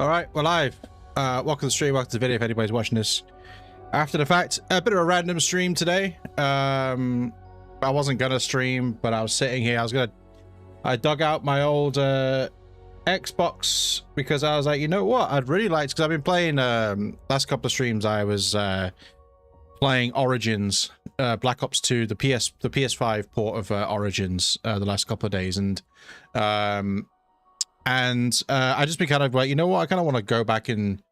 All right, we're live. Welcome to the stream, welcome to the video if anybody's watching this after the fact. A bit of a random stream today. I wasn't gonna stream, but I was sitting here. I dug out my old Xbox because I was like, you know what? I'd really like to, because I've been playing last couple of streams. I was playing Origins, Black Ops 2, the PS5 port of Origins the last couple of days, and I just been kind of like, you know what, I kind of want to go back and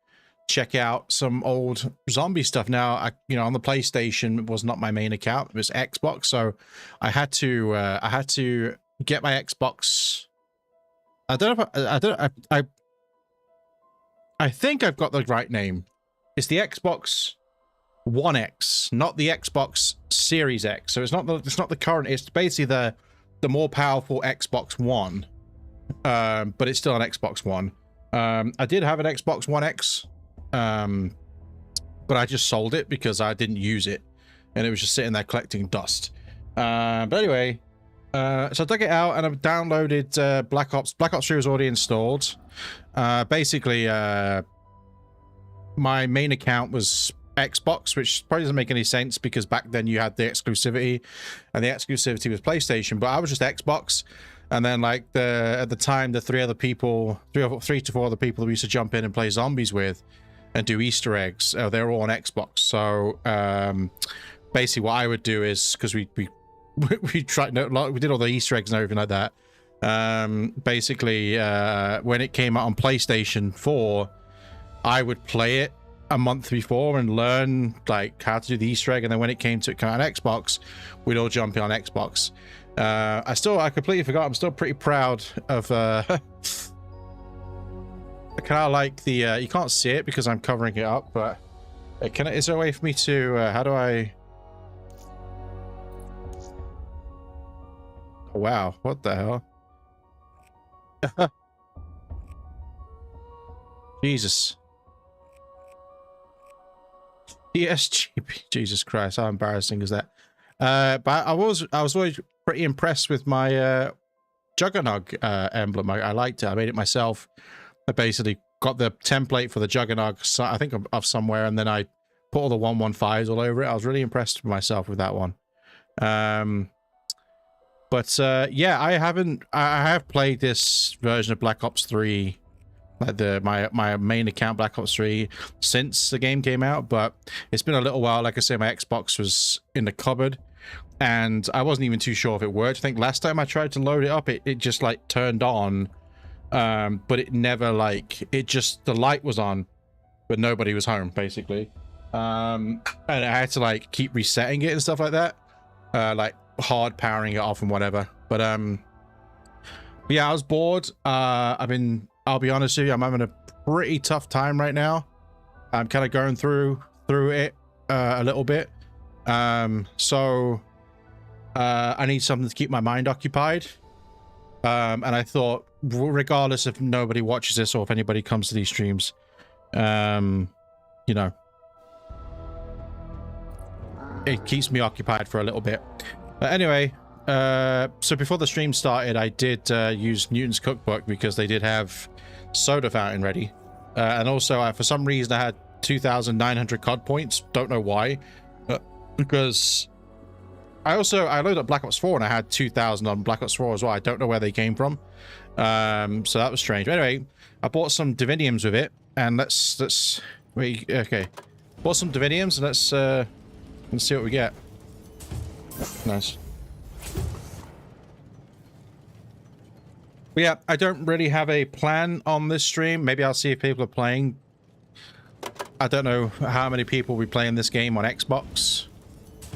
check out some old zombie stuff. Now, on the PlayStation, it was not my main account, it was Xbox, so I had to get my Xbox. I think I've got the right name. It's the Xbox One X, not the Xbox Series X. So it's not the current, it's basically the more powerful Xbox One. But it's still an Xbox One. I did have an Xbox One X, but I just sold it because I didn't use it, and it was just sitting there collecting dust. But anyway, so I dug it out and I've downloaded Black Ops. Black Ops 3 was already installed. Basically, my main account was Xbox, which probably doesn't make any sense because back then you had the exclusivity, and the exclusivity was PlayStation, but I was just Xbox. And then, like, at the time, the three to four other people we used to jump in and play zombies with and do Easter eggs, they were all on Xbox. So basically what I would do is, because we did all the Easter eggs and everything like that, basically when it came out on PlayStation 4, I would play it a month before and learn like how to do the Easter egg, and then when it came to on Xbox, we'd all jump in on Xbox. I completely forgot. I'm still pretty proud of kind of like the you can't see it because I'm covering it up, but is there a way for me to how do I oh, wow, what the hell? Jesus. DSGP, Jesus Christ, how embarrassing is that? But I was always pretty impressed with my Juggernog emblem. I liked it. I made it myself. I basically got the template for the Juggernog, I think of somewhere, and then I put all the 115s all over it. I was really impressed with myself with that one. Yeah, I have played this version of Black Ops 3, like my main account, Black Ops 3, since the game came out, but it's been a little while. Like I say, my Xbox was in the cupboard and I wasn't even too sure if it worked. I think last time I tried to load it up, it just like turned on, but it never the light was on, but nobody was home basically. And I had to like keep resetting it and stuff like that, like hard powering it off and whatever. But yeah, I was bored. I'll be honest with you, I'm having a pretty tough time right now. I'm kind of going through it a little bit. So I need something to keep my mind occupied. And I thought, regardless if nobody watches this or if anybody comes to these streams, you know, it keeps me occupied for a little bit. But anyway, so before the stream started, I did use Newton's Cookbook because they did have soda fountain ready, and also for some reason I had 2,900 COD points. Don't know why, because I loaded up Black Ops 4 and I had 2,000 on Black Ops 4 as well. I don't know where they came from, so that was strange. But anyway, I bought some Diviniums with it, and let's wait. Okay, bought some Diviniums, and let's see what we get. Nice. But yeah, I don't really have a plan on this stream. Maybe I'll see if people are playing. I don't know how many people will be playing this game on Xbox.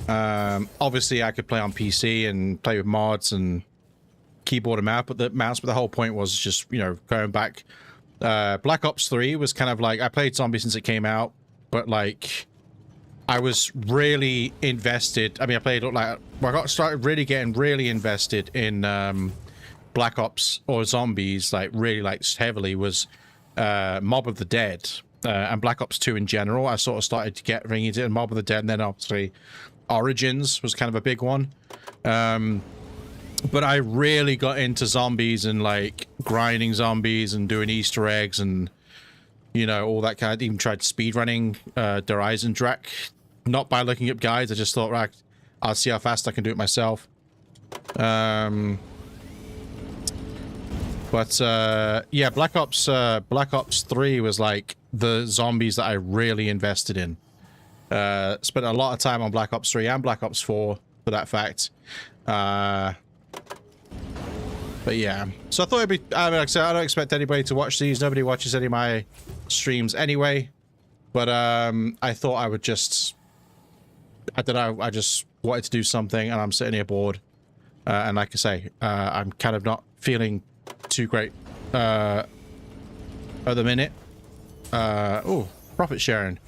Obviously, I could play on PC and play with mods and keyboard and mouse, but the whole point was just, you know, going back. Black Ops 3 was kind of like, I played Zombies since it came out, but like, I was really invested. I mean, I played like, I got started really getting really invested in Black Ops or Zombies, like really like heavily, was Mob of the Dead and Black Ops 2 in general. I sort of started to get ringing into Mob of the Dead, and then obviously Origins was kind of a big one. But I really got into zombies and like grinding zombies and doing Easter eggs and you know, all that kind of, even tried speed running Der Eisendrache, not by looking up guides. I just thought, right, I'll see how fast I can do it myself. Yeah, Black Ops 3 was like the zombies that I really invested in. Spent a lot of time on Black Ops 3 and Black Ops 4 for that fact. But yeah, so I thought it'd be, I mean, like I said, I don't expect anybody to watch these. Nobody watches any of my streams anyway. But I thought I would just, I don't know, I just wanted to do something, and I'm sitting here bored. And like I say, I'm kind of not feeling too great at the minute. Oh, profit sharing.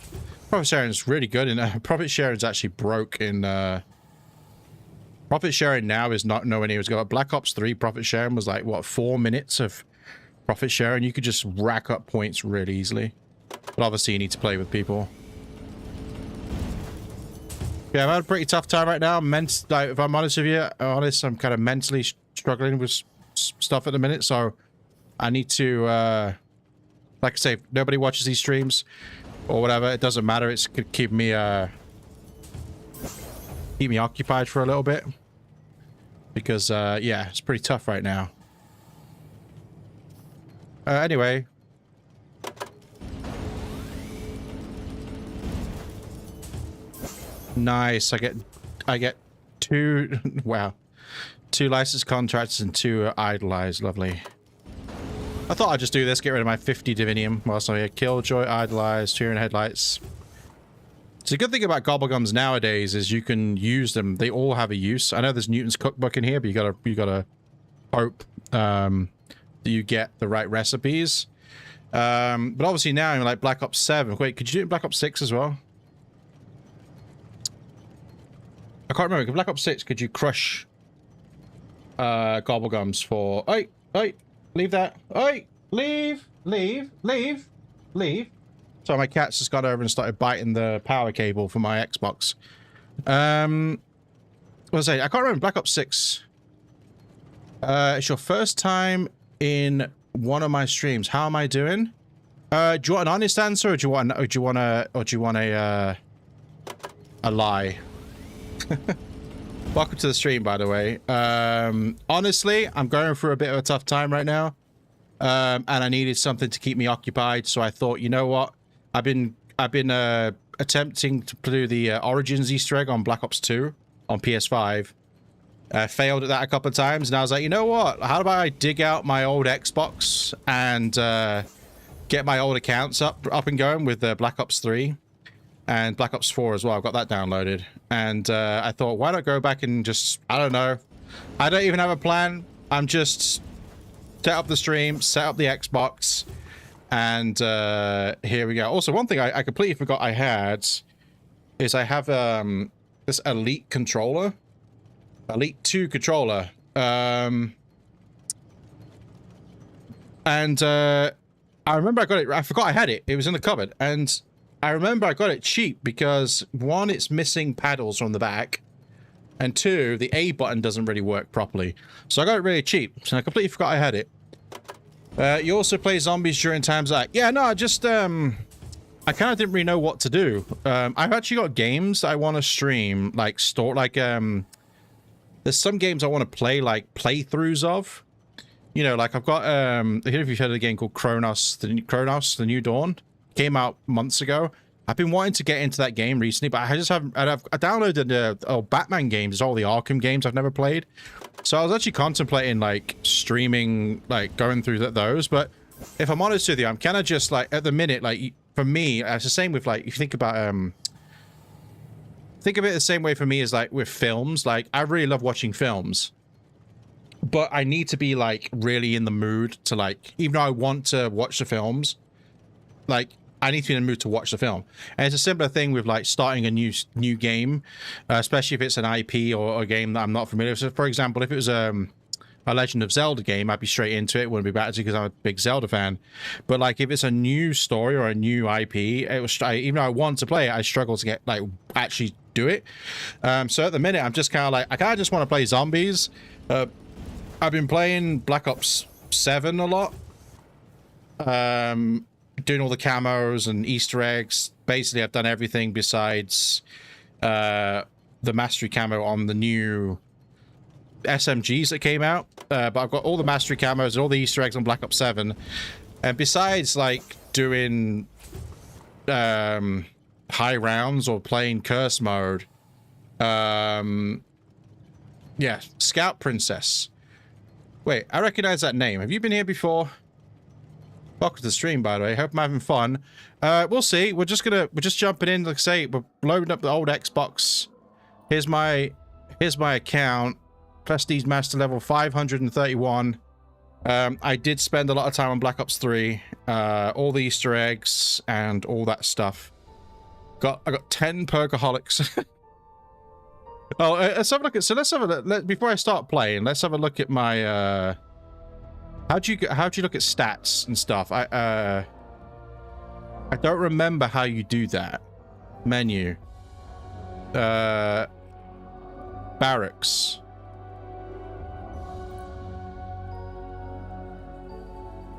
Profit sharing is really good, and profit sharing is actually broke in. Profit sharing now is not nowhere near as good. Black Ops 3 profit sharing was like, what, 4 minutes of profit sharing? You could just rack up points really easily. But obviously you need to play with people. Yeah, I've had a pretty tough time right now. Like, if I'm honest with you, I'm kind of mentally struggling with stuff at the minute. So I need to, like I say, if nobody watches these streams or whatever, it doesn't matter. It's could keep me occupied for a little bit, because yeah, it's pretty tough right now. Anyway, nice. I get 2 wow, 2 licensed contracts and 2 idolized. Lovely. I thought I'd just do this, get rid of my 50 divinium whilst I'm here. Killjoy, idolized, Tyrion headlights. So the good thing about gobblegums nowadays is you can use them. They all have a use. I know there's Newton's cookbook in here, but you gotta hope that you get the right recipes. But obviously now in like Black Ops 7. Wait, could you do it in Black Ops 6 as well? I can't remember. In Black Ops 6, could you crush gobblegums for? Hey, leave that. Hey, leave. So my cat's just got over and started biting the power cable for my Xbox. What was I can't remember. Black Ops 6. It's your first time in one of my streams. How am I doing? Do you want an honest answer, or do you want a lie? Welcome to the stream, by the way. Honestly, I'm going through a bit of a tough time right now. And I needed something to keep me occupied, so I thought, you know what? I've been attempting to do the Origins Easter egg on Black Ops 2 on PS5. Failed at that a couple of times, and I was like, you know what? How about I dig out my old Xbox and get my old accounts up and going with Black Ops 3 and Black Ops 4 as well. I've got that downloaded, and I thought, why not go back and just, I don't know. I don't even have a plan. I'm just set up the stream, set up the Xbox. And here we go. Also, one thing I completely forgot I had is I have this Elite controller, Elite 2 controller, and I remember I got it. I forgot I had it. It was in the cupboard, and I remember I got it cheap because 1, it's missing paddles from the back, and 2, the A button doesn't really work properly. So I got it really cheap, so I completely forgot I had it. You also play zombies during times like, yeah, no, I just, I kind of didn't really know what to do. I've actually got games I want to stream, like, there's some games I want to play, like, playthroughs of. You know, like, I've got, I don't know if you've heard of a game called Kronos, the New Dawn. Came out months ago. I've been wanting to get into that game recently, but I just haven't, I downloaded Batman games, all the Arkham games I've never played. So I was actually contemplating, like, streaming, like, going through those. But if I'm honest with you, I'm kind of just, like, at the minute, like, for me, it's the same with, like, if you think about, think of it the same way for me as, like, with films. Like, I really love watching films. But I need to be, like, really in the mood to, like, even though I want to watch the films, like, I need to be in the mood to watch the film. And it's a similar thing with, like, starting a new game, especially if it's an IP or a game that I'm not familiar with. So, for example, if it was a Legend of Zelda game, I'd be straight into it. Wouldn't be bad because I'm a big Zelda fan. But, like, if it's a new story or a new IP, even though I want to play it, I struggle to get, like, actually do it. So at the minute, I'm just kind of like, I kind of just want to play zombies. I've been playing Black Ops 7 a lot. doing all the camos and Easter eggs. Basically, I've done everything besides the mastery camo on the new SMGs that came out. But I've got all the mastery camos and all the Easter eggs on Black Ops 7. And besides, like, doing high rounds or playing curse mode, yeah, Scout Princess. Wait, I recognize that name. Have you been here before? Welcome to the stream, by the way. Hope I'm having fun. We'll see. We're just jumping in. Like I say, we're loading up the old Xbox. Here's my account. Prestige Master level 531. I did spend a lot of time on Black Ops 3. All the Easter eggs and all that stuff. I got 10 perkaholics. Oh, let's have a look at. So let's have a look. Before I start playing, let's have a look at my. How'd you look at stats and stuff? I don't remember how you do that. Menu. Barracks.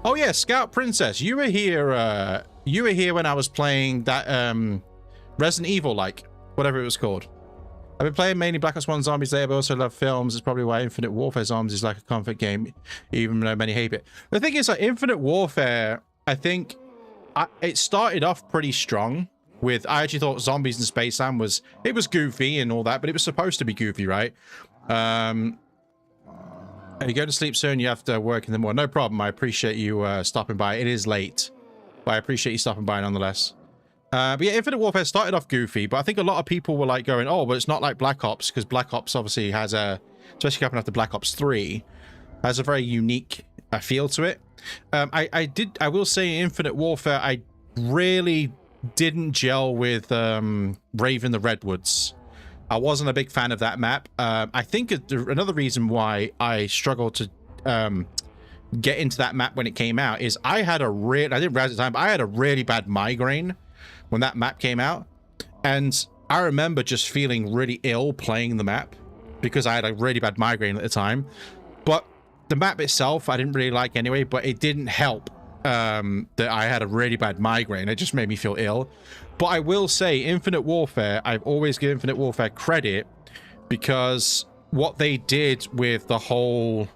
Oh yeah, Scout Princess. You were here. You were here when I was playing that Resident Evil, like whatever it was called. I've been playing mainly Black Ops 1 Zombies there, but also love films. It's probably why Infinite Warfare Zombies is like a comfort game, even though many hate it. The thing is, like, Infinite Warfare, I think it started off pretty strong with, I actually thought Zombies in Spaceland was goofy and all that, but it was supposed to be goofy, right? And you go to sleep soon, you have to work in the morning. No problem. I appreciate you stopping by. It is late, but I appreciate you stopping by nonetheless. But yeah, Infinite Warfare started off goofy, but I think a lot of people were like going, oh, but it's not like Black Ops, because Black Ops obviously has a, especially coming after Black Ops 3, has a very unique feel to it. I will say Infinite Warfare, I really didn't gel with Raven the Redwoods. I wasn't a big fan of that map. I think another reason why I struggled to get into that map when it came out is I didn't realize at the time, but I had a really bad migraine when that map came out, and I remember just feeling really ill playing the map because I had a really bad migraine at the time. But the map itself I didn't really like anyway, but it didn't help that I had a really bad migraine. It just made me feel ill. But I will say Infinite Warfare, I've always given Infinite Warfare credit because what they did with the whole,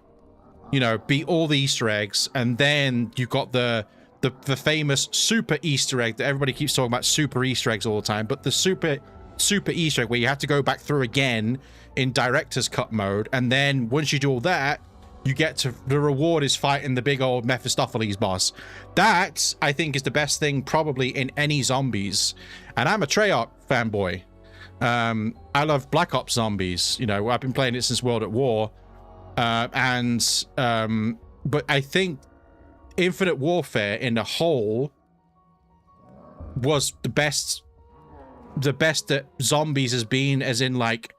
you know, beat all the Easter eggs, and then you got the famous super Easter egg that everybody keeps talking about, super Easter eggs all the time, but the super Easter egg where you have to go back through again in director's cut mode, and then once you do all that, you get to, the reward is fighting the big old Mephistopheles boss. That, I think, is the best thing probably in any Zombies, and I'm a Treyarch fanboy. I love Black Ops Zombies, you know, I've been playing it since World at War, but I think Infinite Warfare in the whole was the best that Zombies has been, as in like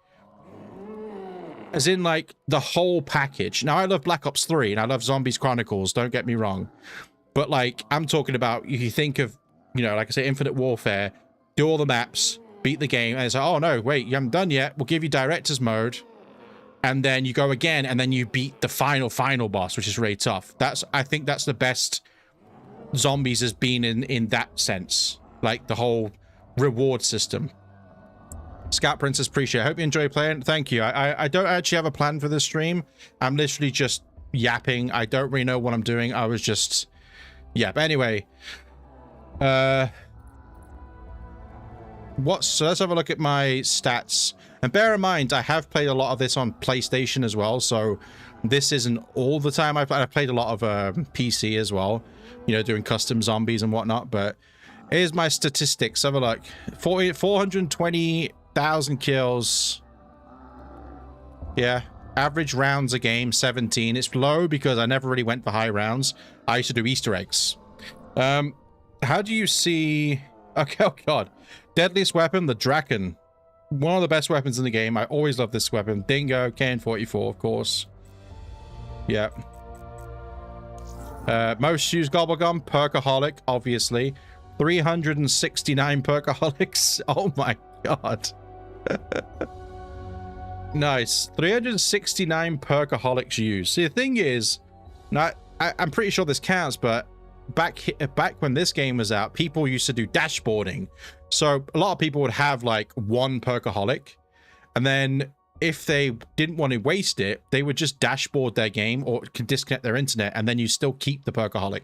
the whole package. Now I love Black Ops 3 and I love Zombies Chronicles, don't get me wrong, but like I'm talking about, if you think of, you know, like I say, Infinite Warfare, do all the maps, beat the game, and it's like, oh no, wait, you haven't done yet, we'll give you director's mode. And then you go again, and then you beat the final boss, which is really tough. I think that's the best Zombies has been in that sense. Like, the whole reward system. Scout Princess, appreciate it. I hope you enjoy playing. Thank you. I don't actually have a plan for this stream. I'm literally just yapping. I don't really know what I'm doing. I was just... Yeah, but anyway. So let's have a look at my stats. And bear in mind, I have played a lot of this on PlayStation as well, so this isn't all the time I've played a lot of PC as well, you know, doing custom zombies and whatnot. But here's my statistics. Have a look. 420,000 kills. Yeah. Average rounds a game, 17. It's low because I never really went for high rounds. I used to do Easter eggs. How do you see... Okay, oh god. Deadliest weapon, the Draken. One of the best weapons in the game. I always love this weapon. Dingo, KN-44, of course. Yeah. Most used Gobblegum, Perkaholic, obviously. 369 Perkaholics. Oh my god. Nice. 369 Perkaholics used. See, the thing is, now, I'm pretty sure this counts, but back when this game was out, people used to do dashboarding. So a lot of people would have like one perkaholic, and then if they didn't want to waste it, they would just dashboard their game or can disconnect their internet, and then you still keep the perkaholic.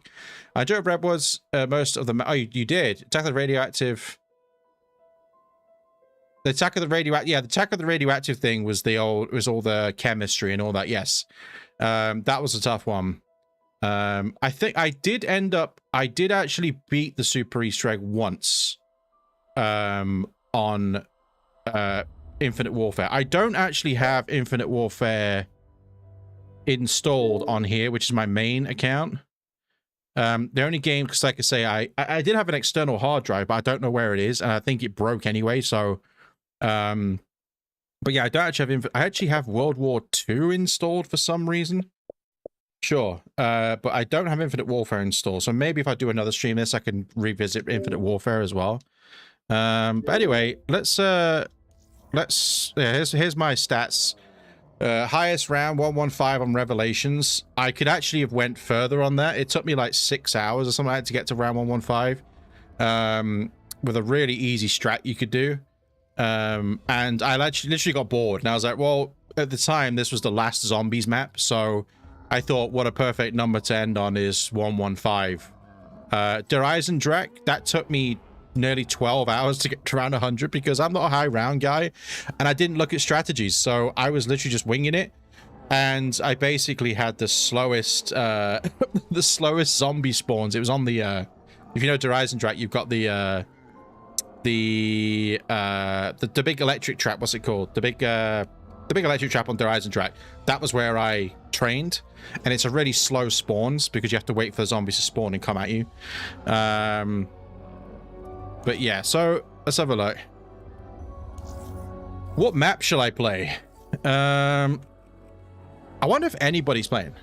Joe Red was most of them. Oh, you did Attack of the Radioactive. The Attack of the Radioactive. Yeah, the Attack of the Radioactive thing was all the chemistry and all that. Yes, that was a tough one. I think I did actually beat the Super Easter Egg once on Infinite Warfare. I don't actually have Infinite Warfare installed on here, which is my main account. The only game, because like I say, I did have an external hard drive, but I don't know where it is, and I think it broke anyway, so but yeah, I don't actually have I actually have World War II installed for some reason. Sure, but I don't have Infinite Warfare installed, so maybe if I do another stream this, I can revisit Infinite Warfare as well. But anyway, here's my stats. Highest round 115 on Revelations. I could actually have went further on that. It took me like 6 hours or something like that to get to round 115. With a really easy strat you could do. And I literally got bored, and I was like, well, at the time this was the last Zombies map, so I thought what a perfect number to end on is 115. Der Eisendrache, that took me nearly 12 hours to get to round 100 because I'm not a high round guy and I didn't look at strategies, so I was literally just winging it, and I basically had the slowest the slowest zombie spawns. It was on the if you know Der Eisendrache, you've got the big electric trap. What's it called? The big electric trap on Der Eisendrache. That was where I trained, and it's a really slow spawns because you have to wait for the zombies to spawn and come at you. But yeah, so let's have a look. What map shall I play? I wonder if anybody's playing.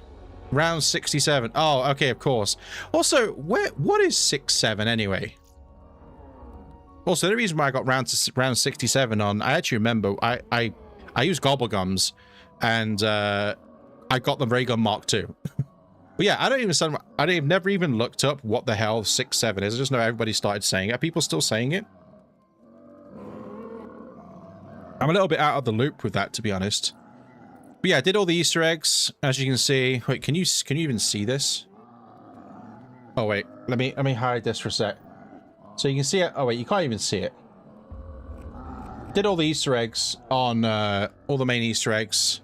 Round 67. Oh, okay, of course. Also, what is 6-7 anyway? Also, the reason why I got round 67 on, I actually remember I used Gobblegums, and I got the Ray Gun Mark II. But yeah, I've never even looked up what the hell 6-7 is. I just know everybody started saying it. Are people still saying it? I'm a little bit out of the loop with that, to be honest. But yeah, I did all the Easter eggs, as you can see. Wait, can you even see this? Oh wait, let me hide this for a sec. So you can see it. Oh wait, you can't even see it. Did all the Easter eggs on all the main Easter eggs.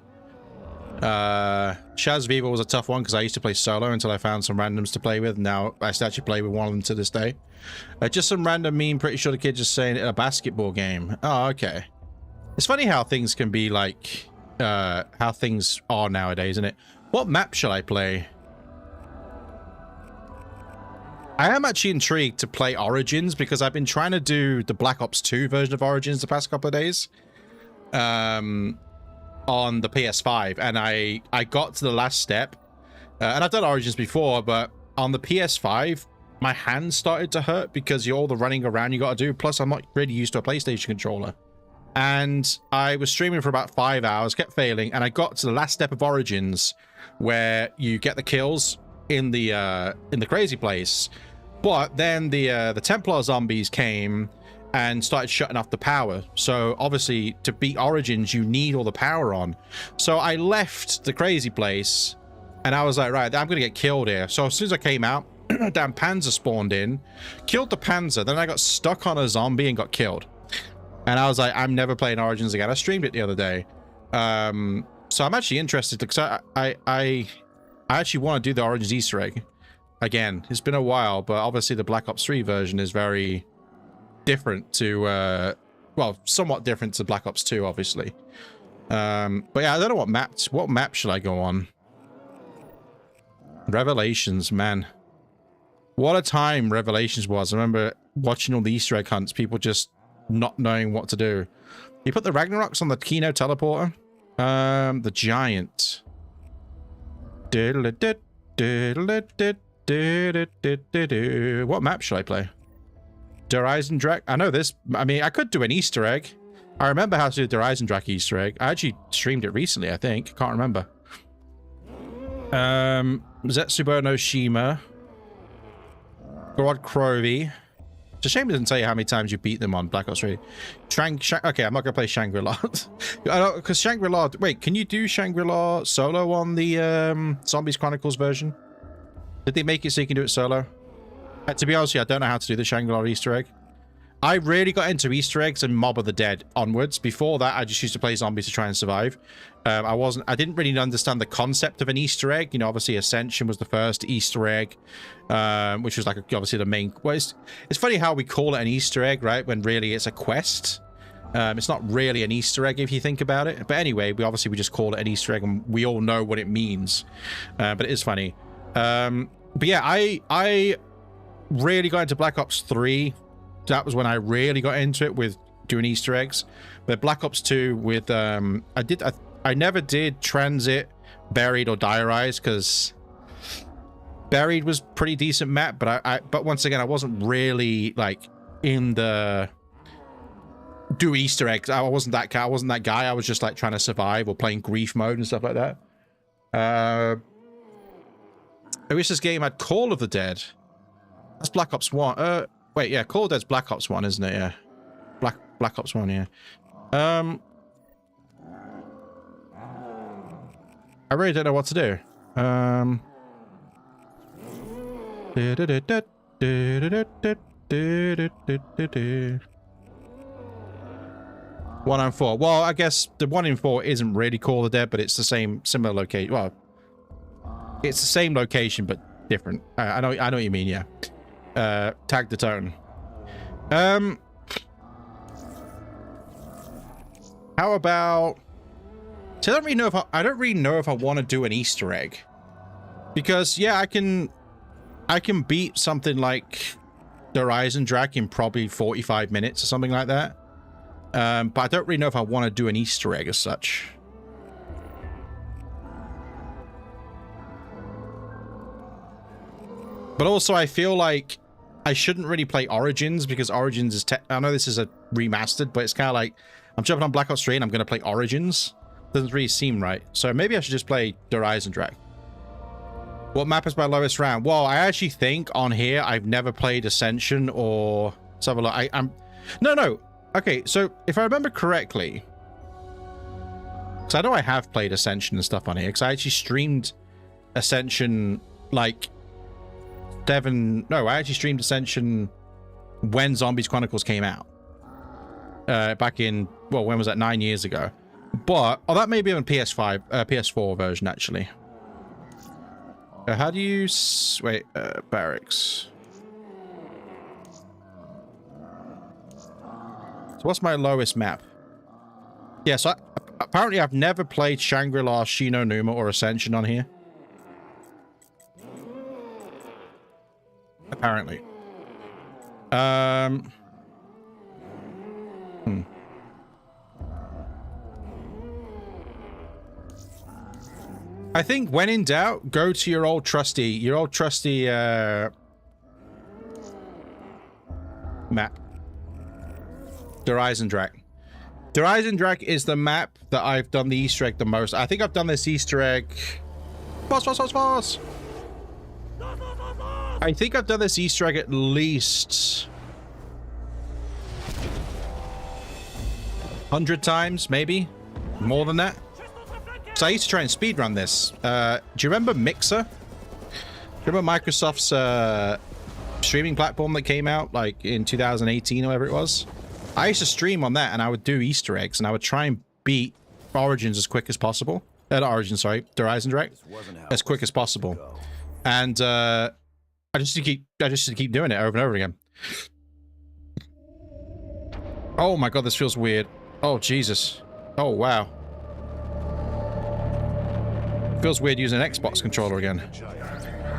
Shaz Viva was a tough one because I used to play solo until I found some randoms to play with. Now I still actually play with one of them to this day. Just some random meme, pretty sure the kid just saying it in a basketball game. Oh, okay. It's funny how things can be like, how things are nowadays, isn't it? What map shall I play? I am actually intrigued to play Origins because I've been trying to do the Black Ops 2 version of Origins the past couple of days. On the PS5, and I got to the last step, and I've done Origins before, but on the PS5 my hands started to hurt because all the running around you got to do, plus I'm not really used to a PlayStation controller, and I was streaming for about 5 hours, kept failing, and I got to the last step of Origins where you get the kills in the crazy place, but then the Templar zombies came and started shutting off the power. So obviously to beat Origins you need all the power on. So I left the crazy place and I was like, right, I'm gonna get killed here. So as soon as I came out, damn Panzer spawned in, killed the Panzer, then I got stuck on a zombie and got killed. And I was like, I'm never playing Origins again. I streamed it the other day. So I'm actually interested because I actually want to do the Origins Easter egg again. It's been a while, but obviously the Black Ops 3 version is very different to well, somewhat different to Black Ops 2, obviously. But yeah, I don't know what map should I go on. Revelations, man, what a time Revelations was. I remember watching all the Easter egg hunts, people just not knowing what to do. You put the Ragnaroks on the Kino teleporter. The giant. What map should I play? Der Eisendrache. I know this. I mean, I could do an Easter egg. I remember how to do the Der Eisendrache Easter egg. I actually streamed it recently, I think. Can't remember. Zetsubo no Shima. Gorod Crovey. It's a shame it doesn't tell you how many times you beat them on Black Ops 3. Okay, I'm not going to play Shangri-La. Because Shangri-La... Wait, can you do Shangri-La solo on the Zombies Chronicles version? Did they make it so you can do it solo? To be honest with you, I don't know how to do the Shangri-La Easter egg. I really got into Easter eggs and Mob of the Dead onwards. Before that, I just used to play zombies to try and survive. I didn't really understand the concept of an Easter egg. You know, obviously Ascension was the first Easter egg, which was like obviously the main. Well, it's funny how we call it an Easter egg, right? When really it's a quest. It's not really an Easter egg if you think about it. But anyway, we just call it an Easter egg, and we all know what it means. But it is funny. But yeah, I really got into Black Ops 3. That was when I really got into it with doing Easter eggs. But Black Ops 2 with I never did Transit, Buried, or Diarize, because Buried was pretty decent map, but once again I wasn't really like in the do Easter eggs. I wasn't that guy. I was just like trying to survive or playing grief mode and stuff like that. I wish this game had Call of the Dead. That's Black Ops 1. Wait, yeah, Call of Dead's Black Ops 1, isn't it? Yeah. Black Ops 1, yeah. I really don't know what to do. 1 and 4. Well, I guess the 1 in 4 isn't really Call of the Dead, but it's the similar location. Well, it's the same location, but different. I know what you mean, yeah. Tag the tone. How about... So I don't really know if I want to do an Easter egg, because yeah, I can beat something like the Horizon Drag in probably 45 minutes or something like that. But I don't really know if I want to do an Easter egg as such. But also, I feel like I shouldn't really play Origins, because Origins is... I know this is a remastered, but it's kind of like I'm jumping on Black Ops 3 and I'm going to play Origins. Doesn't really seem right. So maybe I should just play the Horizon Drag. What map is my lowest round? Well, I actually think on here I've never played Ascension or... Let's have a look. No. Okay, so if I remember correctly... Because I know I have played Ascension and stuff on here, because I actually streamed Ascension like... I actually streamed Ascension when Zombies Chronicles came out. Back in... Well, when was that? 9 years ago. But... Oh, that may be on PS4 version, actually. How do you... Wait, barracks. So what's my lowest map? Yeah, so apparently I've never played Shangri-La, Shino Numa, or Ascension on here. Apparently. I think when in doubt, go to your old trusty map. Horizon Drag. Horizon Drag is the map that I've done the Easter egg the most. I think I've done this Easter egg... Boss! I think I've done this Easter egg at least 100 times, maybe more than that. So I used to try and speedrun this. Do you remember Mixer? Do you remember Microsoft's streaming platform that came out like in 2018 or whatever it was? I used to stream on that, and I would do Easter eggs, and I would try and beat Origins as quick as possible. Not Origins, sorry, Horizon Drag, as quick as possible. And I just used to keep doing it over and over again. Oh my god, this feels weird. Oh Jesus. Oh wow. Feels weird using an Xbox controller again.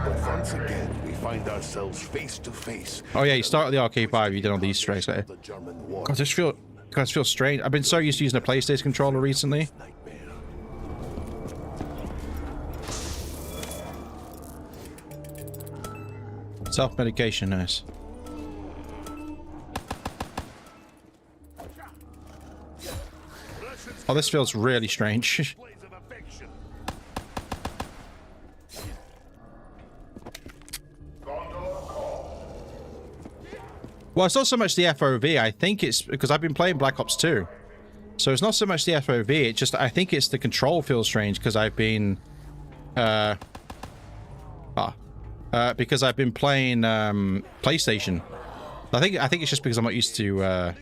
But once again, we find ourselves face to face. Oh yeah, you start at the arcade 5, you did all these Easter eggs there. God, this feels strange. I've been so used to using a PlayStation controller recently. Self-medication, nice. Oh, this feels really strange. Well, it's not so much the FOV. I think it's because I've been playing Black Ops 2. So it's not so much the FOV. It's just, I think it's the control feels strange because I've been... because I've been playing PlayStation. I think it's just because I'm not used to... I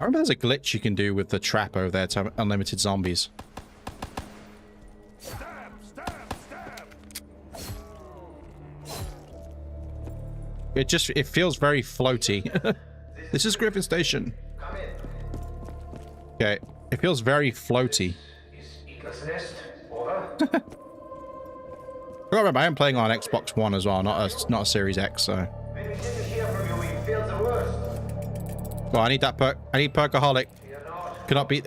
remember there's a glitch you can do with the trap over there to unlimited zombies. It feels very floaty. This is Griffin Station. Okay, it feels very floaty. I remember I am playing on Xbox One as well, not a Series X. So. Well, I need that perk. I need Perkaholic.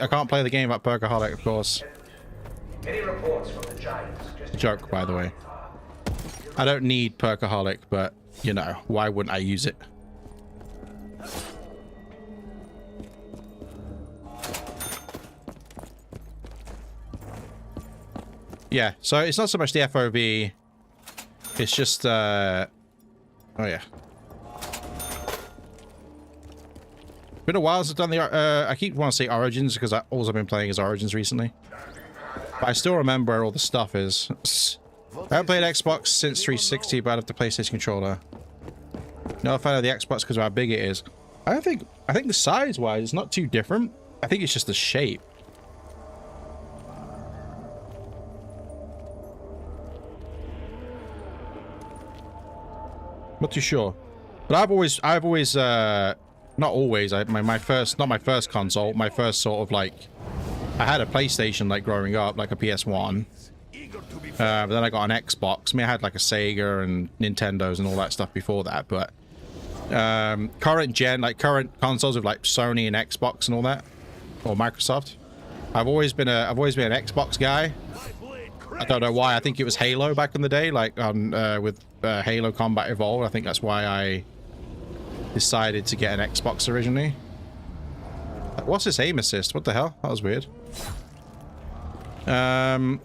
I can't play the game without Perkaholic, of course. Joke, by the way. I don't need Perkaholic, but you know, why wouldn't I use it? Yeah, so it's not so much the FOV. It's just, oh yeah. Been a while since I've done the, I keep wanting to say Origins because all I've been playing is Origins recently. But I still remember where all the stuff is. I haven't played Xbox since 360, but I have the PlayStation controller. No fan of the Xbox because of how big it is. I think the size-wise, it's not too different. I think it's just the shape. Not too sure, but I've always not always. Not my first console. My first sort of like, I had a PlayStation like growing up, like a PS1. But then I got an Xbox. I mean, I had like a Sega and Nintendos and all that stuff before that. But current gen, like current consoles with like Sony and Xbox and all that, or Microsoft. I've always been an Xbox guy. I don't know why. I think it was Halo back in the day, like on with Halo Combat Evolved. I think that's why I decided to get an Xbox originally. What's this aim assist? What the hell? That was weird. But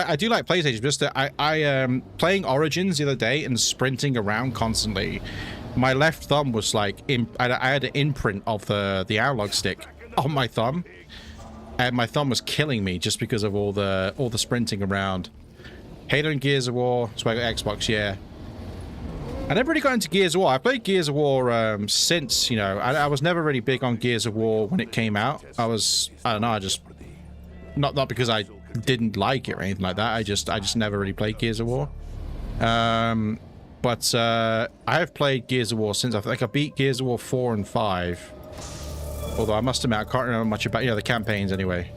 I do like PlayStation. Just I playing Origins the other day and sprinting around constantly. My left thumb was like I had an imprint of the analog stick on my thumb. And my thumb was killing me just because of all the sprinting around. Halo and Gears of War. So I got Xbox, yeah. I never really got into Gears of War. I played Gears of War since, you know, I was never really big on Gears of War when it came out. I don't know, I just not because I didn't like it or anything like that. I just never really played Gears of War. But I have played Gears of War since I beat Gears of War 4 and 5. Although I must admit, I can't remember much about, you know, the campaigns anyway.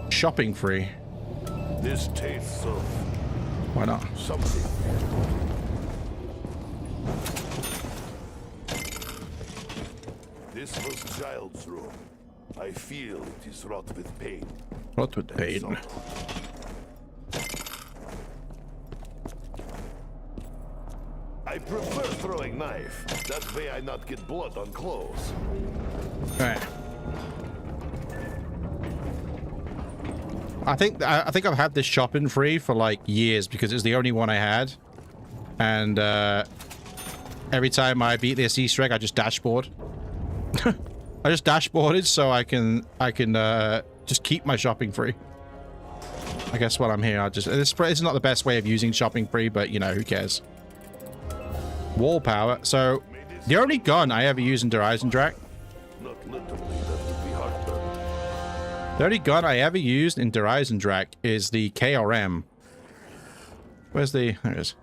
Shopping free. This tastes of... Why not? Something. This was child's room. I feel it is wrought with pain. Wrought with pain. I prefer throwing knife. That way I not get blood on clothes. Right. I think I've had this shopping free for like years because it was the only one I had, and every time I beat this Easter egg, I just dashboard. I just dashboarded so I can just keep my shopping free. I guess while I'm here, this is not the best way of using shopping free, but you know, who cares? Wall power. So the only gun I ever use in Horizon Drac. Not literally, that would be heartburn. The only gun I ever used in Horizon Drac is the KRM. Where's the... There it is.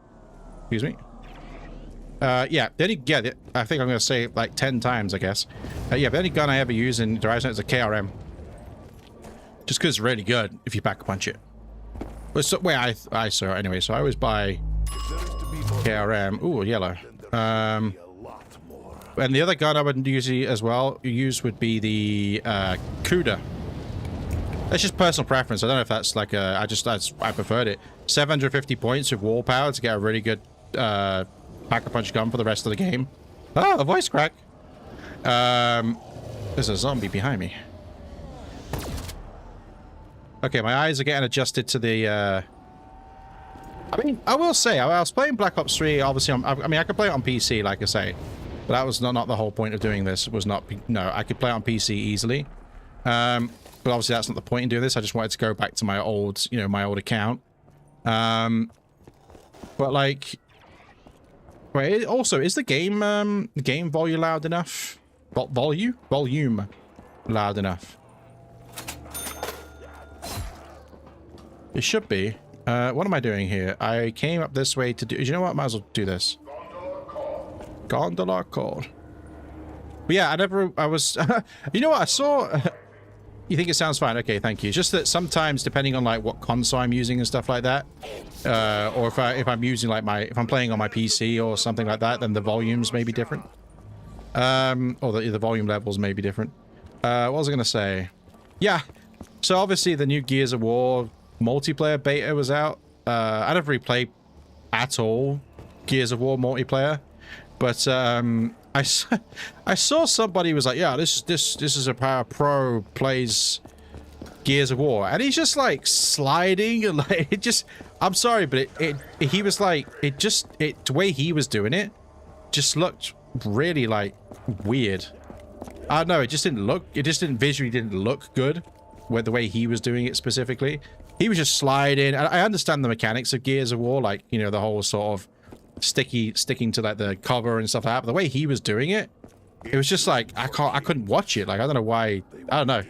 Excuse me. Yeah, the only... Yeah, I think I'm going to say it like 10 times, I guess. Yeah, the only gun I ever use in Horizon is a KRM. Just because it's really good if you back punch it. But so, wait, I saw it anyway, so I always buy KRM. Ooh, yellow. And the other gun I would usually as well use would be the Cuda. That's just personal preference. I don't know if that's like a... I preferred it. 750 points with wall power to get a really good pack-a-punch gun for the rest of the game. Oh, a voice crack. There's a zombie behind me. Okay, my eyes are getting adjusted to the I mean, I will say, I was playing Black Ops 3, obviously, I mean, I could play it on PC, like I say. But that was not the whole point of doing this, was not... No, I could play it on PC easily. But obviously, that's not the point in doing this. I just wanted to go back to my old, you know, my old account. But, like... Wait, also, is the game volume loud enough? Volume loud enough? It should be. What am I doing here? I came up this way to do... You know what? Might as well do this. Gondola call. But yeah, I was... You know what? I saw... You think it sounds fine? Okay, thank you. Just that sometimes, depending on like what console I'm using and stuff like that, or if I'm using like if I'm playing on my PC or something like that, then the volumes may be different. Or the volume levels may be different. What was I gonna say? Yeah. So obviously the new Gears of War multiplayer beta was out. I never really played at all Gears of War multiplayer, but I saw somebody was like, yeah, this is a pro plays Gears of War, and he's just like sliding and like it just, I'm sorry, but he was like, the way he was doing it just looked really like weird. I don't know, it just didn't visually look good with the way he was doing it specifically. He was just sliding. I understand the mechanics of Gears of War, like, you know, the whole sort of sticking to like the cover and stuff like that, but the way he was doing it, it was just like I couldn't watch it. Like, I don't know why. I don't know.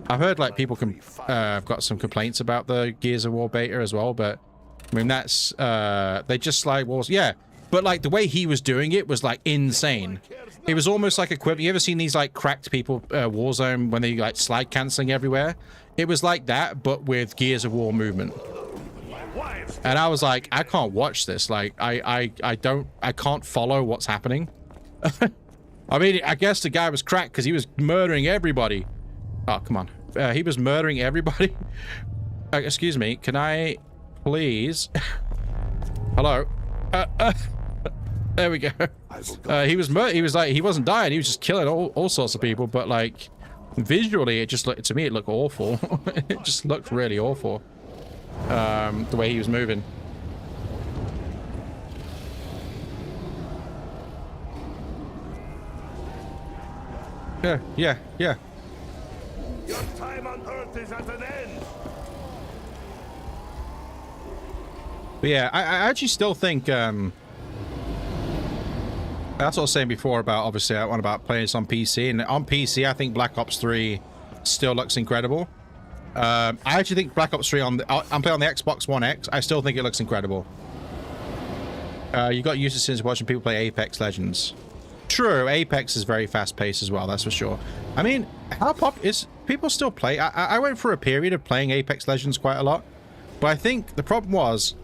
I've heard like people have got some complaints about the Gears of War beta as well, but I mean that's they just like was yeah, but like the way he was doing it was like insane. It was almost like equivalent. You ever seen these like cracked people Warzone when they like slide canceling everywhere? It was like that, but with Gears of War movement. And I was like, I can't watch this. Like, I can't follow what's happening. I mean, I guess the guy was cracked because he was murdering everybody. Oh, come on. He was murdering everybody. Excuse me. Can I please? Hello. There we go. He was like, he wasn't dying. He was just killing all sorts of people. But like, visually, it just looked, to me, it looked awful. It just looked really awful. The way he was moving. Yeah. Your time on Earth is at an end. But yeah, I actually still think, that's what I was saying before about, obviously, I want about playing this on PC. And on PC, I think Black Ops 3 still looks incredible. I actually think Black Ops 3 I'm playing on the Xbox One X. I still think it looks incredible. You got used to since watching people play Apex Legends. True, Apex is very fast-paced as well, that's for sure. I mean, how pop is people still play? I went through a period of playing Apex Legends quite a lot, but I think the problem was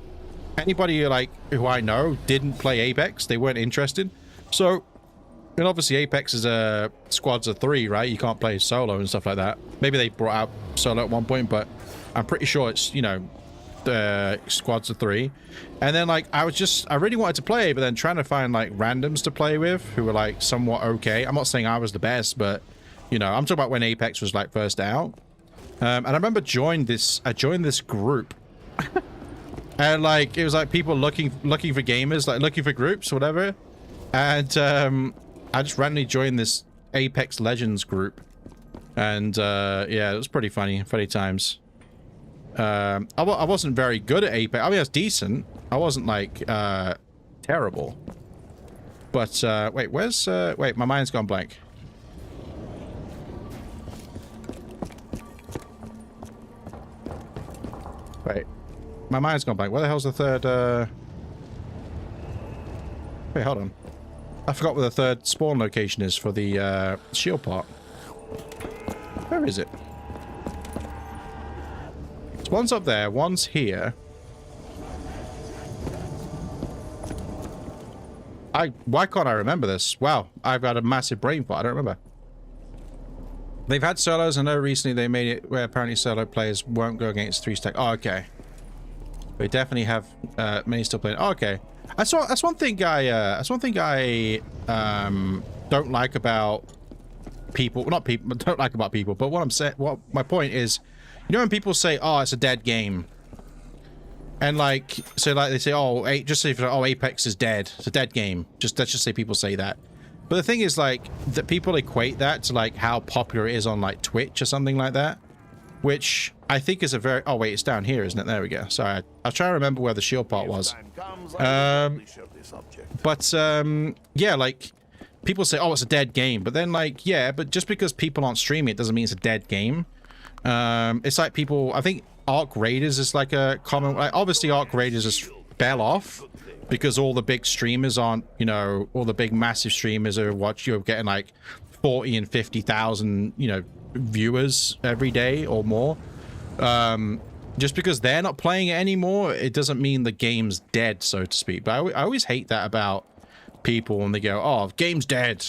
anybody like who I know didn't play Apex. They weren't interested. So, and obviously Apex is a squads of 3, right? You can't play solo and stuff like that. Maybe they brought out solo at one point, but I'm pretty sure it's, you know, the squads of 3. And then like I really wanted to play, but then trying to find like randoms to play with who were like somewhat okay. I'm not saying I was the best, but you know, I'm talking about when Apex was like first out. And I remember I joined this group. And like it was like people looking for gamers, like looking for groups or whatever. And I just randomly joined this Apex Legends group. And yeah, it was pretty funny times. I wasn't very good at Apex. I mean, I was decent. I wasn't like terrible. But wait, where's wait, my mind's gone blank. Wait, my mind's gone blank. Where the hell's the third wait, hold on. I forgot where the third spawn location is for the shield part. Where is it? One's up there, one's here. Why can't I remember this? Wow, I've got a massive brain fart. I don't remember. They've had solos. I know recently they made it where apparently solo players won't go against 3-stack. Oh, okay. They definitely have many still playing. Oh, okay. That's one thing I don't like about people. Well, not people. Don't like about people. But what I'm saying, what my point is, you know, when people say, "Oh, it's a dead game," And like, so like they say, oh, just say, oh, Apex is dead. It's a dead game. Let's just say people say that. But the thing is, like, that people equate that to like how popular it is on like Twitch or something like that, which I think is a very, oh wait, it's down here, isn't it? There we go. Sorry, I'll try to remember where the shield part was. Yeah, like people say, oh, it's a dead game, but then like, yeah, but just because people aren't streaming it doesn't mean it's a dead game. It's like people, I think Arc Raiders is like a common, like obviously Arc Raiders just fell off because all the big streamers aren't, you know, all the big massive streamers are you're getting like 40 and 50,000, you know, viewers every day or more. Just because they're not playing it anymore, it doesn't mean the game's dead, so to speak. But I always hate that about people when they go, oh, game's dead.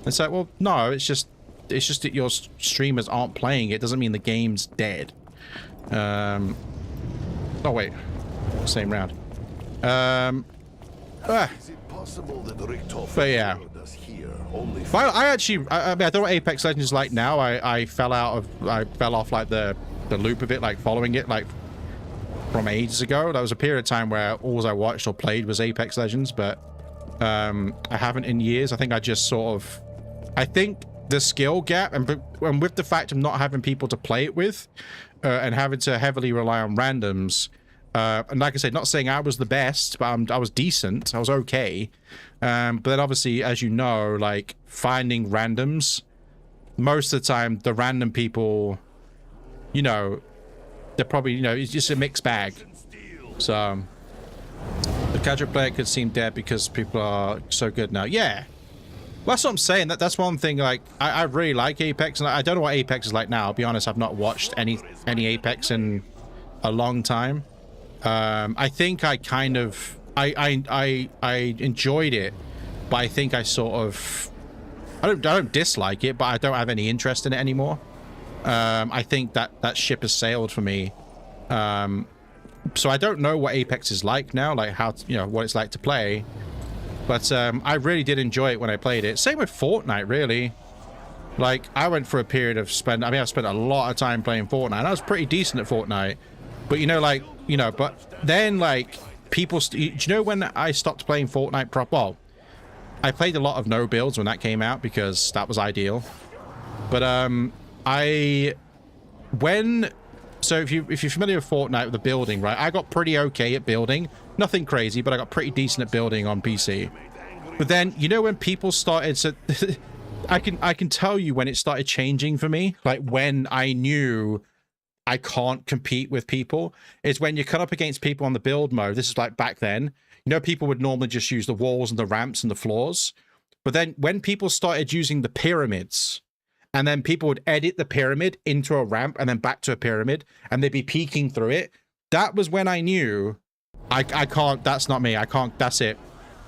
It's like, well, no, it's just that your streamers aren't playing it. Doesn't mean the game's dead. Oh wait, same round. But yeah, I actually, I mean, I don't know what Apex Legends is like now. I fell off like the loop of it, like following it like from ages ago. That was a period of time where all I watched or played was Apex Legends, but I haven't in years. I think I just sort of, I think the skill gap and with the fact of not having people to play it with and having to heavily rely on randoms, and like I said, not saying I was the best, but I was decent, I was okay, but then obviously, as you know, like finding randoms, most of the time the random people, you know, they're probably, you know, it's just a mixed bag. So the casual player could seem dead because people are so good now. Yeah, well, that's what I'm saying. That's one thing. Like, I really like Apex, and I don't know what Apex is like now. I'll be honest, I've not watched any Apex in a long time. I think I kind of I enjoyed it, but I think I sort of I don't dislike it, but I don't have any interest in it anymore. I think that ship has sailed for me. So I don't know what Apex is like now, like how, you know, what it's like to play. But I really did enjoy it when I played it. Same with Fortnite, really. Like, I went for a period of I've spent a lot of time playing Fortnite. And I was pretty decent at Fortnite. But, you know, like, you know, but then, like, people... do you know when I stopped playing Fortnite well, I played a lot of no builds when that came out because that was ideal. But, so if you're familiar with Fortnite, with the building, right? I got pretty okay at building. Nothing crazy, but I got pretty decent at building on PC. But then, you know, when people started to... I can tell you when it started changing for me. Like, when I knew I can't compete with people. Is when you cut up against people on the build mode. This is like back then. You know, people would normally just use the walls and the ramps and the floors. But then when people started using the pyramids... and then people would edit the pyramid into a ramp and then back to a pyramid, and they'd be peeking through it. That was when I knew I can't, that's not me. I can't, that's it.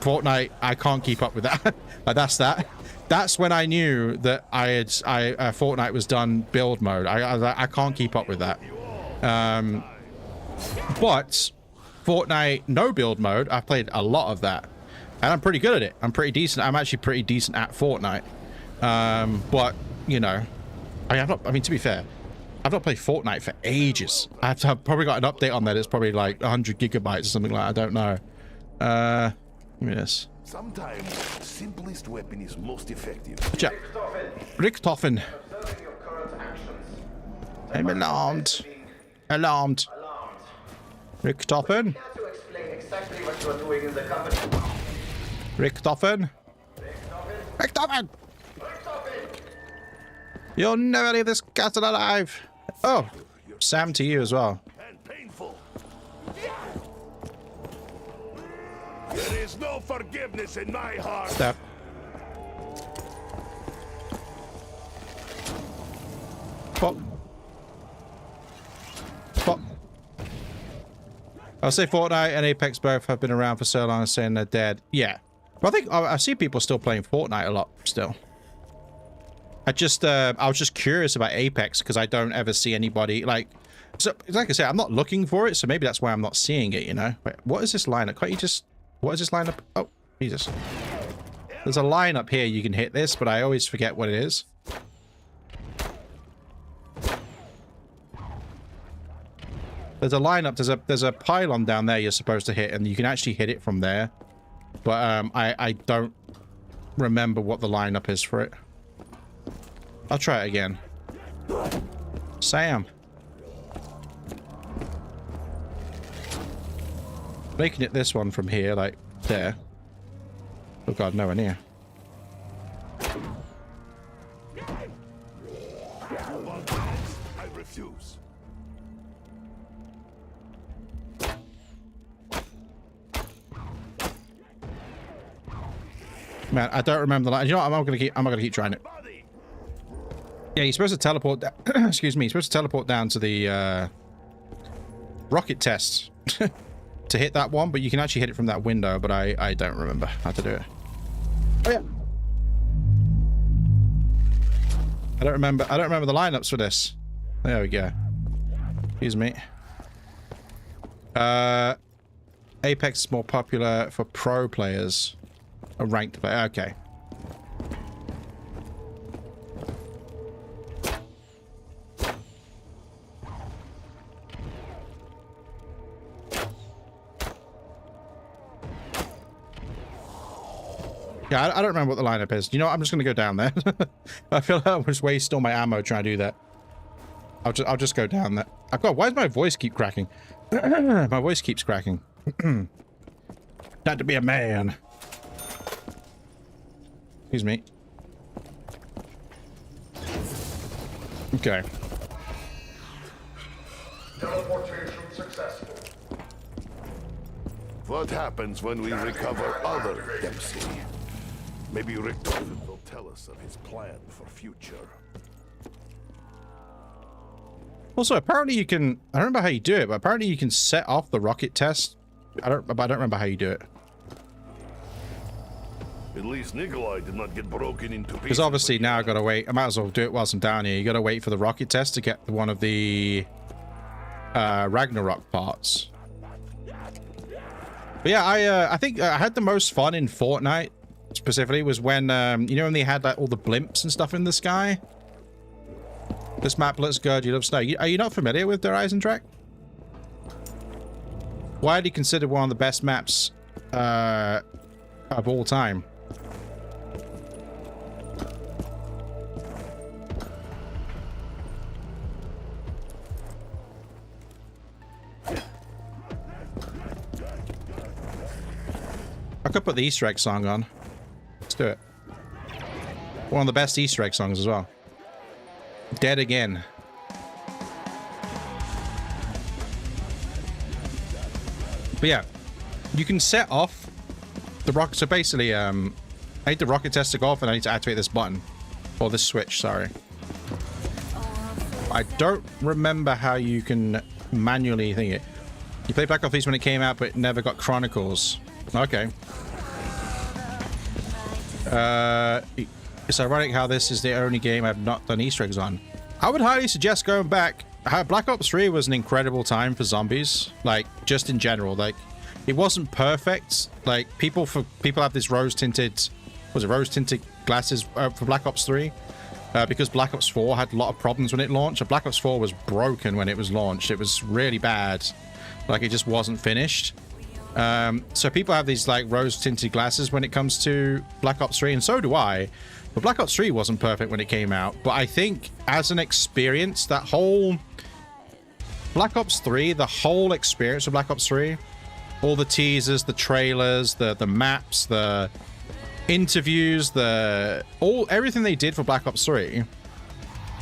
Fortnite, I can't keep up with that. Like, that's when I knew that Fortnite was done build mode. I can't keep up with that. But Fortnite no build mode, I've played a lot of that. And I'm pretty good at it. I'm pretty decent. I'm actually pretty decent at Fortnite. But you know, I mean, to be fair, I've not played Fortnite for ages. I've probably got an update on that. It's probably like 100 gigabytes or something like that. I don't know. Give me this. Sometimes simplest weapon is most effective. Richtofen. I'm alarmed. Alarmed. Richtofen. Richtofen. Richtofen. You'll never leave this castle alive. Oh, Sam to you as well. And painful. There is no forgiveness in my heart. Step. Pop. Pop. I'll say Fortnite and Apex both have been around for so long and saying they're dead. Yeah. But I think I see people still playing Fortnite a lot still. I was just curious about Apex because I don't ever see anybody like I said, I'm not looking for it, so maybe that's why I'm not seeing it, you know. Wait, what is this lineup? Can't you just, what is this lineup? Oh, Jesus. There's a line up here you can hit this, but I always forget what it is. There's a lineup. There's a pylon down there you're supposed to hit, and you can actually hit it from there. But I don't remember what the lineup is for it. I'll try it again. Sam. Making it this one from here, like there. Oh god, nowhere near. I refuse. Man, I don't remember the line. You know what? I'm not gonna keep trying it. Yeah, you're supposed to teleport. Excuse me. You're supposed to teleport down to the rocket test to hit that one, but you can actually hit it from that window. But I don't remember how to do it. Oh yeah. I don't remember the lineups for this. There we go. Excuse me. Apex is more popular for pro players. A ranked player. Okay. Yeah, I don't remember what the lineup is. You know what? I'm just going to go down there. I feel like I was wasting all my ammo trying to do that. I'll just go down there. Oh god, why does my voice keep cracking? My voice keeps cracking. Not to be a man. Excuse me. Okay. Teleportation successful. What happens when we recover other Dempsey? Maybe Richter will tell us of his plan for future. Also, apparently you can... I don't remember how you do it, but apparently you can set off the rocket test. I don't remember how you do it. At least Nikolai did not get broken into pieces. Because obviously now I've got to wait. I might as well do it whilst I'm down here. You got to wait for the rocket test to get one of the Ragnarok parts. But yeah, I think I had the most fun in Fortnite specifically was when you know when they had like all the blimps and stuff in the sky. This map looks good. You love snow. Are you not familiar with Horizon Track? Widely considered one of the best maps of all time. I could put the Easter egg song on. Let's do it. One of the best Easter egg songs as well. Dead Again. But yeah, you can set off the rocket. So basically, I need the rocket test to go off and I need to activate this button. Or this switch, sorry. I don't remember how you can manually think it. You played Black Ops 3 when it came out, but never got Chronicles. Okay. It's ironic how this is the only game I've not done Easter eggs on. I would highly suggest going back. Black Ops 3 was an incredible time for zombies. Like, just in general. Like, it wasn't perfect. Like, people have this rose-tinted... Was it rose-tinted glasses for Black Ops 3? Because Black Ops 4 had a lot of problems when it launched. Black Ops 4 was broken when it was launched. It was really bad. Like, it just wasn't finished. So people have these like rose-tinted glasses when it comes to Black Ops 3, and so do I. But Black Ops 3 wasn't perfect when it came out. But I think as an experience, that whole Black Ops 3, the whole experience of Black Ops 3, all the teasers, the trailers, the maps, the interviews, everything they did for Black Ops 3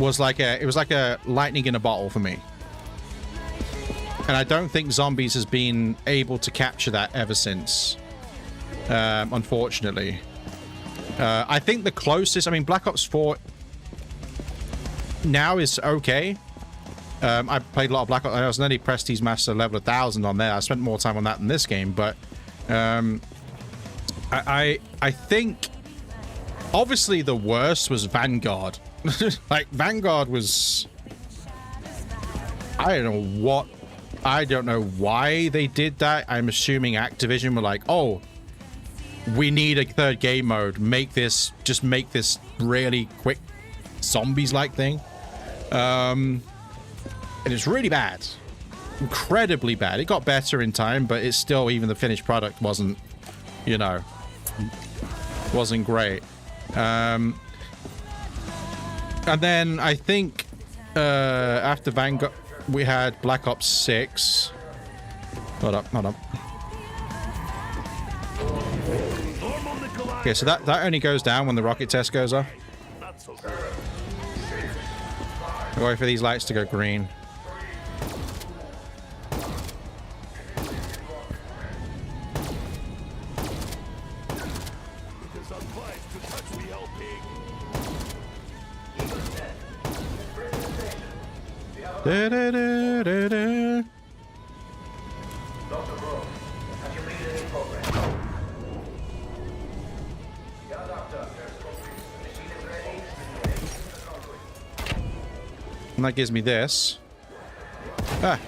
was like a lightning in a bottle for me. And I don't think Zombies has been able to capture that ever since, unfortunately. I think the closest... I mean, Black Ops 4 now is okay. I played a lot of Black Ops. I was nearly Prestige Master level 1000 on there. I spent more time on that than this game, but... I think... Obviously, the worst was Vanguard. Like, Vanguard was... I don't know what... I don't know why they did that. I'm assuming Activision were like, oh, we need a third game mode. Just make this really quick zombies-like thing. And it's really bad. incredibly bad. It got better in time, but it's still, even the finished product wasn't, you know, wasn't great. And then I think after Vanguard, we had Black Ops 6. Hold up, hold up. Okay, so that only goes down when the rocket test goes off. Wait for these lights to go green. Da, da, da, da, da. And that gives me this. Ah.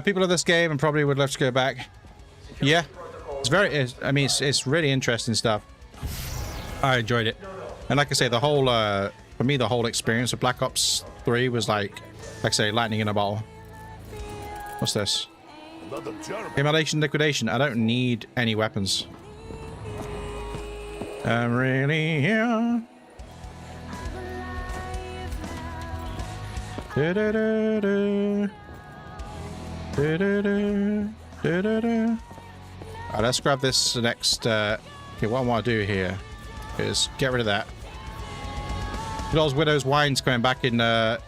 People of this game and probably would love to go back. Yeah. I mean, it's really interesting stuff. I enjoyed it. And like I say, the whole, for me, the whole experience of Black Ops 3 was like I say, lightning in a bottle. What's this? Immolation, liquidation. I don't need any weapons. I'm really here. Da, da, da, da. Da, da, da. Da, da, da. Alright, let's grab this next. Okay, what I want to do here is get rid of that. Those Widow's Wine's coming back in a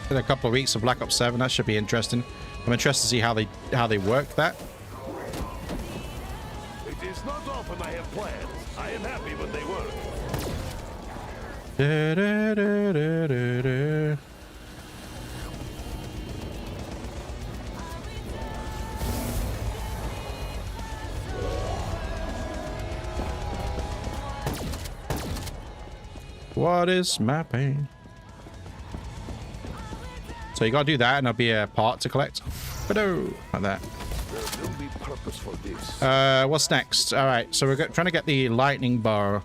couple of weeks of Black Ops 7. That should be interesting. I'm interested to see how they work that. It is not often I have plans. I am happy when they work. Da, da, da, da, da, da. What is my pain? So you gotta do that, and there'll be a part to collect. Hello, like that. There will be purpose for this. What's next? All right, so we're trying to get the lightning bar.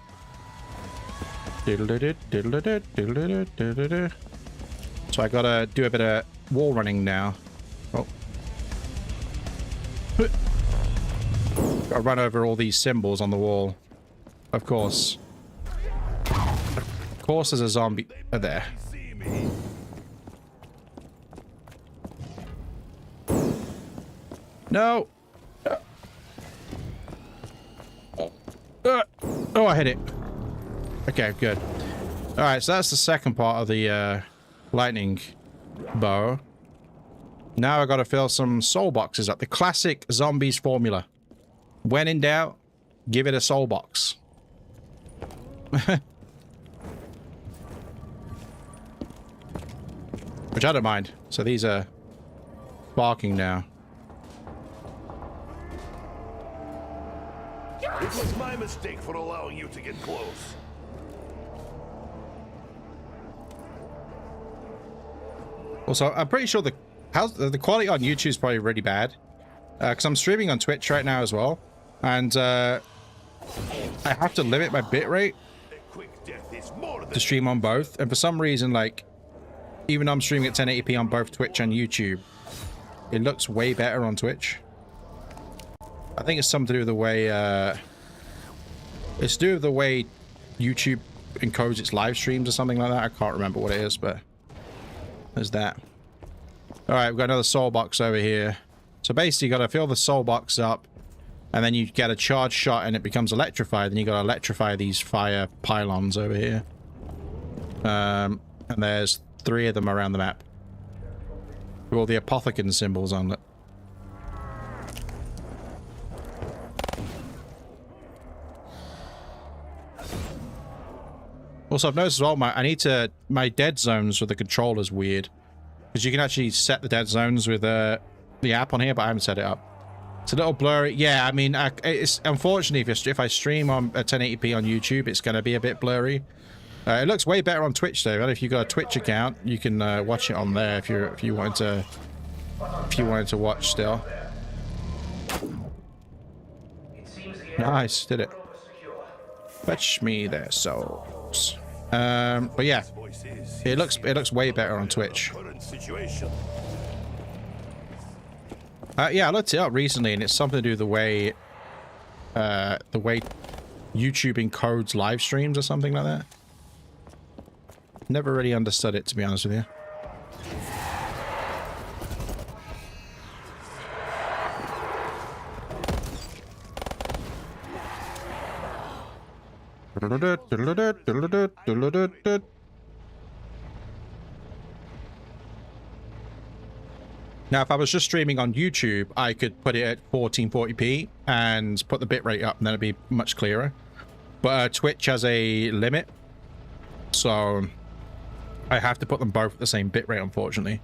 So I gotta do a bit of wall running now. Oh, gotta run over all these symbols on the wall. Of course. Of course, there's a zombie there. No. Oh, I hit it. Okay, good. All right, so that's the second part of the lightning bow. Now I got to fill some soul boxes up. The classic Zombies formula. When in doubt, give it a soul box. Which I don't mind. So these are barking now. It was my mistake for allowing you to get close. Also, I'm pretty sure the quality on YouTube is probably really bad. Because I'm streaming on Twitch right now as well. And I have to limit my bitrate to stream on both. And for some reason, like, even though I'm streaming at 1080p on both Twitch and YouTube, it looks way better on Twitch. I think it's something to do with the way it's to do with the way YouTube encodes its live streams or something like that. I can't remember what it is, but there's that. All right, we've got another soul box over here. So basically, you got to fill the soul box up, and then you get a charge shot, and it becomes electrified. Then you got to electrify these fire pylons over here. And there's 3 of them around the map with all the apothecary symbols on it. Also, I've noticed as well, my dead zones with the controller's weird. Because you can actually set the dead zones with the app on here, but I haven't set it up. It's a little blurry. Yeah, I mean, it's unfortunately, if I stream on 1080p on YouTube, it's going to be a bit blurry. It looks way better on Twitch though. If you've got a Twitch account, you can watch it on there if you wanted to watch still. Nice, did it. Fetch me their souls. But yeah, it looks way better on Twitch. Current situation. Yeah, I looked it up recently, and it's something to do with the way YouTube encodes live streams or something like that. Never really understood it, to be honest with you. Now, if I was just streaming on YouTube, I could put it at 1440p and put the bitrate up, and then it'd be much clearer. But Twitch has a limit, so I have to put them both at the same bitrate, unfortunately.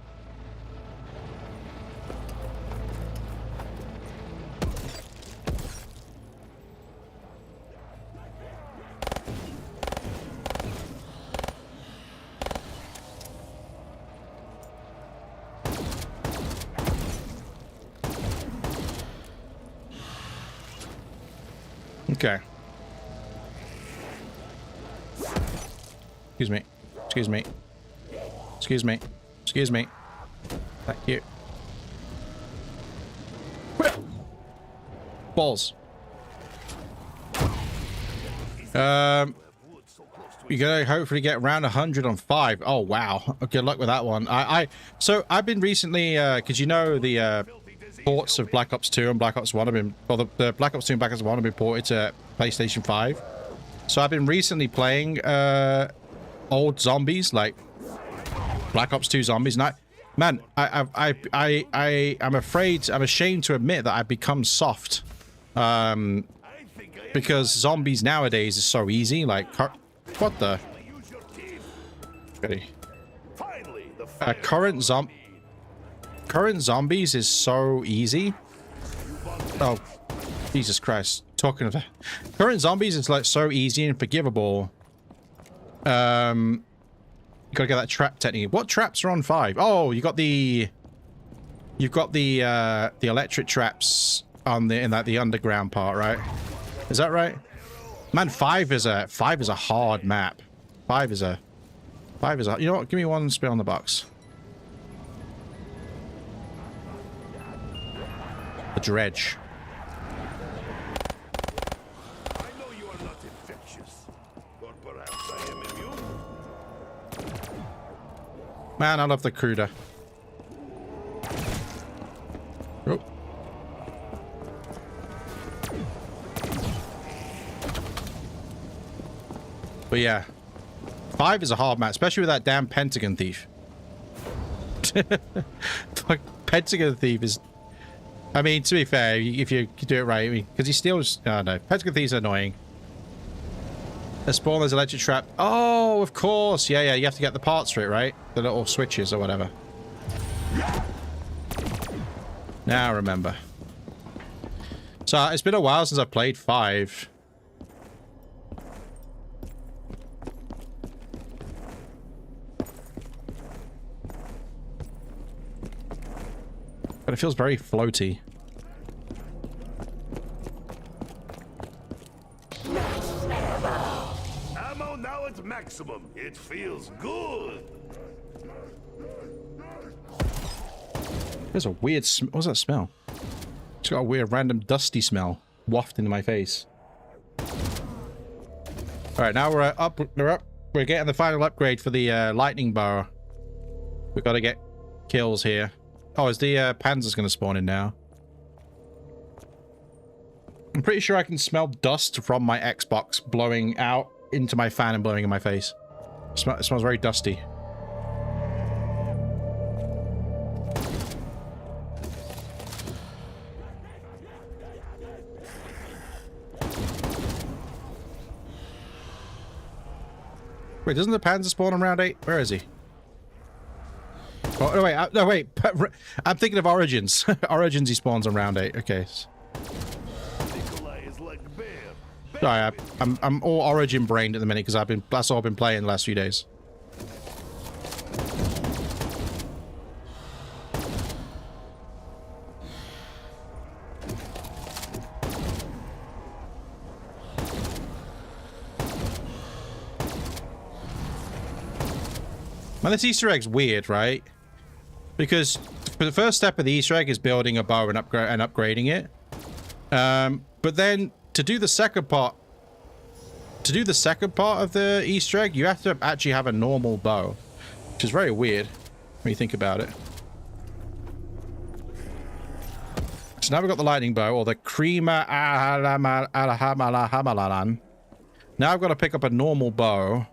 Okay. Excuse me. Excuse me. Excuse me. Excuse me. Thank you. Balls. You gotta hopefully get around 100 on 5. Oh wow. Good luck with that one. So I've been recently because you know the ports of Black Ops 2 and Black Ops 1 have been, well, the Black Ops 2 and Black Ops 1 have been ported to PlayStation 5. So I've been recently playing old zombies, like Black Ops 2 Zombies. And I'm afraid, I'm ashamed to admit that I've become soft. Because zombies nowadays is so easy. Like, what the? Okay. Current zombies is so easy. Oh, Jesus Christ. Talking of that. Current zombies is like so easy and forgivable. You gotta get that trap technique. What traps are on 5? Oh, you've got the electric traps on the underground part, right? Is that right? Man, 5 is a hard map. 5 is a you know what? Give me one spin on the box. The dredge. I know you are not infectious, or perhaps I am immune. Man, I love the cruider. Oh. But yeah, 5 is a hard map, especially with that damn Pentagon Thief. Like, Pentagon Thief is... I mean, to be fair, if you do it right, I mean, because he steals... Oh, no. Pentagon Thief's annoying. The spawner's electric trap. Oh, of course. Yeah, yeah, you have to get the parts for it, right? The little switches or whatever. Now I remember. So, it's been a while since I've played 5. But it feels very floaty. Ammo now at maximum. It feels good. There's a weird what's that smell? It's got a weird random dusty smell wafting in my face. Alright, now we're up. We're getting the final upgrade for the lightning bow. We've got to get kills here. Oh, is the Panzer's going to spawn in now? I'm pretty sure I can smell dust from my Xbox blowing out into my fan and blowing in my face. It smells very dusty. Wait, doesn't the Panzer spawn on round 8? Where is he? Oh, no, wait, no, wait. I'm thinking of Origins. Origins, he spawns on round 8. Okay. Sorry, I'm all Origin brained at the minute because that's all I've been playing the last few days. Now, this Easter egg's weird, right? Because for the first step of the Easter egg is building a bow and upgrading it. But then to do the second part, of the Easter egg, you have to actually have a normal bow, which is very weird when you think about it. So now we've got the lightning bow, or the Krima Alahamalahan. Now I've got to pick up a normal bow.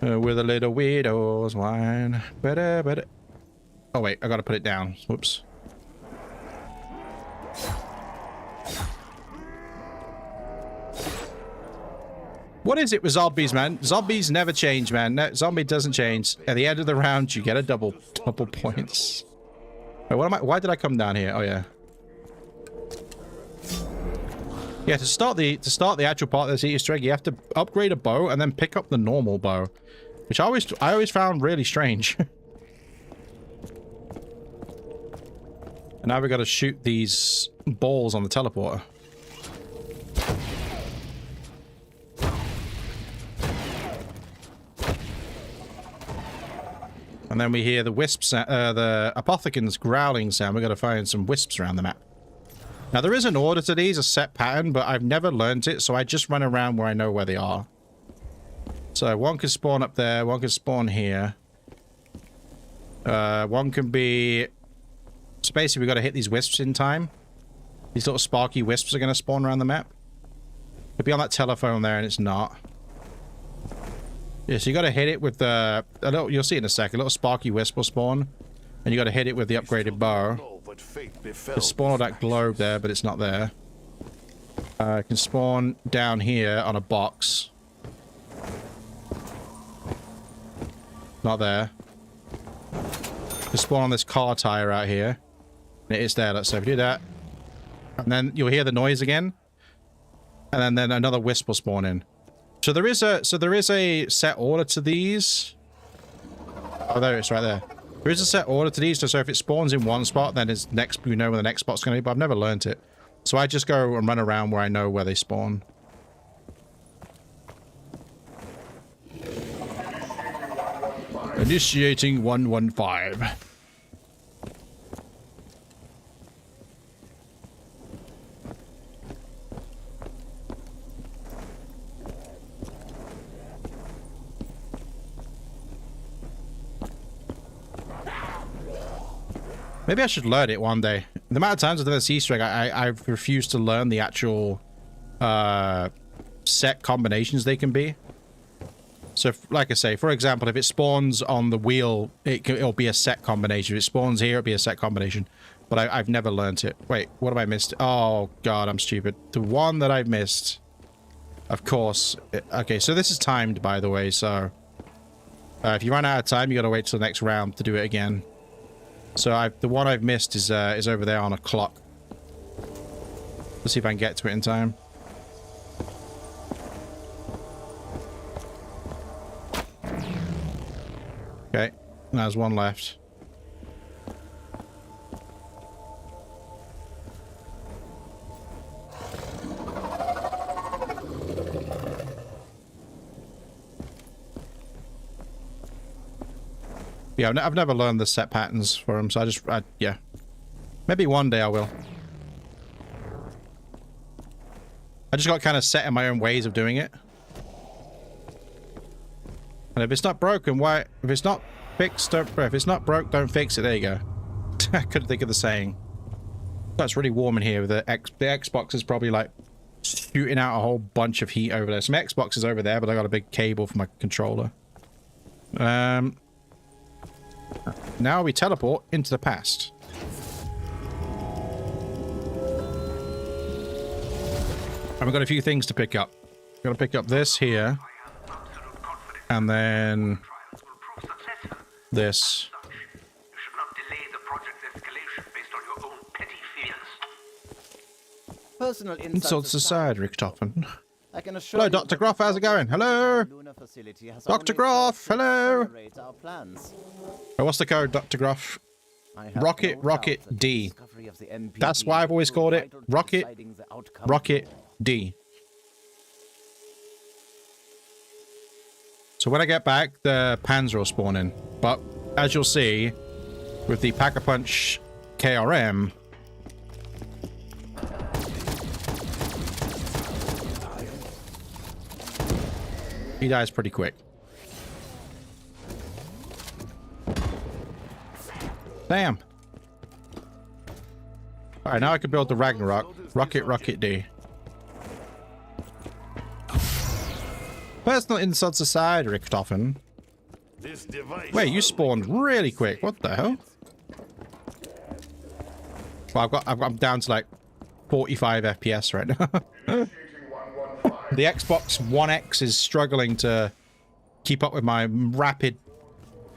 With a little widow's wine. Oh wait, I gotta put it down. Whoops. What is it with zombies, man? Zombies never change, man. No, zombie doesn't change. At the end of the round, you get a double points. Wait, what am I? Why did I come down here? Oh yeah. Yeah, to start the actual part of this Easter egg, you have to upgrade a bow and then pick up the normal bow, which I always found really strange. And now we got to shoot these balls on the teleporter. And then we hear the wisps, the apothecan's growling sound. We got to find some wisps around the map. Now, there is an order to these, a set pattern, but I've never learned it, so I just run around where I know where they are. So, one can spawn up there, one can spawn here. One can be... So, basically, we've got to hit these wisps in time. These little sparky wisps are going to spawn around the map. It'll be on that telephone there, and it's not. Yeah, so you got to hit it with the... you'll see in a sec, a little sparky wisp will spawn. And you got to hit it with the upgraded bow. Can spawn all that globe there, but it's not there. Can spawn down here on a box. Not there. Can spawn on this car tire out here. And it is there. Let's say if we do that. And then you'll hear the noise again. And then another wisp will spawn in. So there is a set order to these. Oh, there it is right there. There is a set order to these, so if it spawns in one spot, then it's next, you know where the next spot's going to be, but I've never learned it. So I just go and run around where I know where they spawn. Initiating 115. Maybe I should learn it one day. The amount of times I've done this Easter egg, I've refused to learn the actual set combinations they can be. So, like I say, for example, if it spawns on the wheel, it'll be a set combination. If it spawns here, it'll be a set combination. But I've never learned it. Wait, what have I missed? Oh, God, I'm stupid. The one that I've missed, of course. Okay, so this is timed, by the way, so... if you run out of time, you got to wait till the next round to do it again. So the one I've missed is over there on a clock. Let's see if I can get to it in time. Okay, there's one left. Yeah, I've never learned the set patterns for them, so yeah. Maybe one day I will. I just got kind of set in my own ways of doing it. And if it's not broken, why? If it's not fixed, don't... If it's not broke, don't fix it. There you go. I couldn't think of the saying. That's really warm in here. The Xbox is probably like shooting out a whole bunch of heat over there. Some Xbox is over there, but I got a big cable for my controller. Now we teleport into the past. And we've got a few things to pick up. We've got to pick up this here. And then... this. Personal Insults aside, Richtofen. Hello, Dr. Groff, how's it going? Hello! Dr. Groff, hello! Oh, what's the code, Dr. Groff? Rocket D. That's why I've always called it Rocket D. So when I get back, the Panzer will spawn in. But as you'll see, with the Pack-a-Punch KRM, he dies pretty quick. Damn. Alright, now I can build the Ragnarok. Rocket D. Personal insults aside, Richtofen. Wait, you spawned really quick. What the hell? Well, I'm down to like 45 FPS right now. The Xbox One X is struggling to keep up with my rapid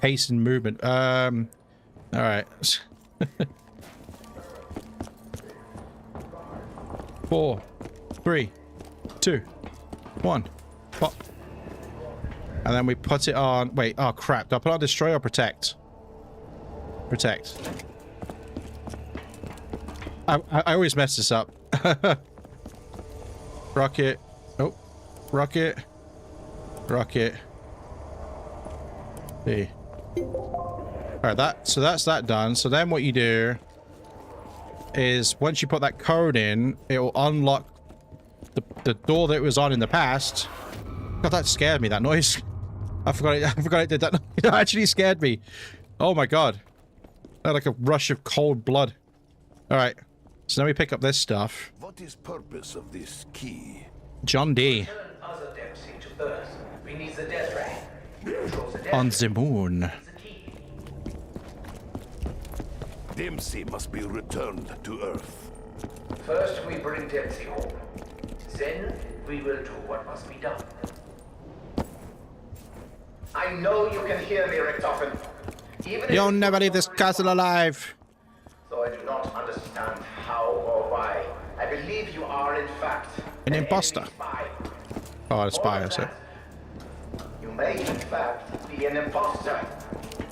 pace and movement. Alright. 4, 3, 2, 1. Pop. And then we put it on... Wait, oh crap. Do I put on destroy or protect? Protect. I always mess this up. Rocket. Oh. Rocket. Rocket. B. Alright, so that's that done. So then what you do is once you put that code in, it will unlock the door that it was on in the past. God, that scared me, that noise. I forgot it did that. It actually scared me. Oh my god. I had like a rush of cold blood. Alright. So now we pick up this stuff. What is purpose of this key? John D. Return other Dempsey to Earth. We need the death ray. Controls the death On ray. the moon. The key. Dempsey must be returned to Earth. First we bring Dempsey home. Then we will do what must be done. I know you can hear me, Richtofen. Even if You'll you never leave this don't castle respond, alive. though I do not understand how or why. I believe you are, in fact, An enemy imposter. spy. Oh, a More spy, than is it? that, you may, in fact, be an imposter.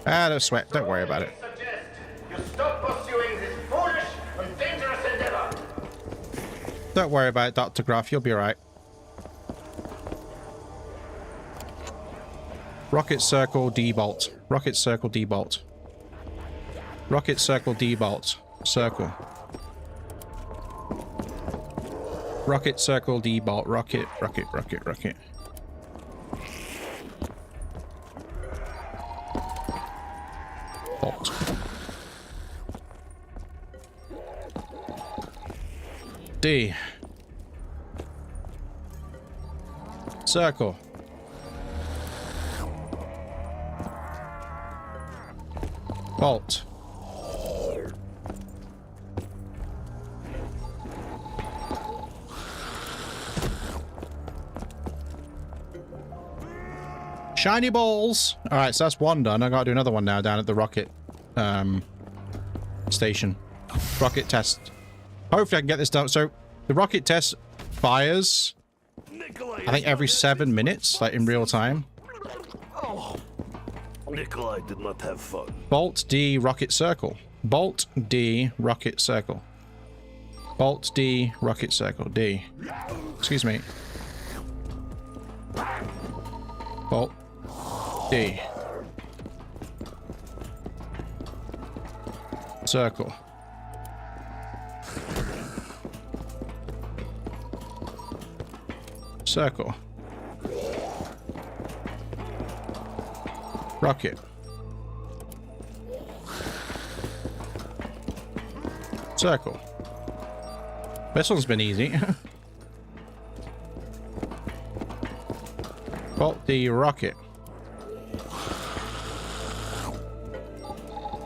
Ah, don't sweat. Don't worry about it. I suggest you stop pursuing this foolish and dangerous endeavor. Don't worry about it, Dr. Gruff. You'll be alright. Rocket circle D-bolt. Rocket circle D-bolt. Rocket circle D-bolt. Circle. Rocket circle D-bolt. Rocket, rocket, rocket, rocket. Bolt. D. Circle. Bolt. Shiny balls. All right, so that's one done. I gotta do another one now down at the rocket station. Rocket test. Hopefully I can get this done. So the rocket test fires, I think every 7 minutes, like in real time. Nikolai did not have fun. Bolt D rocket circle. Bolt D rocket circle. Bolt D rocket circle. D. Excuse me. Bolt D. Circle. Circle. Rocket. Circle. This one's been easy. Bolt the rocket.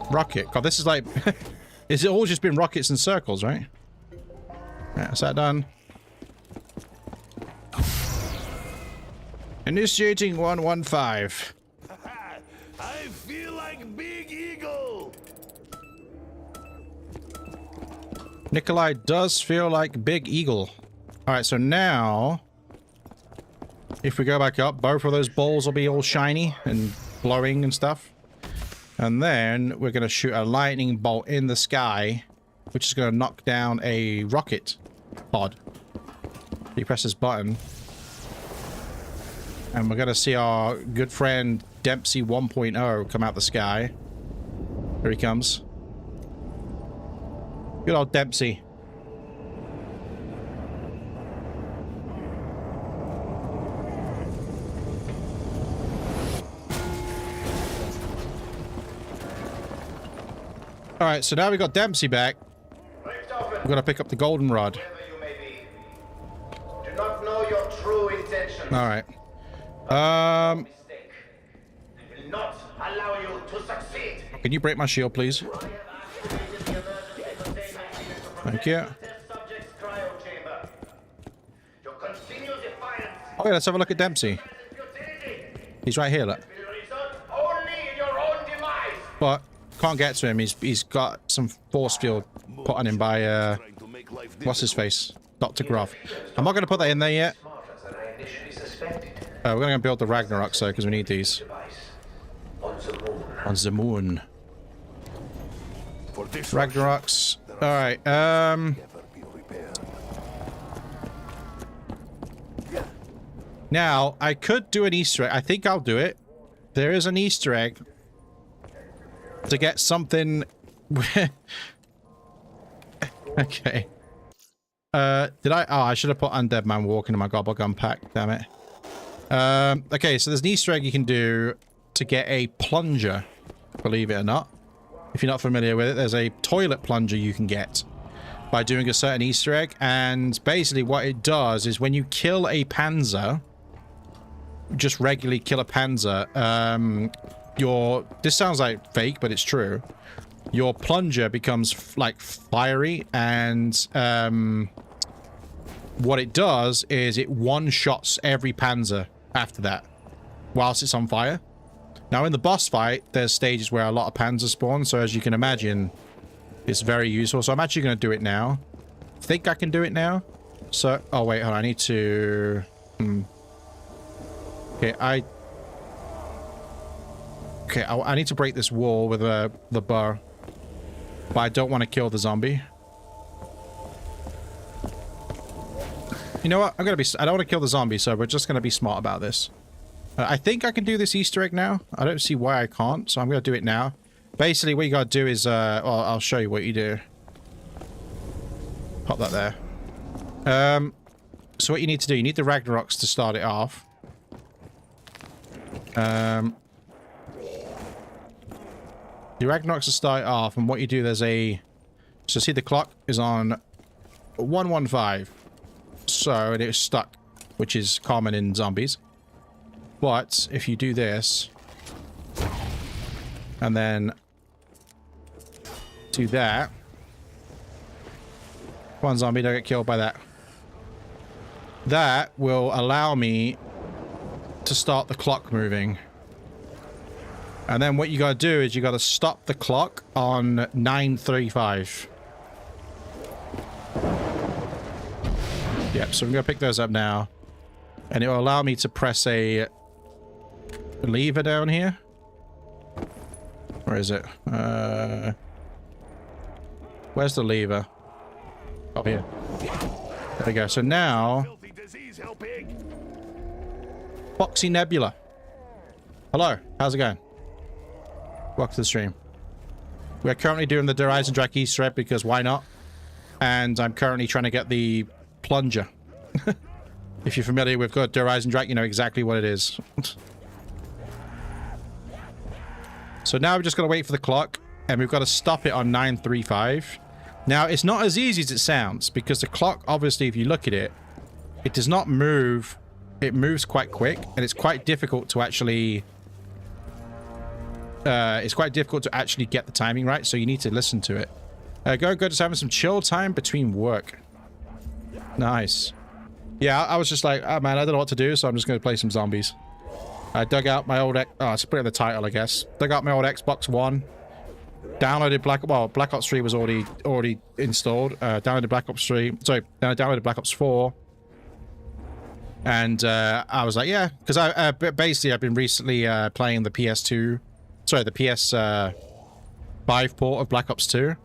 Rocket. God, this is like... It's all just been rockets and circles, right? Yeah, is that done? Initiating 115. I feel like Big Eagle. Nikolai does feel like Big Eagle. Alright, so now... If we go back up, both of those balls will be all shiny and glowing and stuff. And then we're going to shoot a lightning bolt in the sky, which is going to knock down a rocket pod. You press this button. And we're going to see our good friend Dempsey 1.0 come out the sky. Here he comes. Good old Dempsey. Alright, so now we got Dempsey back. We're going to pick up the goldenrod. You may be. Do not know your true intentions. Alright. Mistake. I will not allow you to succeed. Can you break my shield, please? Thank you. Oh yeah, let's have a look at Dempsey. He's right here, look. But can't get to him. He's got some force field put on him by what's his face? Dr. Groff. I'm not gonna put that in there yet. We're gonna build the Ragnaroks though, because we need these. On the moon. Ragnaroks. Alright, now, I could do an Easter egg. I think I'll do it. There is an Easter egg to get something... Okay. Did I... Oh, I should have put Undead Man walking in my Gobblegum pack. Damn it. Okay, so there's an Easter egg you can do to get a plunger. Believe it or not. If you're not familiar with it, there's a toilet plunger you can get by doing a certain Easter egg. And basically what it does is when you kill a panzer... just regularly kill a panzer, this sounds like fake, but it's true. Your plunger becomes like fiery, and what it does is it one-shots every panzer after that whilst it's on fire. Now in the boss fight there's stages where a lot of panzers spawn, so as you can imagine it's very useful. So I'm actually going to do it now. I think I can do it now. So oh wait, hold on, I need to Okay, I need to break this wall with the bar, but I don't want to kill the zombie. You know what? I don't want to kill the zombie, so we're just gonna be smart about this. I think I can do this Easter egg now. I don't see why I can't, so I'm gonna do it now. Basically, what you gotta do is, well, I'll show you what you do. Pop that there. So what you need to do, you need the Ragnaroks to start it off. The Ragnaroks to start it off, and what you do, there's a... So see the clock is on 115. So it is stuck, which is common in zombies. But if you do this, and then do that, one zombie, don't get killed by that. That will allow me to start the clock moving. And then what you gotta do is you gotta stop the clock on 9:35. Yep, so I'm gonna pick those up now. And it will allow me to press a lever down here. Where is it? Where's the lever? Oh, here. There we go. So now... Foxy Nebula. Hello, how's it going? Welcome to the stream. We're currently doing the Der Eisendrache Easter egg because why not? And I'm currently trying to get the plunger. If you're familiar with Der Eisendrache, you know exactly what it is. So now we're just going to wait for the clock, and we've got to stop it on 9:35. Now, it's not as easy as it sounds, because the clock, obviously, if you look at it, it does not move. It moves quite quick, and it's quite difficult to actually... get the timing right, so you need to listen to it. Go just having some chill time between work. Nice. Yeah, I was just like, oh man, I don't know what to do, so I'm just going to play some zombies. I dug out my old... Oh, it's put in the title, I guess. Dug out my old Xbox One. Downloaded Black Ops 3 was already installed. Downloaded Black Ops 3. Sorry, downloaded Black Ops 4. And I was like, yeah, because basically I've been recently playing the PS2... Sorry, the PS5 port of Black Ops 2.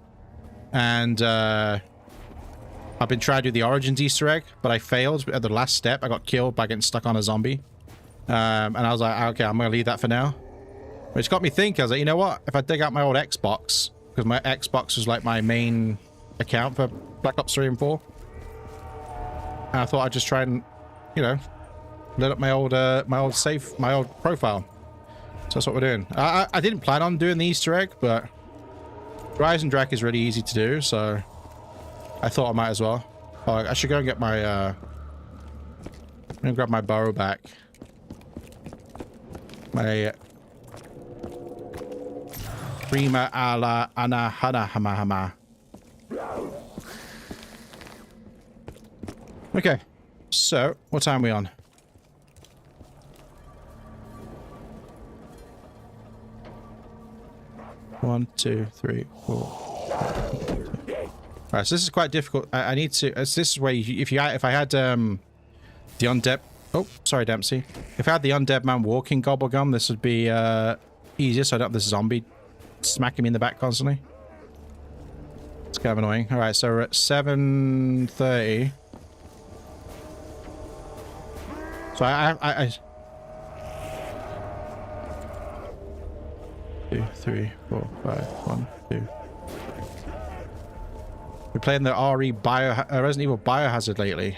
And I've been trying to do the Origins Easter egg, but I failed at the last step. I got killed by getting stuck on a zombie. And I was like, okay, I'm gonna leave that for now. Which got me thinking. I was like, you know what? If I dig out my old Xbox, because my Xbox was like my main account for Black Ops 3 and 4, and I thought I'd just try and, you know, lit up my old profile. So that's what we're doing. I didn't plan on doing the Easter egg, but Rise and Drac is really easy to do, so I thought I might as well. Oh, I should go and get my I'm gonna grab my bow back. My Prima ala ana hana hama hama. Okay, so what time are we on? One, two, three, four. Alright, so this is quite difficult. I need to. This is where if I had the undead. Oh, sorry, Dempsey. If I had the undead man walking gobblegum, this would be easier. So I don't have this zombie smacking me in the back constantly. It's kind of annoying. All right, so we're at 7:30. So I 2, 3, 4, 5, 1, 2. We're playing the RE Resident Evil Biohazard lately.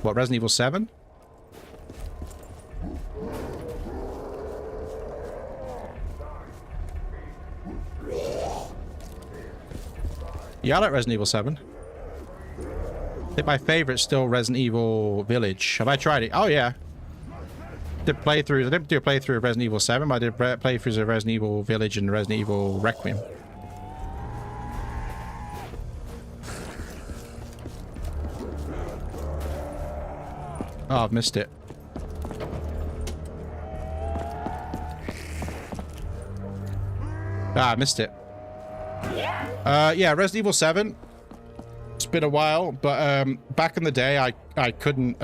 What, Resident Evil 7? Yeah, I like Resident Evil 7. I think my favorite's still Resident Evil Village. Have I tried it? Oh, yeah. I didn't do a playthrough of Resident Evil 7, but I did playthroughs of Resident Evil Village and Resident Evil Requiem. Oh, I've missed it. Ah, I missed it. Yeah, Resident Evil 7. It's been a while, but back in the day, I couldn't.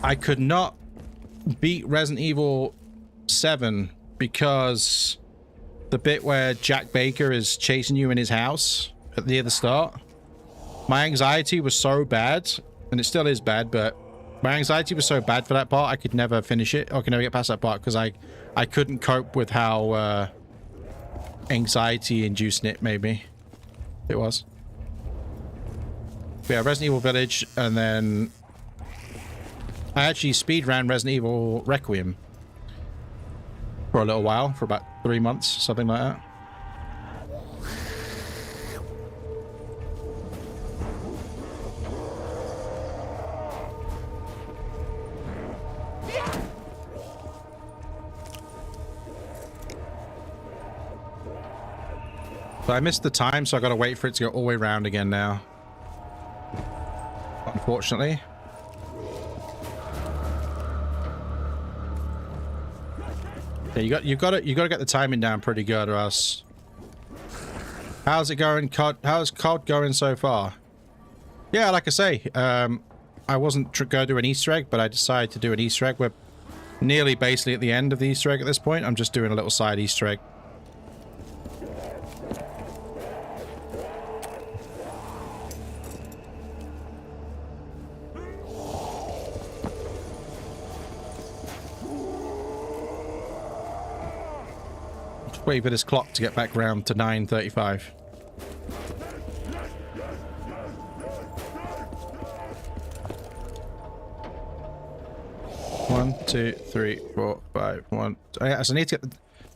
I could not beat Resident Evil 7 because the bit where Jack Baker is chasing you in his house at the start. My anxiety was so bad, and it still is bad, but my anxiety was so bad for that part, I could never finish it, or I could never get past that part, because I couldn't cope with how anxiety-inducing it made me. It was. But yeah, Resident Evil Village, and then I actually speedran Resident Evil Requiem for a little while, for about 3 months, something like that. But I missed the time, so I gotta wait for it to go all the way around again now. Unfortunately. Yeah, you gotta get the timing down pretty good, or else. How's it going, COD? How's COD going so far? Yeah, like I say, I wasn't gonna do an Easter egg, but I decided to do an Easter egg. We're nearly basically at the end of the Easter egg at this point. I'm just doing a little side Easter egg. Wait for this clock to get back round to 9:35. One, two, three, four, five, one. So I need to get the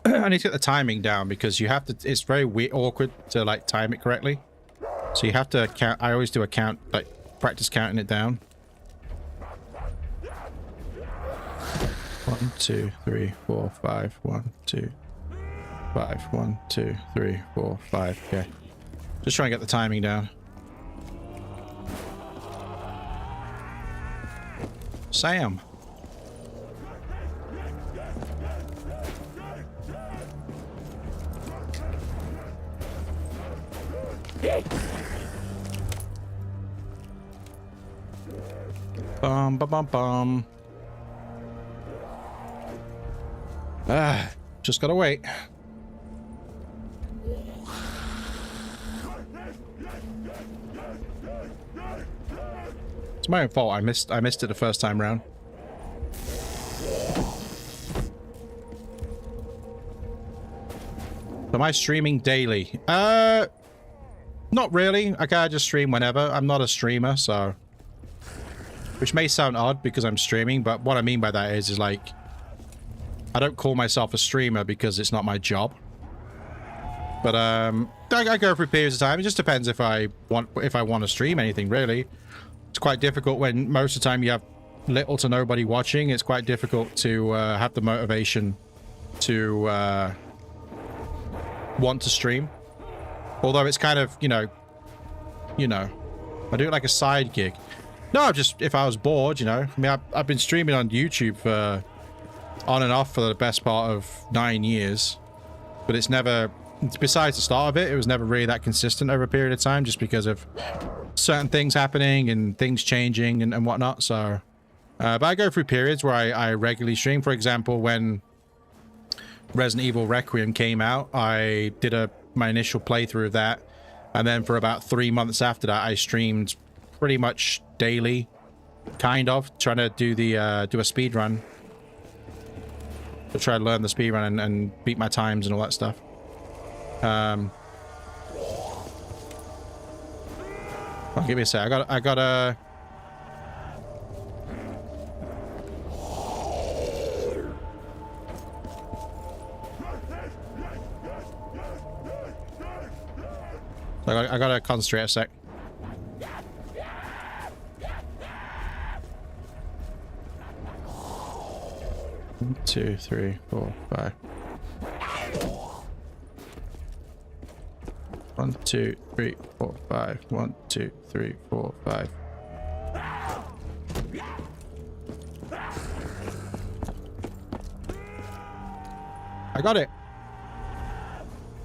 I need to get the timing down, because you have to. It's very awkward to like time it correctly. So you have to count. I always do a count, like practice counting it down. 1, 2, 3, 4, 5. 1, 2. 5. 1, 2, 3, 4, 5. Okay. Just trying to get the timing down. Sam. Bum bum bum bum. Ah, just gotta wait. It's my own fault. I missed it the first time round. Am I streaming daily? Not really. I can just stream whenever. I'm not a streamer, so... Which may sound odd because I'm streaming, but what I mean by that is like... I don't call myself a streamer because it's not my job. But, I go through periods of time. It just depends if I want to stream anything, really. It's quite difficult when most of the time you have little to nobody watching. It's quite difficult to have the motivation to want to stream. Although it's kind of, you know, I do it like a side gig. No, just if I was bored, you know. I mean, I've been streaming on YouTube for on and off for the best part of 9 years, but it's never, besides the start of it, it was never really that consistent over a period of time, just because of certain things happening and things changing and whatnot. So, but I go through periods where I regularly stream. For example, when Resident Evil Requiem came out, I did my initial playthrough of that, and then for about 3 months after that, I streamed pretty much daily, kind of trying to do a speed run, to try to learn the speed run and beat my times and all that stuff. Oh, give me a sec. I got a. I gotta concentrate a sec. One, 2, 3, 4, 5. 1, 2, 3, 4, 5. 1, 2, 3, 4, 5. I got it.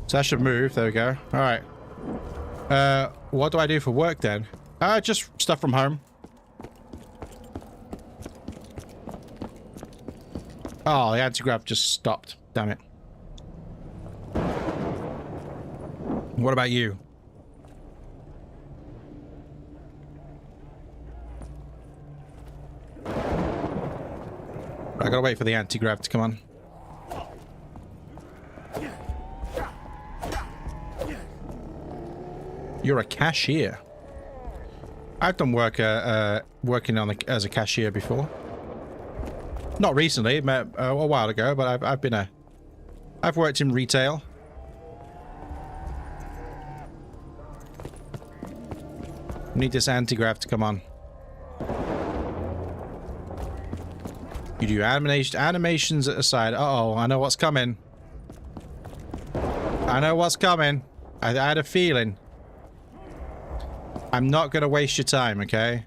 So that should move. There we go. All right. What do I do for work then? Just stuff from home. Oh, the anti-grav just stopped. Damn it. What about you? I gotta wait for the anti-grav to come on. You're a cashier. I've done work working on as a cashier before. Not recently, a while ago, but I've worked in retail. Need this anti-grav to come on. You do animations at the side. Uh-oh, I know what's coming. I know what's coming. I had a feeling. I'm not going to waste your time, okay?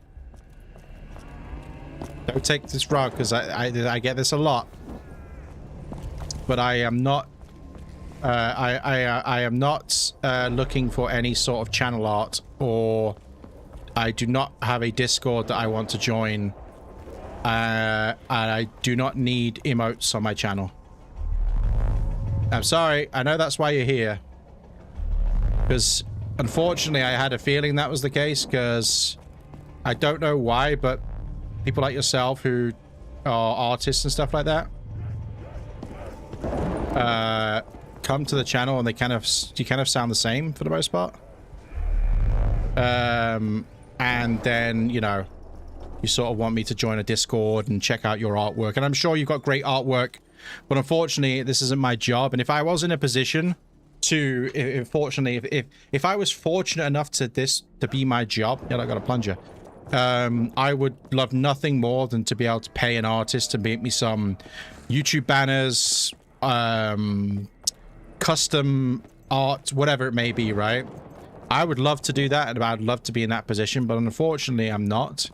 Don't take this wrong, because I get this a lot. But I am not... I am not looking for any sort of channel art, or I do not have a Discord that I want to join. And I do not need emotes on my channel. I'm sorry. I know that's why you're here. Because... unfortunately, I had a feeling that was the case, because I don't know why, but people like yourself who are artists and stuff like that come to the channel and you kind of sound the same for the most part. And then, you know, you sort of want me to join a Discord and check out your artwork. And I'm sure you've got great artwork, but unfortunately, this isn't my job. And if I was in a position to, if I was fortunate enough to be my job, yeah, I got a plunger. I would love nothing more than to be able to pay an artist to make me some YouTube banners, custom art, whatever it may be, right? I would love to do that, and I'd love to be in that position, but unfortunately, I'm not.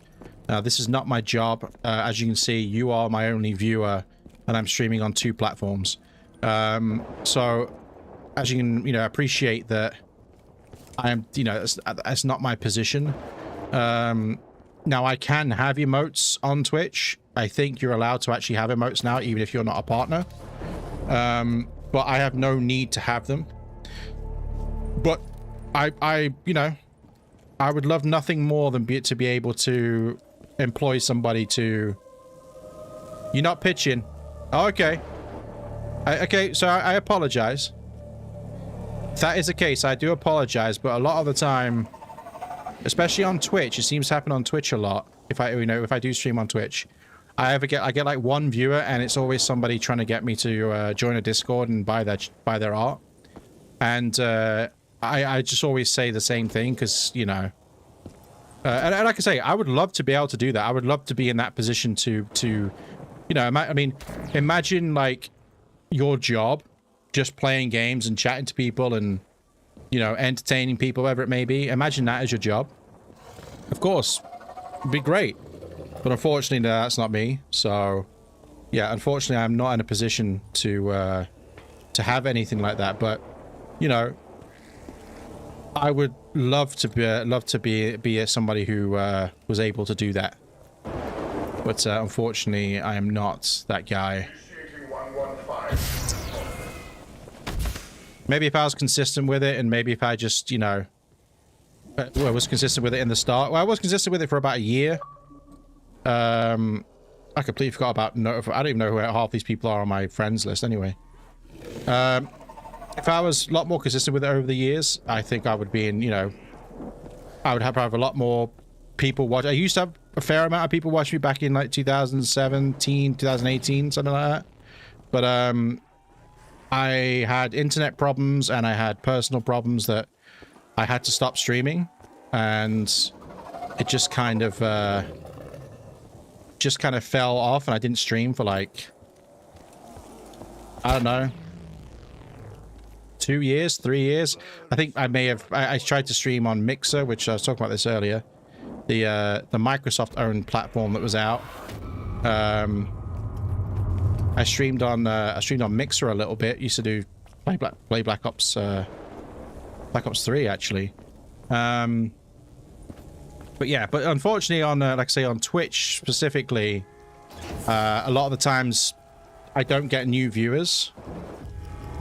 This is not my job. As you can see, you are my only viewer, and I'm streaming on 2 platforms. So, as you can, you know, appreciate that I am, you know, that's not my position. Now, I can have emotes on Twitch. I think you're allowed to actually have emotes now, even if you're not a partner. But I have no need to have them. But I you know, I would love nothing more than to be able to employ somebody to... You're not pitching. Oh, okay. Okay, so I apologize. If that is the case, I do apologize, but a lot of the time, especially on Twitch, it seems to happen on Twitch a lot. If I do stream on Twitch, I get like one viewer, and it's always somebody trying to get me to join a Discord and buy their art. And I just always say the same thing because, you know, and like I say, I would love to be able to do that. I would love to be in that position to you know, I mean, imagine like your job, just playing games and chatting to people and, you know, entertaining people, whatever it may be. Imagine that as your job. Of course, it'd be great. But unfortunately, no, that's not me. So, yeah, unfortunately, I'm not in a position to have anything like that. But, you know, I would love to be somebody who was able to do that. But unfortunately, I am not that guy. Initiating 115. Maybe if I was consistent with it, and maybe if I just, you know, was consistent with it in the start. Well, I was consistent with it for about a year. I completely forgot about... I don't even know who half these people are on my friends list anyway. If I was a lot more consistent with it over the years, I think I would be in, you know... I would have a lot more people watch. I used to have a fair amount of people watch me back in like 2017, 2018, something like that. But I had internet problems and I had personal problems that I had to stop streaming, and it just kind of fell off, and I didn't stream for like, I don't know, 2 years, 3 years. I think I may have, I tried to stream on Mixer, which I was talking about this earlier. The Microsoft owned platform that was out. I streamed on Mixer a little bit. Used to play Black Ops 3 actually. But yeah, but unfortunately on like I say on Twitch specifically, a lot of the times I don't get new viewers.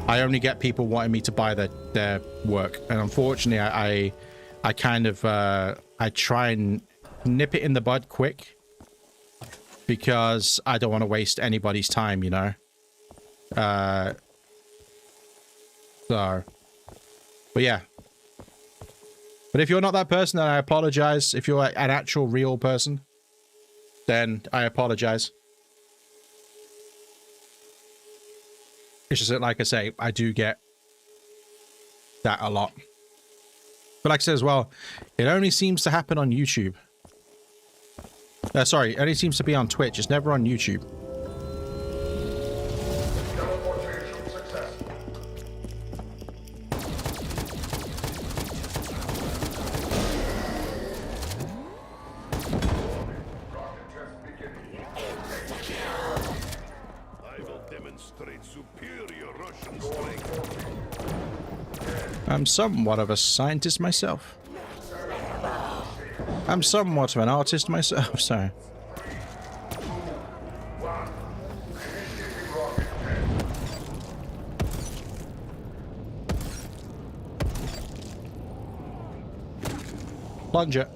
I only get people wanting me to buy their work, and unfortunately I kind of I try and nip it in the bud quick because I don't want to waste anybody's time, you know. So, but yeah. But if you're not that person, then I apologize. If you're an actual real person, then I apologize. It's just that, like I say, I do get that a lot. But like I said as well, it only seems to happen on YouTube. Sorry, it only seems to be on Twitch. It's never on YouTube. Teleportation successful. Rocket test beginning. I will demonstrate superior Russian strength. I'm somewhat of a scientist myself. I'm somewhat of an artist myself, sorry. Plunger.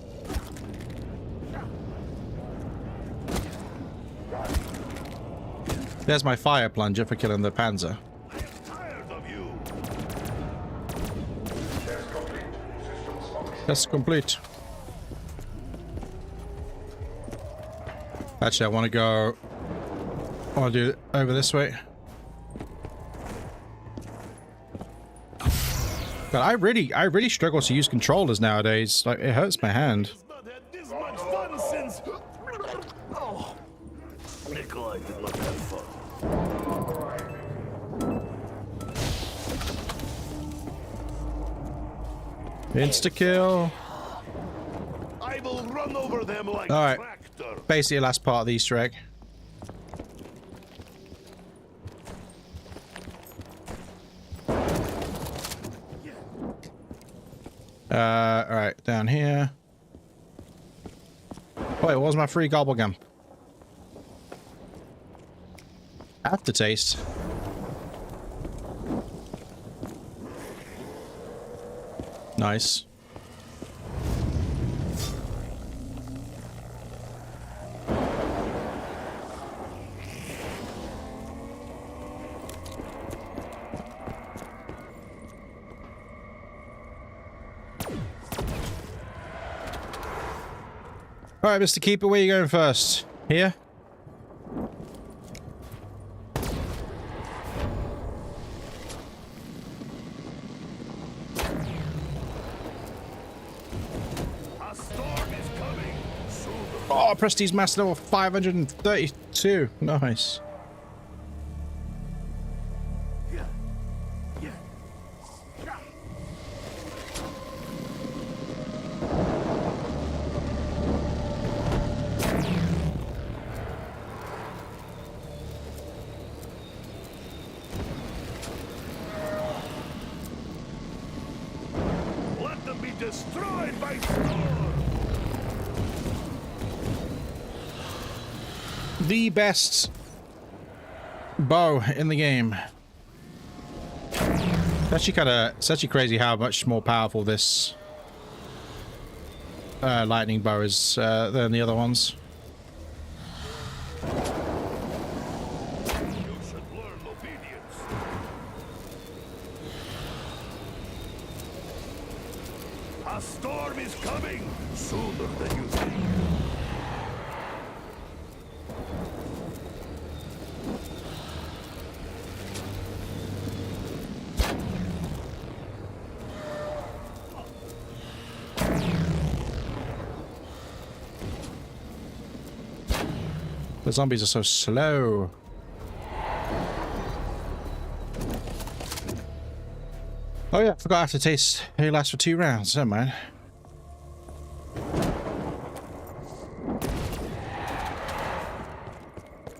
There's my fire plunger for killing the Panzer. I am tired of you. Test complete. Systems function. That's complete. Actually, I want to do it over this way. But I really struggle to use controllers nowadays. Like, it hurts my hand. It's not had this much fun since... Oh. Nikolai did not have fun. Insta-kill. I will run over them like All right. tractor. Basically, last part of the Easter egg. Alright, down here. Oh, it was my free gobblegum. Aftertaste. Nice. All right, Mr. Keeper, where are you going first? Here? A storm is coming. Soon. Oh, Prestige Mass level 532. Nice. Yeah. Yeah. Let them be destroyed by storm. The best bow in the game. It's actually crazy how much more powerful this lightning bow is than the other ones. You should learn obedience. A storm is coming sooner than you think. The zombies are so slow. Oh yeah, I forgot aftertaste. It lasts for 2 rounds. Never mind.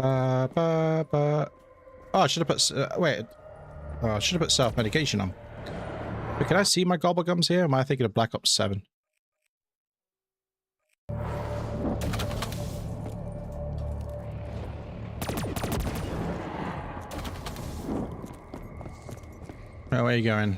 Oh, I should have put. Wait. Oh, I should have put self-medication on. But can I see my gobblegums here? Or am I thinking of Black Ops 7? Oh, where are you going?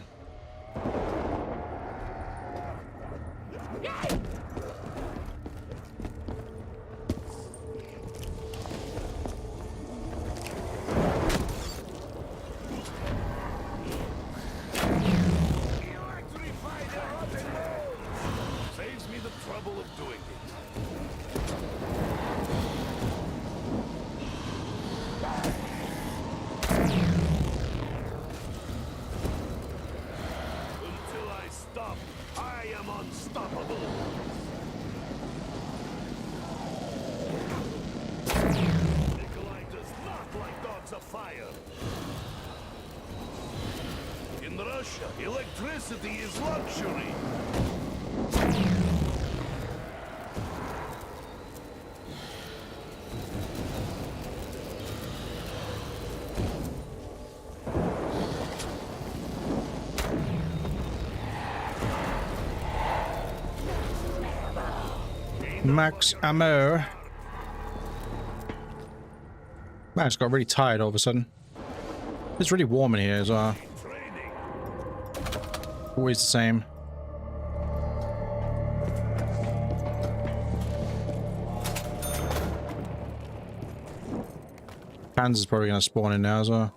Saves me the trouble of doing it. Until I stop, I am unstoppable. Nikolai does not like dogs of fire. In Russia, electricity is luxury. Max ammo. Man, it's got really tired all of a sudden. It's really warm in here as well. Training. Always the same. Panzer's probably going to spawn in now as well.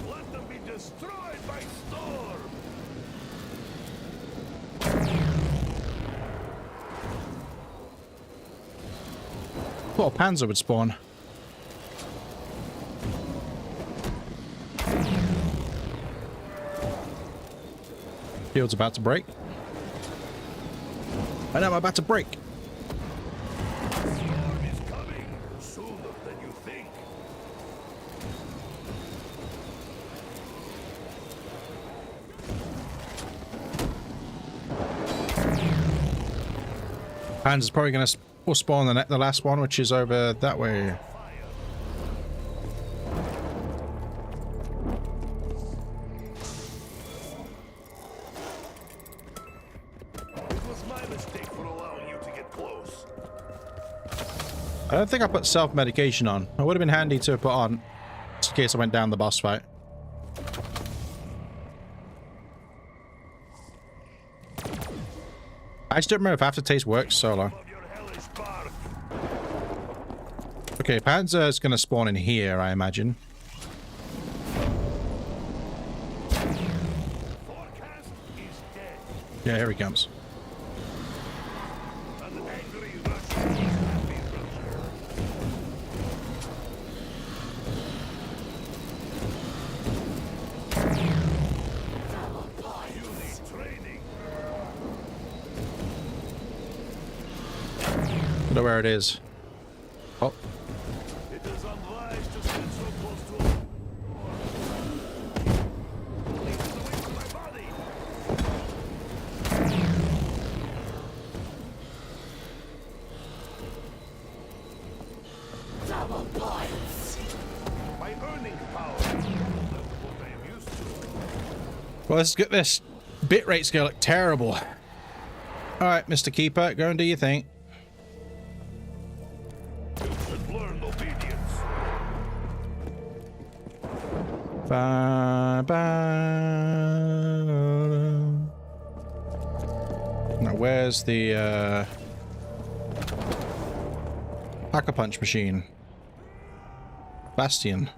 Let them be destroyed by storm. Thought a Panzer would spawn. Field's about to break. I know I'm about to break. Storm is coming sooner than you think. Panzer's probably going to spawn the last one, which is over that way. It was my mistake for allowing you to get close. I don't think I put self-medication on. It would have been handy to put on, just in case I went down the boss fight. I just don't remember if aftertaste works solo. Of your hellish bark. Okay, Panzer's gonna spawn in here, I imagine. Yeah, here he comes. An angry Russian is happy Russia. You need training. I don't know where it is. Oh, It is unwise to stand so close to him. Leave it away from my body. Double points. My earning power is not what I am used to. well, this bit rate's gonna look terrible. All right, Mr. Keeper, go and do your thing. You should learn obedience. Ba, ba. Now, where's the Pack-a-Punch machine? Bastion.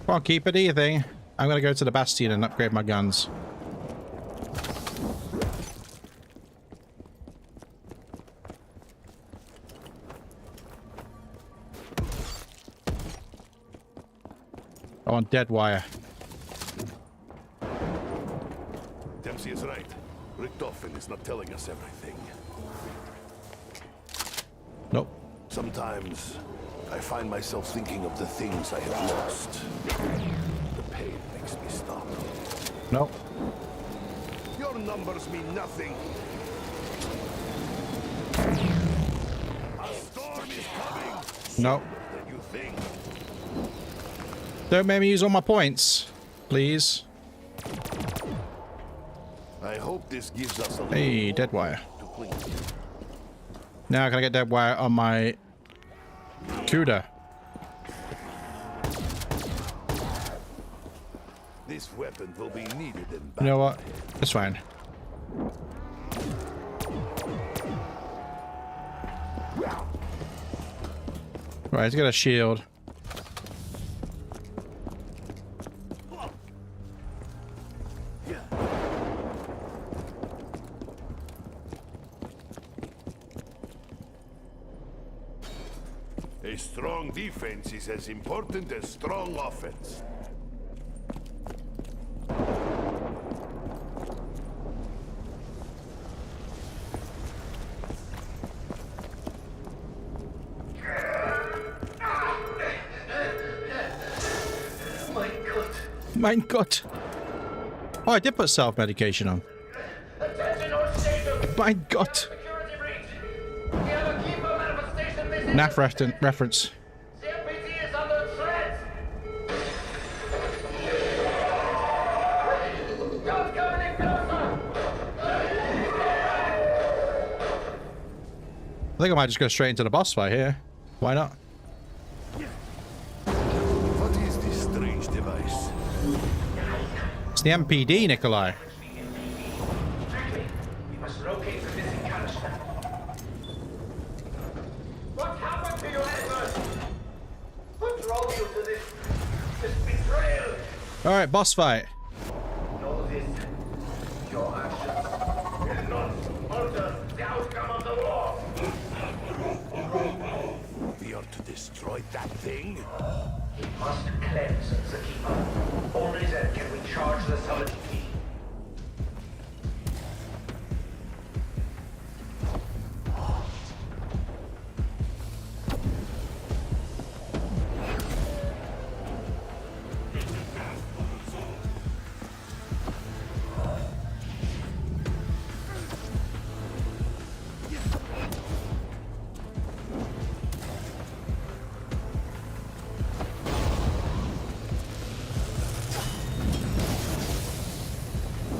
Come on, Keeper, do your thing. I'm gonna go to the Bastion and upgrade my guns. I want dead wire. Dempsey is right. Richtofen is not telling us everything. Nope. Sometimes I find myself thinking of the things I have lost. The pain makes me stop. Nope. Your numbers mean nothing. A storm is coming. Nope. Than you think. Don't make me use all my points, please. I hope this gives us a Hey, little dead wire. to cling to. Now can I get dead wire on my Cuda? This weapon will be needed in battle. You know what? It's fine. Right, he's got a shield. A strong defense is as important as strong offense. My God. Mein Gott. Oh, I did put self-medication on. Attention all stations. Mein Gott. Security breach. We have a keeper manifestation missing. NAF reference. CMPT is under threat. God's coming in closer. I think I might just go straight into the boss fight here. Why not? What is this strange device? It's the MPD, Nikolai. Quickly, we must locate the missing canister. What happened to you, Edward? What drove you to this betrayal? All right, boss fight. Know this. Your actions will not alter the outcome of the war. We are to destroy that thing? We must cleanse the keeper. Only then can we charge the summit key.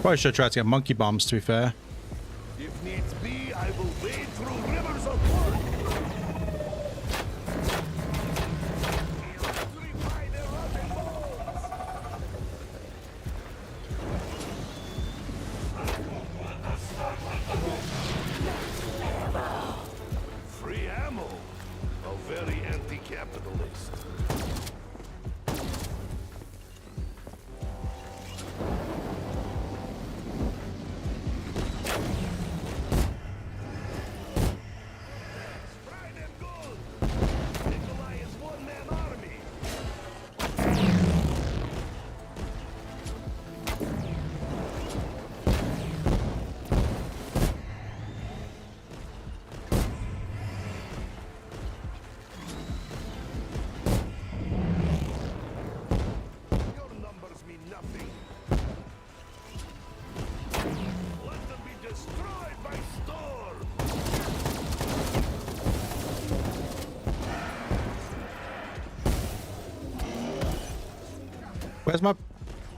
Probably should have tried to get monkey bombs, to be fair. If needs be, I will wade through rivers of blood. Electrify their rotting bones. Free ammo. A very anti-capitalist.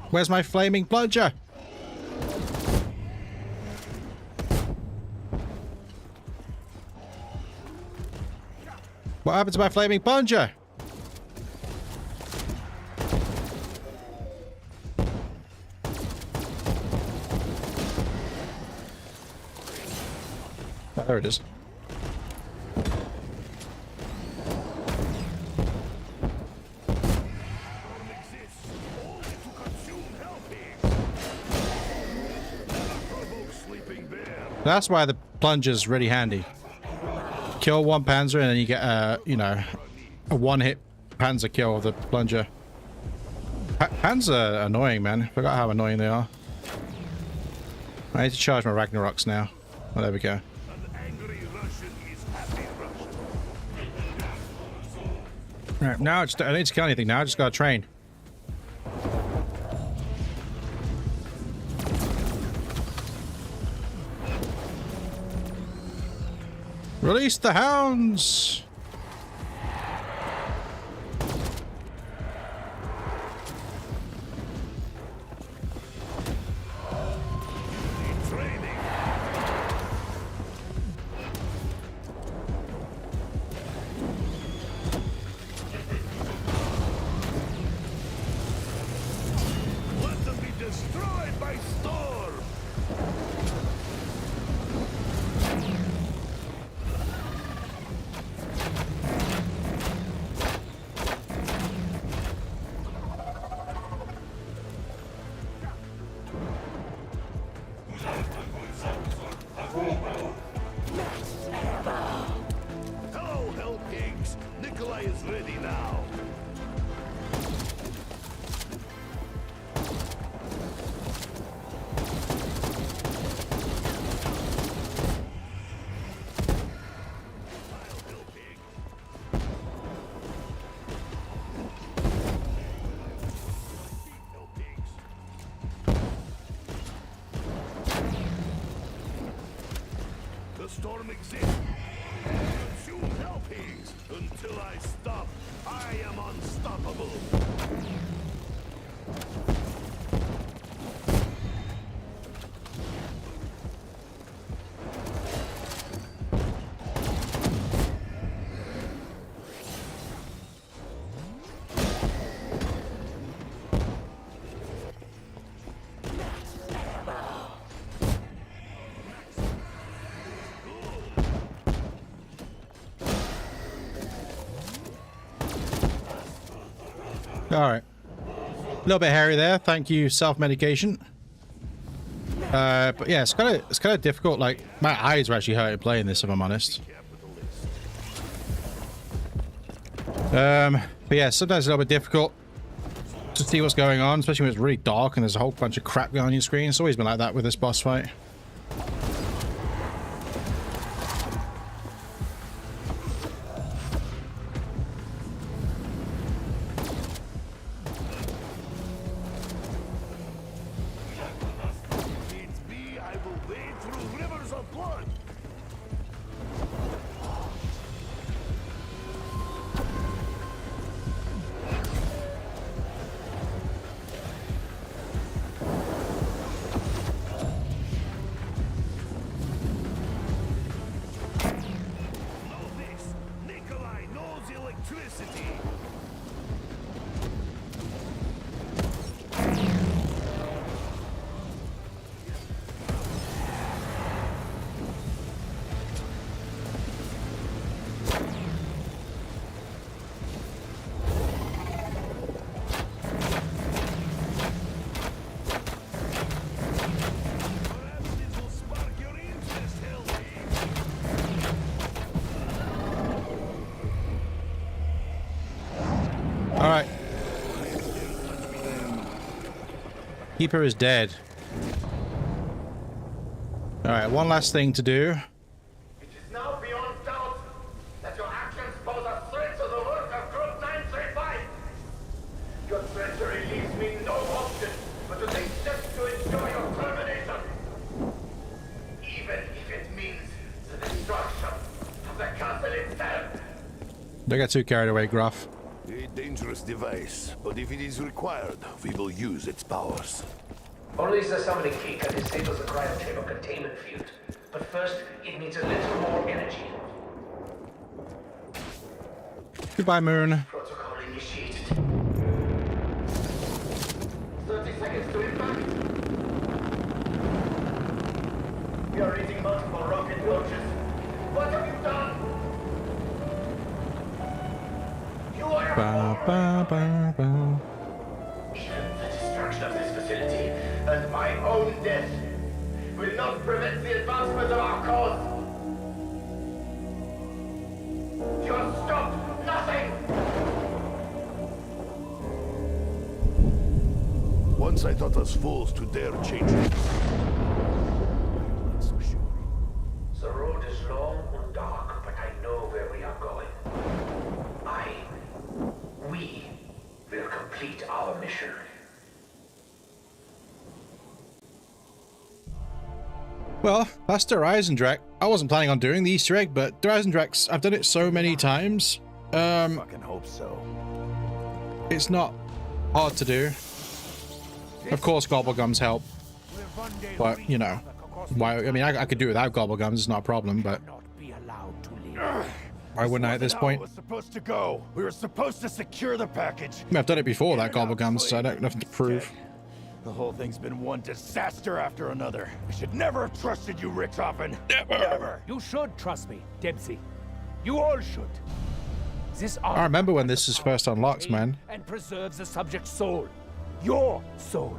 Where's my flaming plunger? What happened to my flaming plunger? Oh, there it is. That's why the plunger's really handy. Kill one panzer and then you get you know, a one-hit panzer kill with the plunger. Panzer are annoying, man. Forgot how annoying they are. I need to charge my Ragnaroks now. Oh, there we go. Right, now I don't need to kill anything now. I just gotta train. Release the hounds! Let them be destroyed by storm! Hello, hell pigs! Nikolai is ready now. The storm exists. Consume hell pigs until I stop. I am unstoppable. All right. A little bit hairy there. Thank you, self-medication. But yeah, it's kind of difficult. Like my eyes are actually hurting playing this, if I'm honest. But yeah, sometimes it's a little bit difficult to see what's going on, especially when it's really dark and there's a whole bunch of crap going on your screen. It's always been like that with this boss fight. Needs me, I will wade through rivers of blood. Know this, Nikolai knows electricity. Perhaps this will spark your interest, Helgi. All right. Keeper is dead. All right, one last thing to do. It is now beyond doubt that your actions pose a threat to the work of Group 935. Your treachery leaves me no option but to take steps to ensure your termination. Even if it means the destruction of the castle itself. Don't get too carried away, Gruff. A dangerous dangerous device, but if it is required, we will use its powers. Only the summoning key can disable the cryochamber containment field. But first, it needs a little more energy. Goodbye, Moon. Protocol initiated. 30 seconds to impact. We are reading multiple rocket launches. What have you done? You are Ba, ba, ba, ba. even the destruction of this facility and my own death will not prevent the advancement of our cause. You have stopped nothing. Once I thought us fools to dare change it. I'm not so sure. The road is long and dark, but I know where we are going. We will complete our mission. Well, that's Der Eisendrache. I wasn't planning on doing the Easter egg, but Der Eisendrache's, I've done it so many times. Fucking hope so. It's not hard to do. Of course, Gobblegums help, but you know, why? I mean, I could do it without Gobblegums. It's not a problem, but why wouldn't I at this point? Was supposed to go. We were supposed to secure the package. I mean, I've done it before that Gobblegums, so I don't have nothing to prove. The whole thing's been one disaster after another. I should never have trusted you, Richtofen. Never. You should trust me, Dempsey. You all should. This I remember when this was first unlocked, man. And preserves the subject's soul. Your soul.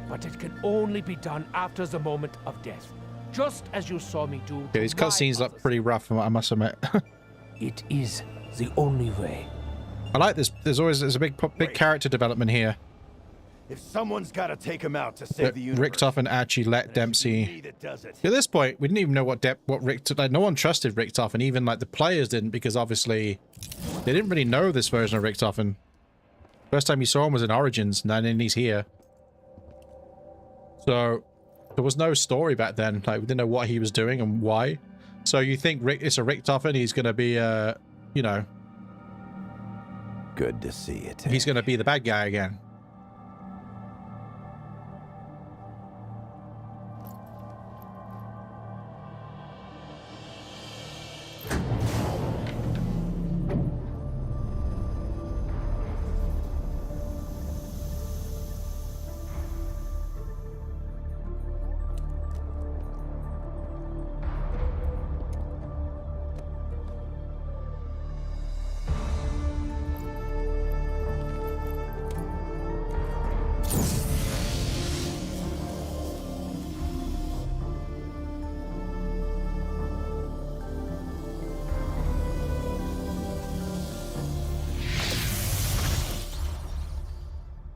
But it can only be done after the moment of death. Just as you saw me do. Yeah, these to my cutscenes look others. pretty rough, I must admit. It is the only way. I like this. There's a big character development here. If someone's got to take him out to save That the universe, Richtofen actually let then it should be Dempsey. me that does it. At this point, we didn't even know what Rick. Like, no one trusted Richtofen, even like the players didn't, because obviously they didn't really know this version of Richtofen. First time you saw him was in Origins, and then he's here. So there was no story back then. Like, we didn't know what he was doing and why. So you think it's a Richtofen? He's gonna be you know, Good to see it. he's gonna be the bad guy again.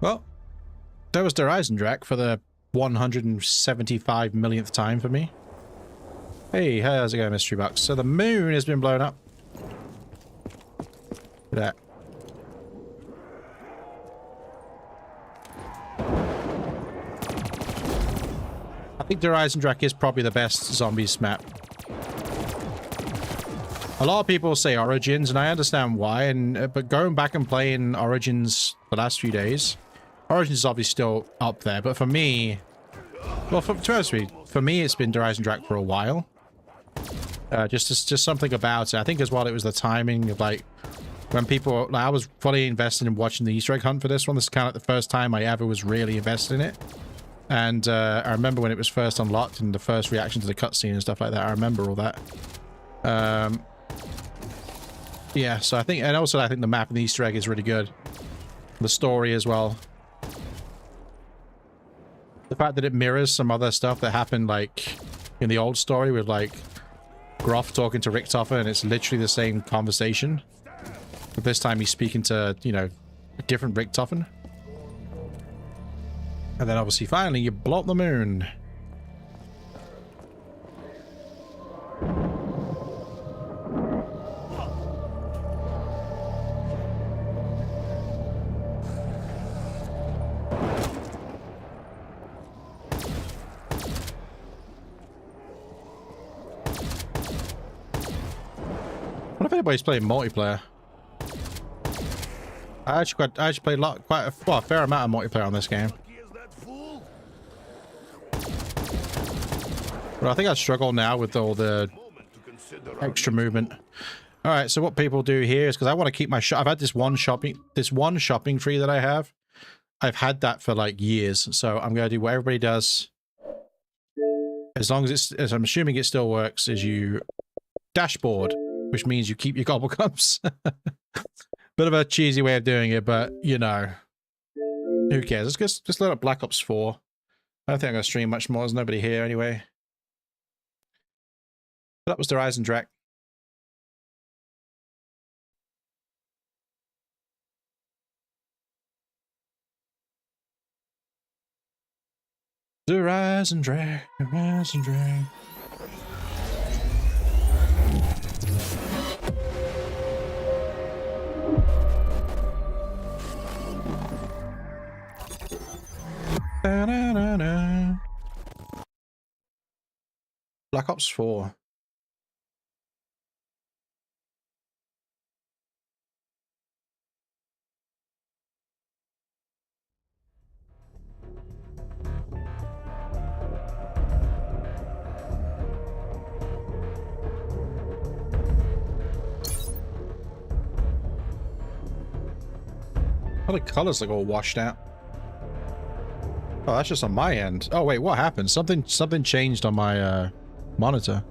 Well, that was Der Eisendrache for the 175 millionth time for me. Hey, how's it going, Mystery Box? So the moon has been blown up. Look at that. I think Der Eisendrache is probably the best zombies map. A lot of people say Origins, and I understand why. And but going back and playing Origins the last few days, Origins is obviously still up there. But for me, well, to be honest with you, for me, it's been Der Eisendrache for a while. Just something about it. I think as well, it was the timing of like when people. Like, I was fully invested in watching the Easter egg hunt for this one. This is kind of the first time I ever was really invested in it. And I remember when it was first unlocked and the first reaction to the cutscene and stuff like that. I remember all that. Yeah, so I think, and also I think the map and the Easter egg is really good. The story as well. The fact that it mirrors some other stuff that happened like in the old story with like Groff talking to Richtofen, and it's literally the same conversation. But this time he's speaking to, you know, a different Richtofen. And then obviously finally you blow up the moon. What if anybody's playing multiplayer? I actually played quite a fair amount of multiplayer on this game. Lucky as that fool? But I think I struggle now with all the Moment to consider our extra next movement. move. All right, so what people do here is because I want to keep my shop. I've had this one shopping tree that I have. I've had that for like years, so I'm gonna do what everybody does. As long as as I'm assuming it still works, is you dashboard, which means you keep your gobblegums. Bit of a cheesy way of doing it, but you know, who cares? Let's just load up Black Ops 4. I don't think I'm gonna stream much more. There's nobody here anyway. But that was the Rise and Drac. The Rise and Drag, the Rise and Drag. Da-da-da-da. Black Ops 4. Oh, the colors look all washed out. Oh, that's just on my end. Oh wait, what happened? Something changed on my monitor.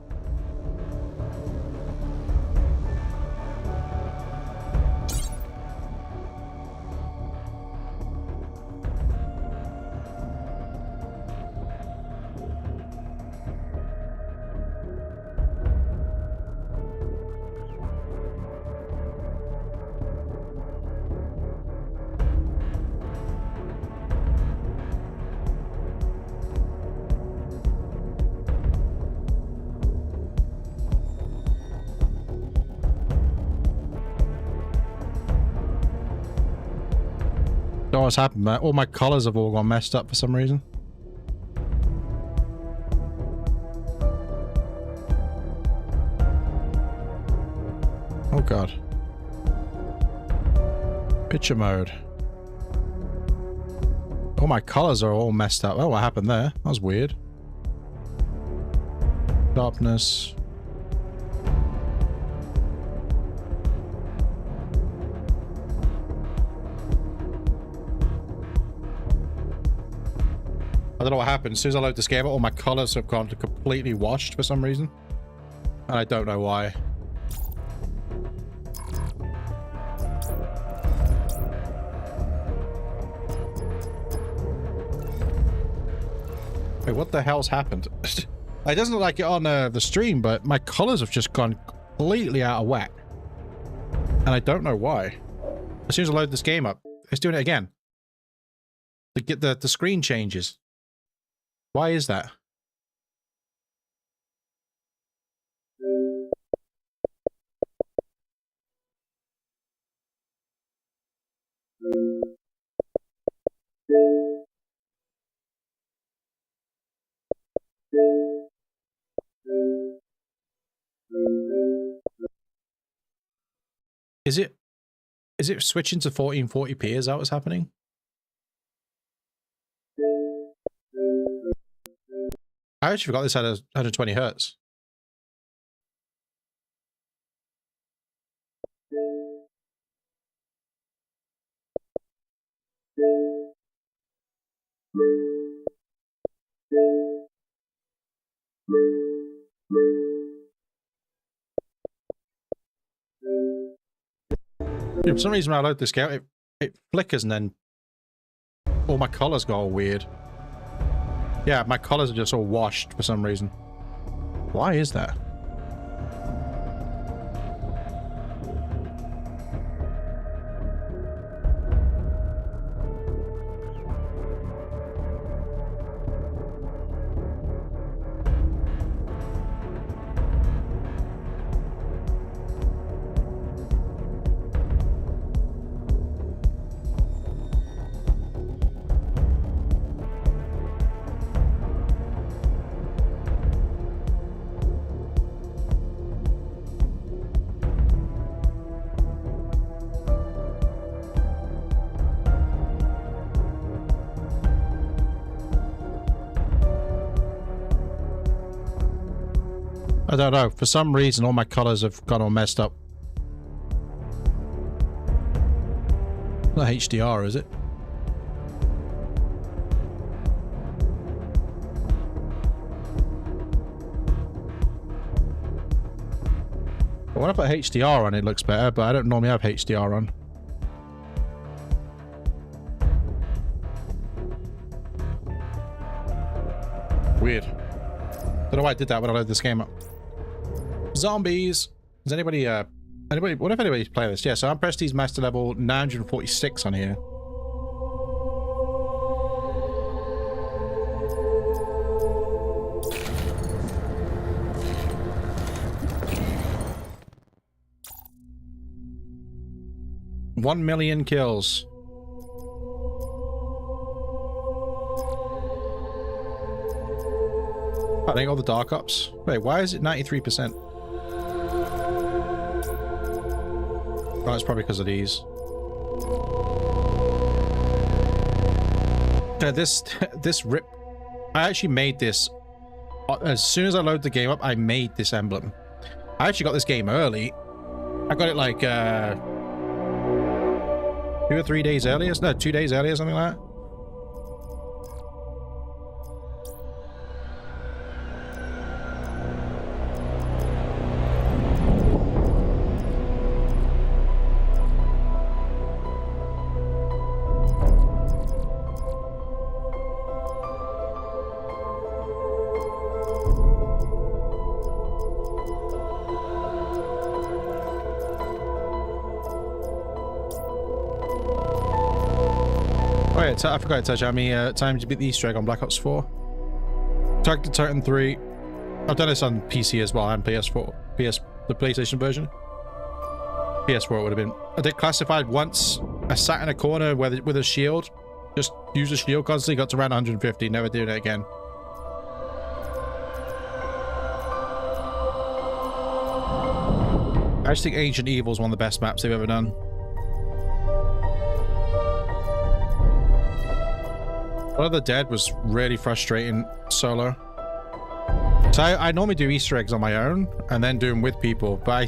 Don't know what's happened, man. All my colors have all gone messed up for some reason. Oh god. Picture mode. All my colors are all messed up. Oh, what happened there? That was weird. Sharpness. I don't know what happened. As soon as I load this game, all my colors have gone completely washed for some reason. And I don't know why. Wait, what the hell's happened? It doesn't look like it on the stream, but my colors have just gone completely out of whack. And I don't know why. As soon as I load this game up, it's doing it again. The screen changes. Why is that? Is it switching to 1440p? Is that what's happening? I actually forgot this had 120 hertz. Yeah, for some reason when I load this game, it flickers and then all my colors go all weird. Yeah, my colors are just all washed for some reason. Why is that? I don't know. For some reason, all my colors have gone all messed up. Not HDR, is it? But when I put HDR on, it looks better, but I don't normally have HDR on. Weird. Don't know why I did that when I loaded this game up. Zombies! Does anybody, what if anybody's playing this? Yeah, so I'm Prestige Master level 946 on here. One million kills. I think all the Dark Ops. Wait, why is it 93%? Oh, it's probably because of these. This rip. I actually made this. As soon as I load the game up, I made this emblem. I actually got this game early. I got it like 2 or 3 days earlier. No, 2 days earlier, something like that. I forgot to touch how many times you beat the Easter egg on Black Ops 4. Tag the Titan 3. I've done this on PC as well and PS4. The PlayStation version. PS4 it would have been. I did classified once. I sat in a corner with a shield. Just use a shield constantly. Got to around 150. Never doing it again. I just think Ancient Evil is one of the best maps they've ever done. Blood of the Dead was really frustrating solo. So I normally do Easter eggs on my own and then do them with people, but I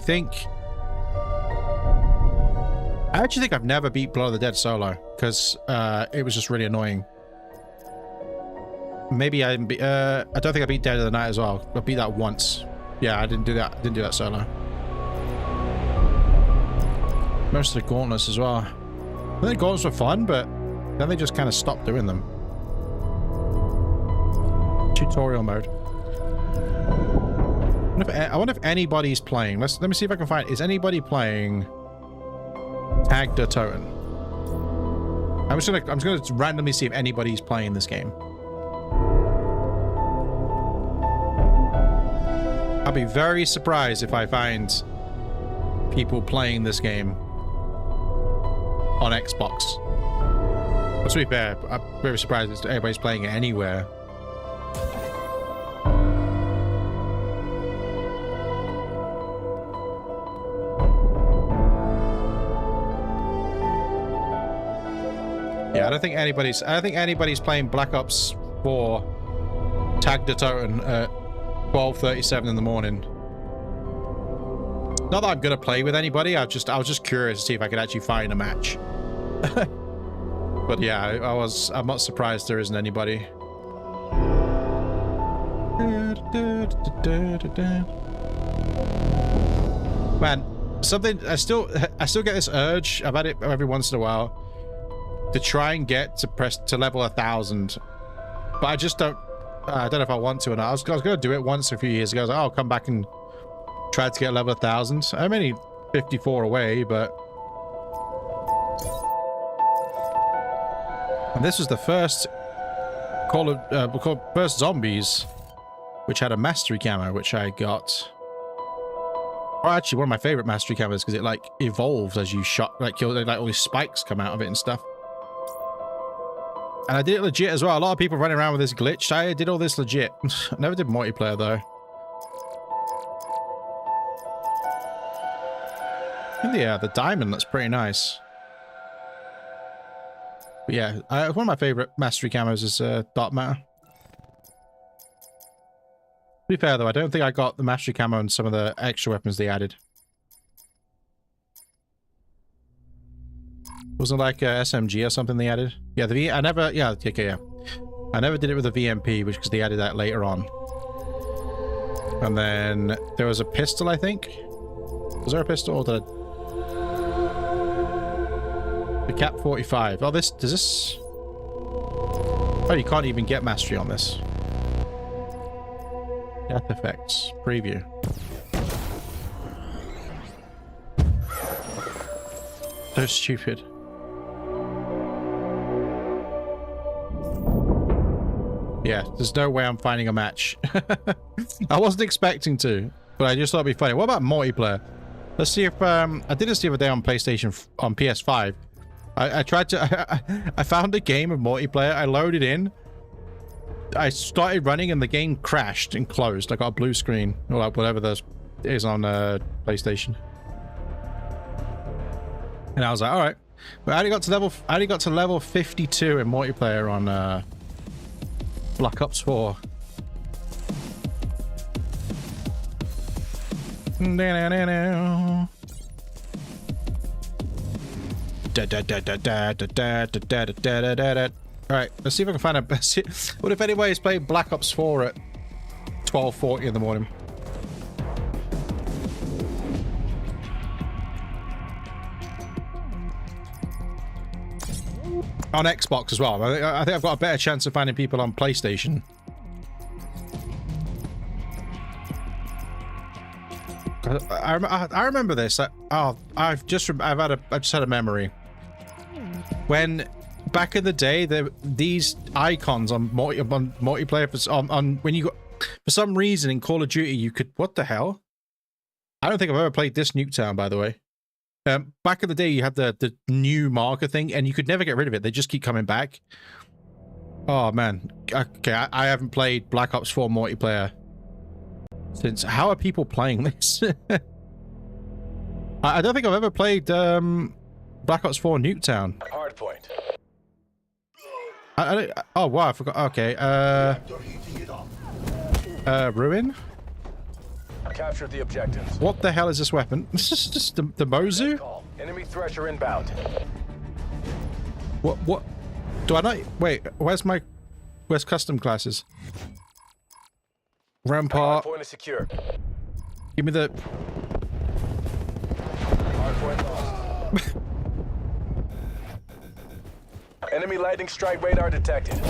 actually think I've never beat Blood of the Dead solo because it was just really annoying. Maybe I don't think I beat Dead of the Night as well. I beat that once. Yeah, I didn't do that. I didn't do that solo. Most of the gauntlets as well. I think gauntlets were fun, but then they just kind of stopped doing them. Tutorial mode. I wonder if anybody's playing. Let me see if I can find. Is anybody playing Tag der Toten? I'm just gonna randomly see if anybody's playing this game. I'll be very surprised if I find people playing this game on Xbox. But to be fair, I'm very surprised if anybody's playing it anywhere. Yeah, I don't think anybody's playing Black Ops 4 Tag der Toten at 12:37 in the morning. Not that I'm gonna play with anybody. I was just curious to see if I could actually find a match. But yeah, I'm not surprised there isn't anybody. Man, something I still get this urge. I've had it every once in a while to try and get to level 1000, but I just don't. I don't know if I want to or not. I was gonna do it once a few years ago. I was like, oh, I'll come back and try to get level 1000. I'm only 54 away, but. And this was the first first Zombies, which had a mastery camo, which I got. Or actually, one of my favorite mastery camos because it like evolved as you shot, like killed, like all these spikes come out of it and stuff. And I did it legit as well. A lot of people running around with this glitch. I did all this legit. I never did multiplayer though. And the diamond looks pretty nice. But yeah, one of my favorite mastery camos is Dark Matter. To be be fair though, I don't think I got the mastery camo and some of the extra weapons they added. Wasn't it like a SMG or something they added? Yeah, I never, yeah, okay, yeah. I never did it with a VMP, which because they added that later on. And then there was a pistol, I think. Was there a pistol or the Cap 45? Oh, does this? Oh, you can't even get mastery on this. Death effects preview. So stupid. Yeah, there's no way I'm finding a match. I wasn't expecting to, but I just thought it'd be funny. What about multiplayer? Let's see if I did this the other day on PlayStation, on PS5. I tried to I found a game of multiplayer. I loaded in. I started running and the game crashed and closed. I got a blue screen or whatever this is on PlayStation. And I was like, all right. But I only got to level 52 in multiplayer on Black Ops 4. Alright, let's see if I can find a... What if anybody's playing Black Ops 4 at 12:40 in the morning? On Xbox as well. I think I've got a better chance of finding people on PlayStation. I remember this. I've just had a memory. When back in the day, these icons on multiplayer when you got, for some reason in Call of Duty you could, what the hell? I don't think I've ever played this Nuketown, by the way. Back in the day, you had the new marker thing, and you could never get rid of it. They just keep coming back. Oh, man. Okay, I haven't played Black Ops 4 multiplayer since... How are people playing this? I don't think I've ever played Black Ops 4 Nuketown. Hardpoint. Oh, wow, I forgot. Okay, Ruin? Capture the objectives. What the hell is this weapon? This is just the Mozu? Enemy thresher inbound. What? Do I not... Wait, where's custom classes? Rampart. Hardpoint is secure. Give me the... Hardpoint lost. Enemy lightning strike radar detected.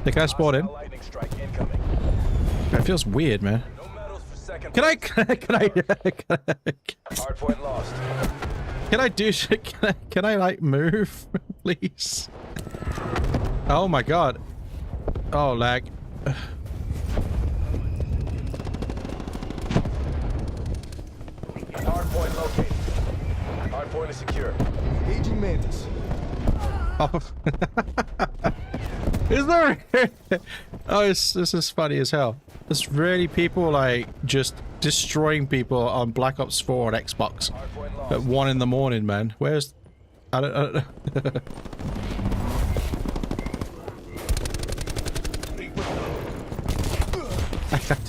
The guy spawned in. Lightning strike incoming. It feels weird, man. No medals for second. Can I Hardpoint lost. Can I like move, please? Oh my god. Oh, lag. Hardpoint located. Hardpoint is secure. Aging Mantis. Oh. Is there? Oh, this is funny as hell. There's really people like just destroying people on Black Ops 4 on Xbox at 1 in the morning, man. Where's... I don't know.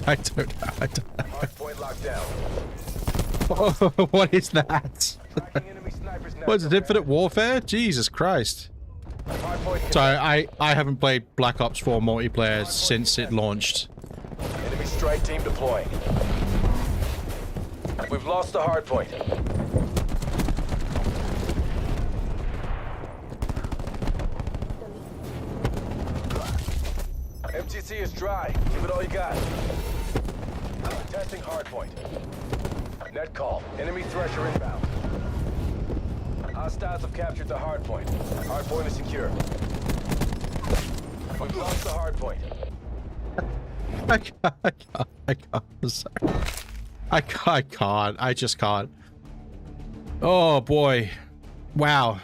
I don't know. Hardpoint locked down. Oh, what is that? What is it, Infinite Warfare? Jesus Christ. Sorry, I haven't played Black Ops 4 multiplayer since it launched. Enemy strike team deploying. We've lost the hardpoint. MTC is dry. Give it all you got. Testing hardpoint. Net call. Enemy thresher inbound. Hostiles have captured the hardpoint. Hardpoint is secure. We've lost the hardpoint. I can't. I'm sorry. I can't. I just can't. Oh boy. Wow.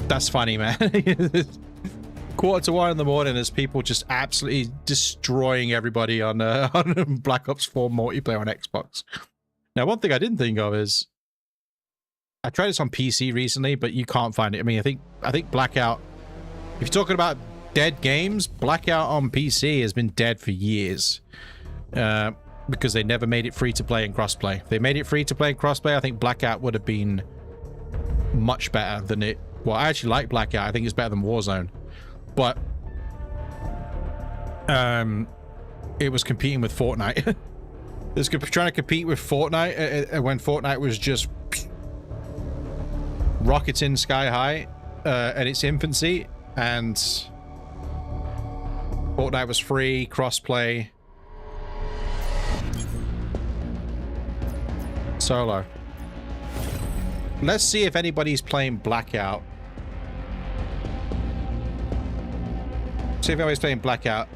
That's funny, man. 1:45 in the morning as people just absolutely destroying everybody on Black Ops 4 multiplayer on Xbox. Now, one thing I didn't think of is I tried this on PC recently, but you can't find it. I mean, I think Blackout, if you're talking about dead games, Blackout on PC has been dead for years. Because they never made it free to play and crossplay. If they made it free to play and crossplay, I think Blackout would have been much better than it. Well, I actually like Blackout. I think it's better than Warzone. But it was competing with Fortnite. It was trying to compete with Fortnite when Fortnite was just rocketing sky high at its infancy, and Fortnite was free, crossplay, solo. Let's see if anybody's playing Blackout. See if anybody's playing Blackout.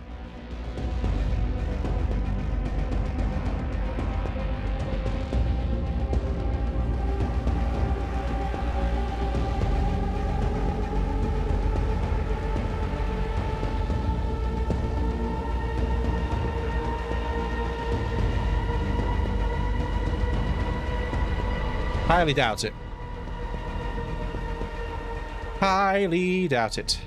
Highly doubt it. Highly doubt it.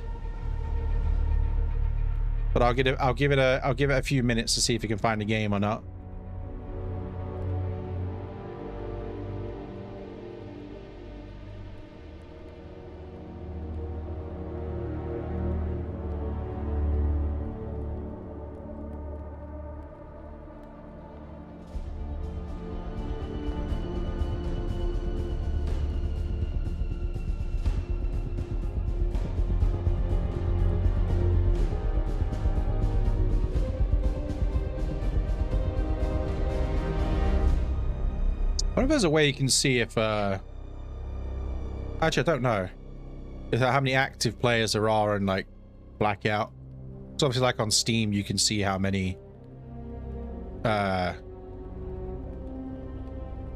But I'll give it a few minutes to see if you can find a game or not. I wonder if there's a way you can see if, actually, I don't know. If how many active players there are in, like, Blackout. So obviously, like, on Steam, you can see how many,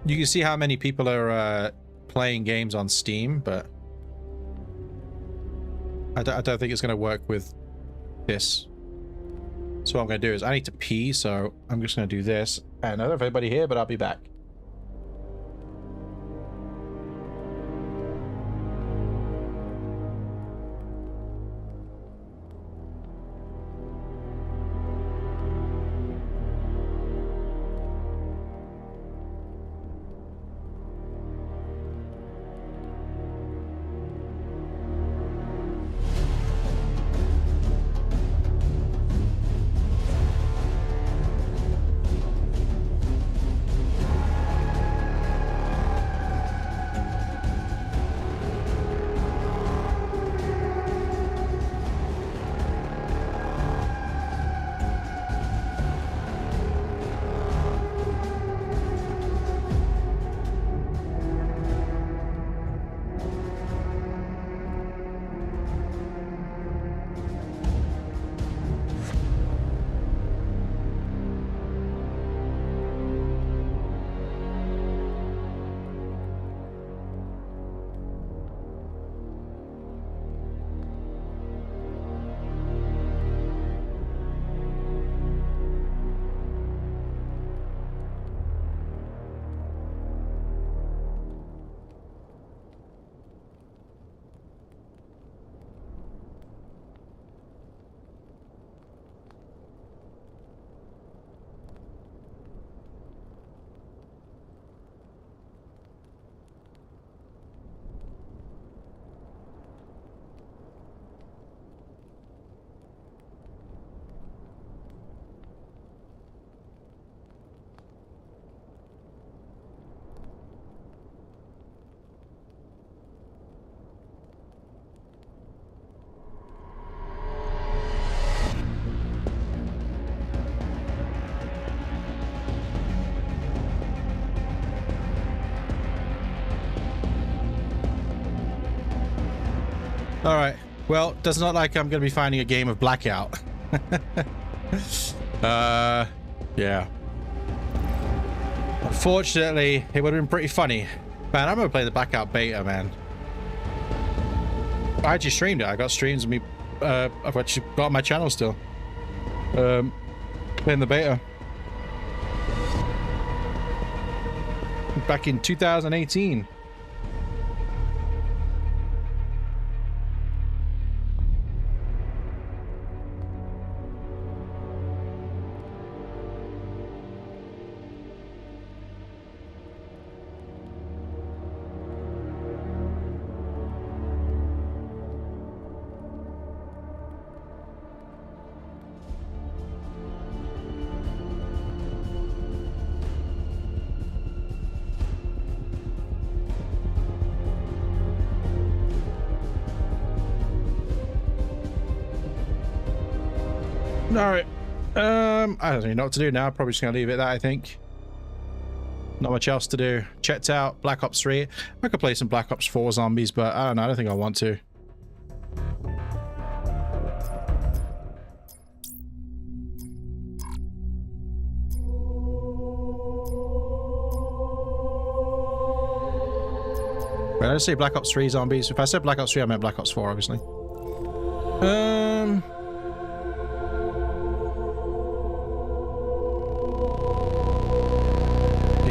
you can see how many people are, playing games on Steam, but I don't think it's going to work with this. So what I'm going to do is I need to pee, so I'm just going to do this. And I don't know if anybody here, but I'll be back. All right. Well, doesn't look like I'm going to be finding a game of Blackout. Yeah. Unfortunately, it would have been pretty funny. Man, I'm going to play the Blackout beta, man. I actually streamed it. I got streams of me. I've actually got on my channel still. Playing the beta. Back in 2018. All right. I don't even know what to do now. Probably just gonna leave it at that, I think. Not much else to do. Checked out Black Ops 3. I could play some Black Ops 4 Zombies, but I don't know. I don't think I want to. Wait, did I say Black Ops 3 Zombies? If I said Black Ops 3, I meant Black Ops 4, obviously.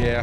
Yeah.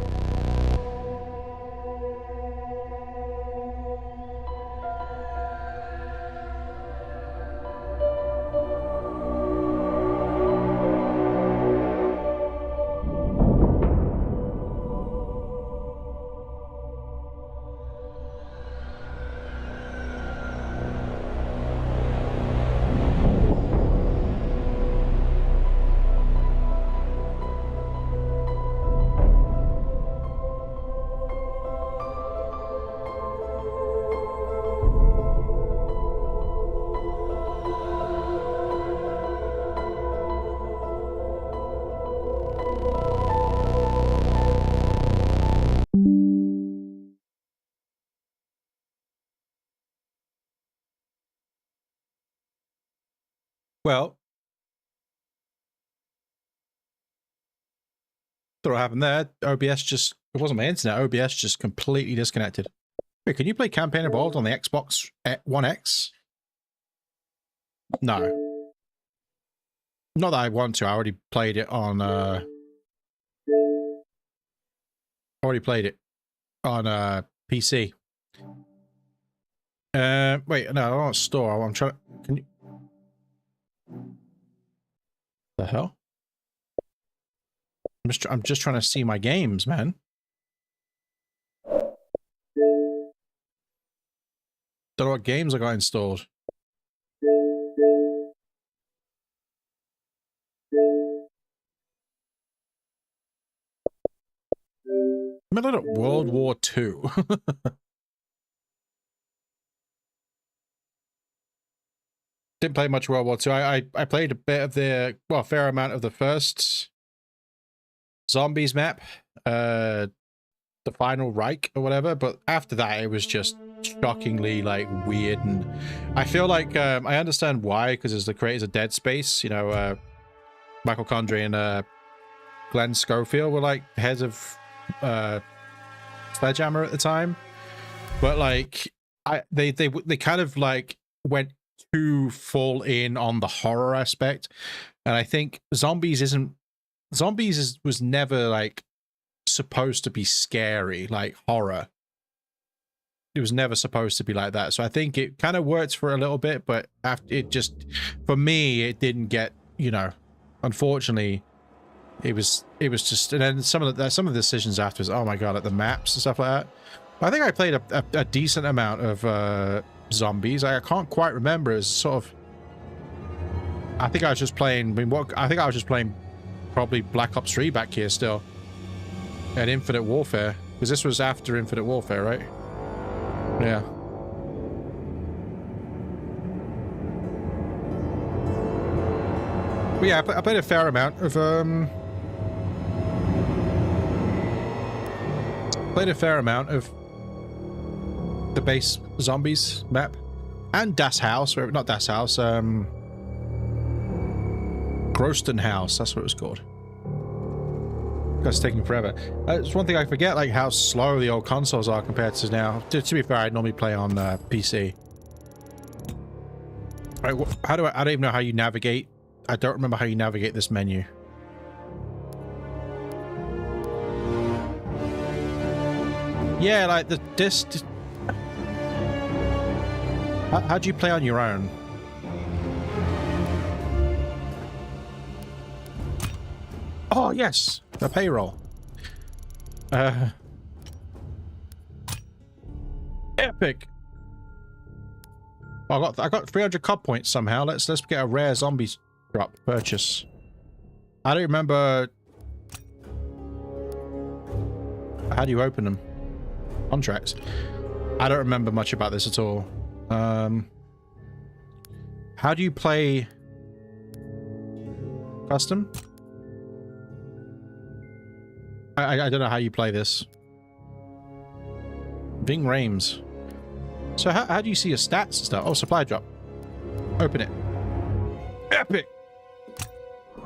Well, don't know what happened there. OBS just, it wasn't my internet. OBS just completely disconnected. Wait, can you play Campaign Evolved on the Xbox One X? No. Not that I want to. I already played it on, PC. Wait, no, I want store. I'm trying to, can you? The hell? I'm just trying to see my games, man. Don't know what games I got installed. I'm at World War II. Didn't play much World War II. I played a bit of the, well, a fair amount of the first Zombies map, the Final Reich or whatever, but after that it was just shockingly like weird, and I feel like I understand why, because as the creators of Dead Space, you know, Michael Condrey and Glenn Schofield were like heads of Sledgehammer at the time, but like they kind of like went too full in on the horror aspect, and I think Zombies was never like supposed to be scary like horror. It was never supposed to be like that, so I think it kind of worked for a little bit, but after it just, for me, it didn't get, you know, unfortunately it was just, and then some of the decisions afterwards, oh my god, like the maps and stuff like that. I think I played a decent amount of Zombies. I can't quite remember. It's sort of, I think I was just playing, I think I was just playing probably Black Ops 3 back here still, and Infinite Warfare, because this was after Infinite Warfare, right? Yeah. But yeah, I played a fair amount of the base Zombies map, and Das Haus, or not Das Haus, Groston House, that's what it was called. That's taking forever. It's one thing I forget, like how slow the old consoles are compared to now. To be fair, I normally play on PC. Right, I don't even know how you navigate. I don't remember how you navigate this menu. Yeah, like how do you play on your own? Oh yes, the payroll. Epic. I got 300 COD points somehow. Let's get a rare zombies drop purchase. I don't remember. How do you open them? Contracts. I don't remember much about this at all. How do you play Custom? I don't know how you play this. Ving Rames. So how do you see your stats and stuff? Oh, supply drop. Open it. Epic!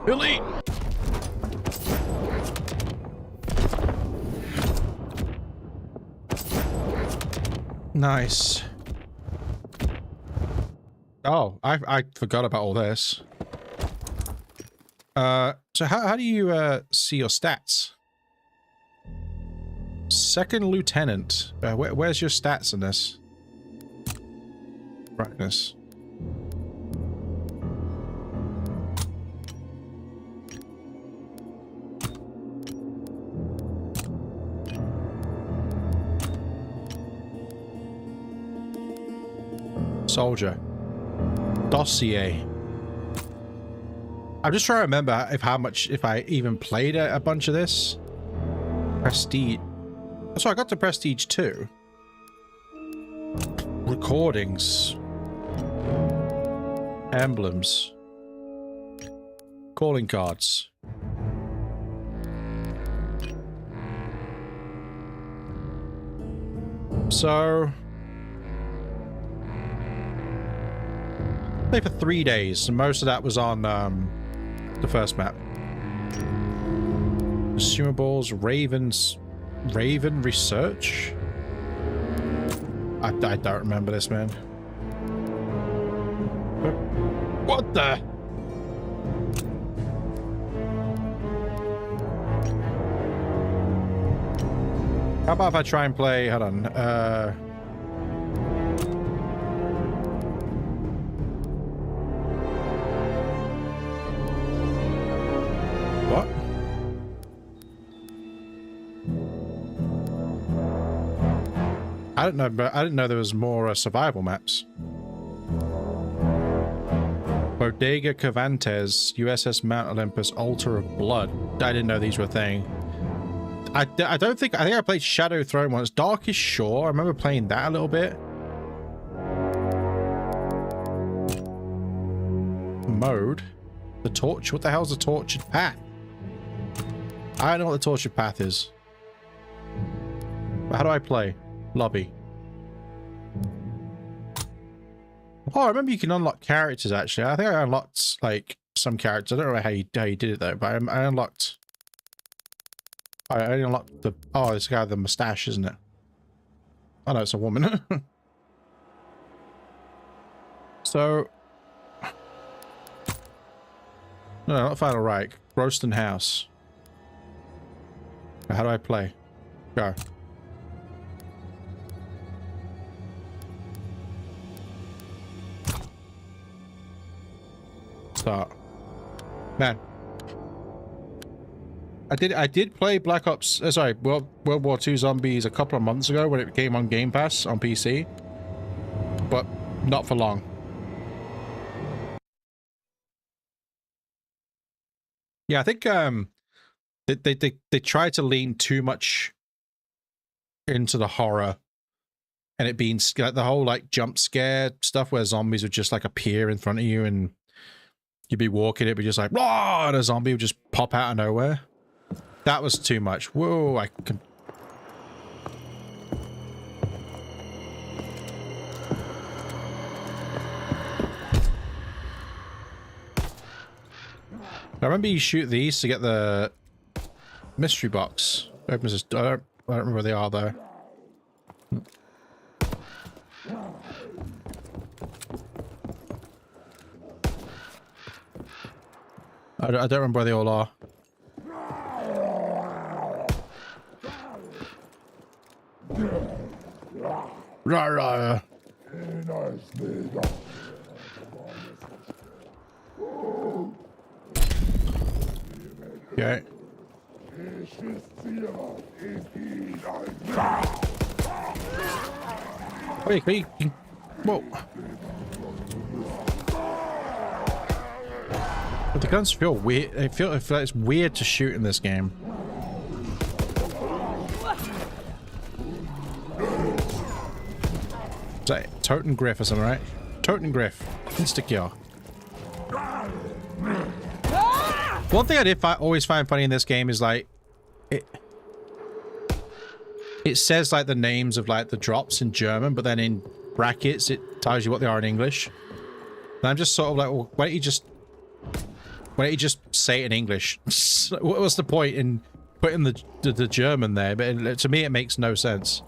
Elite! Nice. Oh, I forgot about all this. So how do you see your stats? Second lieutenant. Where's your stats in this? Brightness. Soldier. Dossier. I'm just trying to remember if I even played a bunch of this. Prestige. So I got to Prestige 2. Recordings. Emblems. Calling cards. So play for 3 days, and most of that was on the first map. Consumables, Raven Research? I don't remember this, man. What the? How about if I try and play, hold on, what? I don't know, but I didn't know there was more survival maps. Bodega Cervantes, USS Mount Olympus, Altar of Blood. I didn't know these were a thing. I think I played Shadow Throne once. Darkest Shore, I remember playing that a little bit. Mode. The torch, what the hell's the tortured path? I don't know what the tortured path is. But how do I play? Lobby. Oh, I remember you can unlock characters, actually. I think I unlocked, like, some characters. I don't know how you did it, though, but I unlocked... I only unlocked the... Oh, this guy with the mustache, isn't it? Oh, no, it's a woman. So... No, not Final Reich. Roaston House. How do I play? Go. Start. Man. I did play Black Ops, sorry, World War 2 Zombies a couple of months ago when it came on Game Pass on PC. But not for long. Yeah, I think they tried to lean too much into the horror, and it being like the whole like jump scare stuff where zombies would just like appear in front of you and you'd be walking, it'd be just like, "Raw!" and a zombie would just pop out of nowhere. That was too much. Whoa, I can... I remember you shoot these to get the mystery box. Opens this door. I don't remember where they are, though. I don't remember where they all are. Rah. Okay. Wait. Whoa. But the guns feel weird. I feel it's weird to shoot in this game. Is that Toten Griff or something, right? Toten Griff. Insta-kill. One thing I did always find funny in this game is like it says like the names of like the drops in German, but then in brackets it tells you what they are in English. And I'm just sort of like, well, why don't you just say it in English? What's the point in putting the German there? But to me, it makes no sense.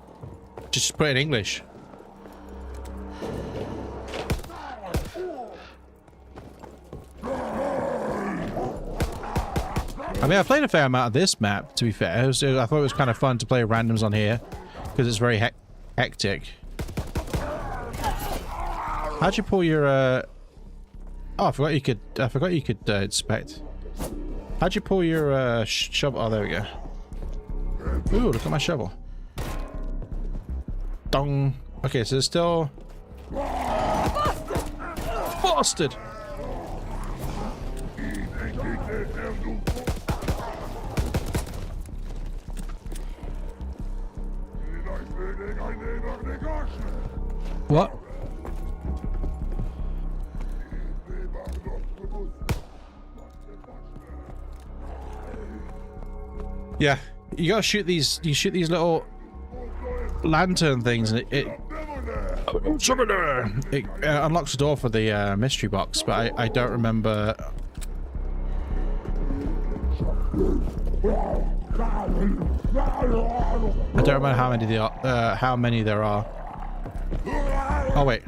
Just put it in English. I mean, I played a fair amount of this map, to be fair. I thought it was kind of fun to play randoms on here, because it's very hectic. How'd you pull your, Oh, I forgot you could inspect. How'd you pull your, shovel? Oh, there we go. Ooh, look at my shovel. Dong. Okay, so there's still... Bastard! What? Yeah, you gotta shoot these. You shoot these little lantern things, and it unlocks the door for the mystery box. But I don't remember. I don't remember how many there are. Oh wait.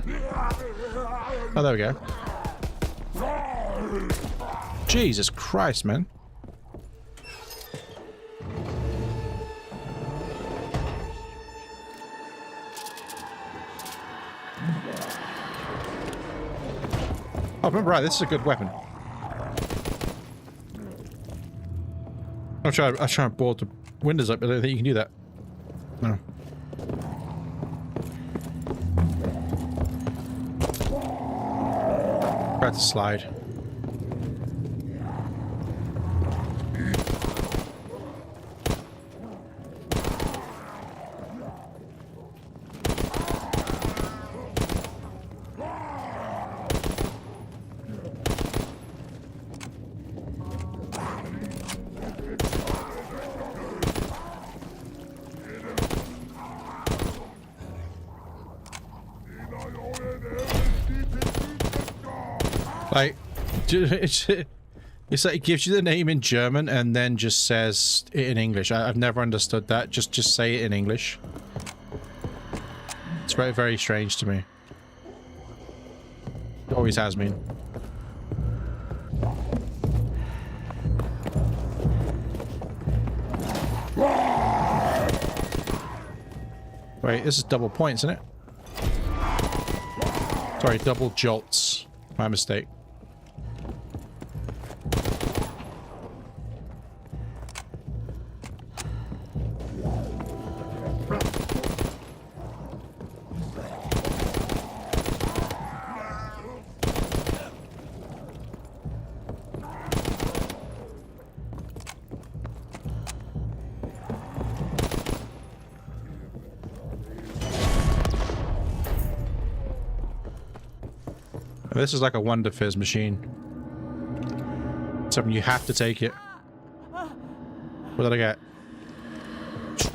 Oh, there we go. Jesus Christ, man. Oh, remember, right, this is a good weapon. I'm trying to board the windows up, but I don't think you can do that. No. Try to slide. Like, it's like it gives you the name in German and then just says it in English. I've never understood that. Just say it in English. It's very, very strange to me. It always has been. Wait, this is double points, isn't it? Sorry, double jolts. My mistake. This is like a Wonder Fizz machine. Something you have to take it. What did I get?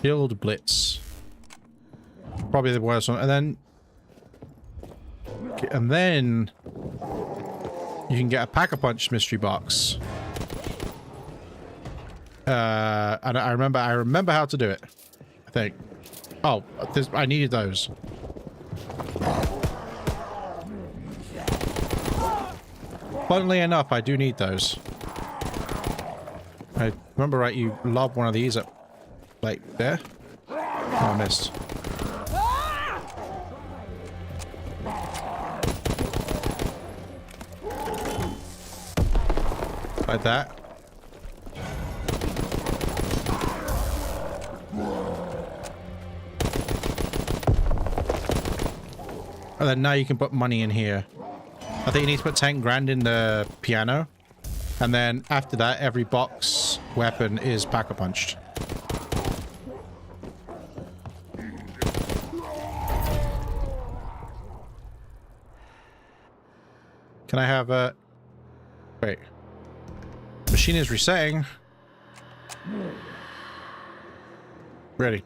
Shield Blitz. Probably the worst one. And then you can get a Pack-a-Punch mystery box. And I remember how to do it. I think. Oh, I needed those. Funnily enough, I do need those. I remember right, you lob one of these up, like, there? Oh, I missed. Like that. And then now you can put money in here. I think you need to put 10 grand in the piano. And then after that, every box weapon is Pack-a-Punched. Can I have a... Wait. machine is resetting. Ready.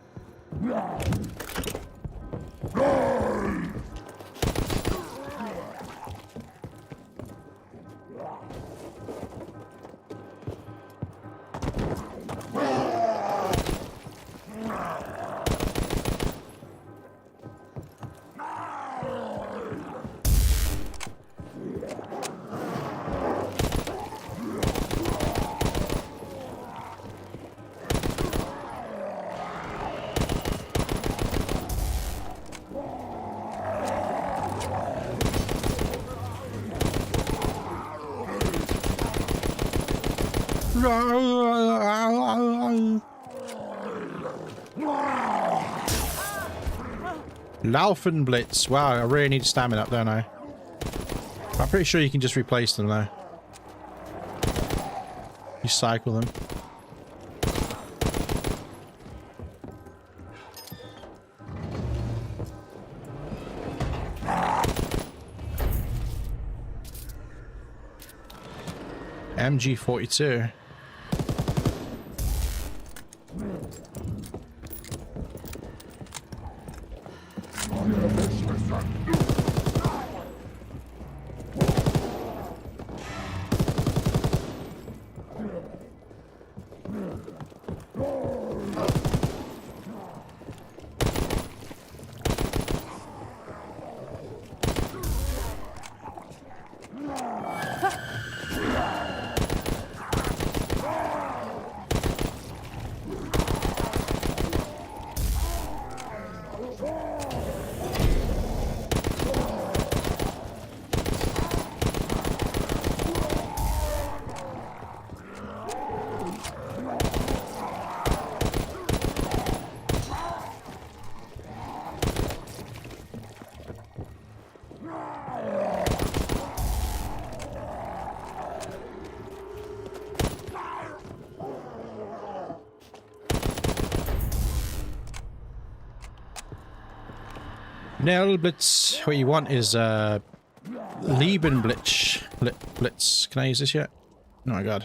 Laufen Blitz. Wow, I really need stamina up, don't I? I'm pretty sure you can just replace them though. You cycle them. MG42. Now, Blitz, what you want is Lieben Blitz. Blitz. Can I use this yet? Oh my god.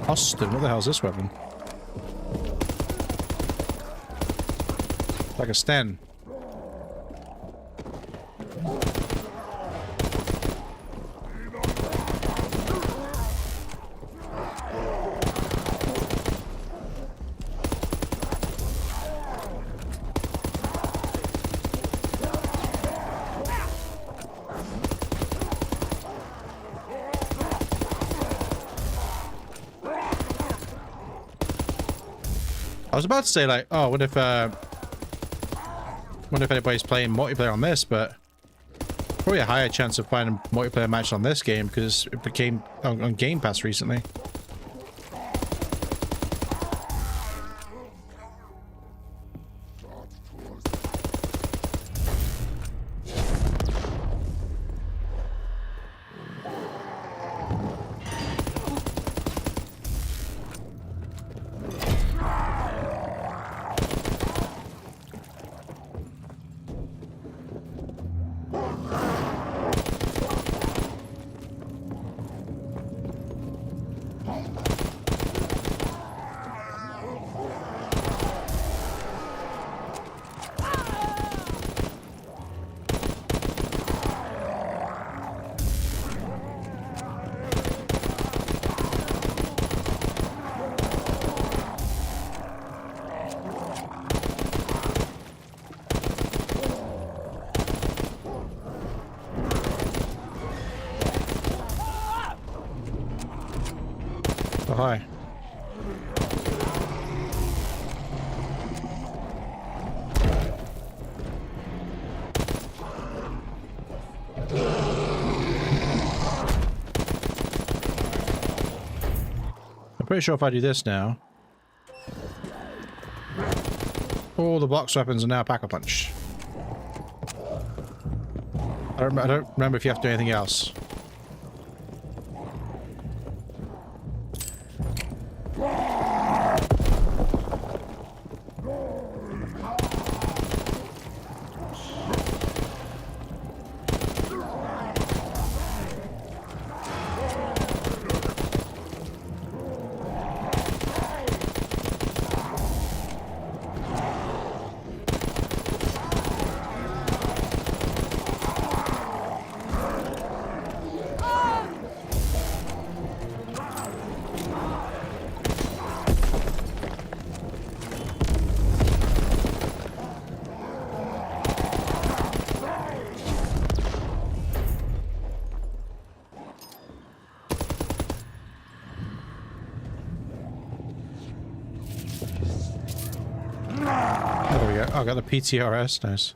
Austin, what the hell is this weapon? Like a Sten. I was about to say, like, oh, what if anybody's playing multiplayer on this, but probably a higher chance of finding a multiplayer match on this game because it became on Game Pass recently. high. I'm pretty sure if I do this now, all the box weapons are now pack-a-punch. I don't remember if you have to do anything else. There we go. Oh, I got the PTRS. Nice.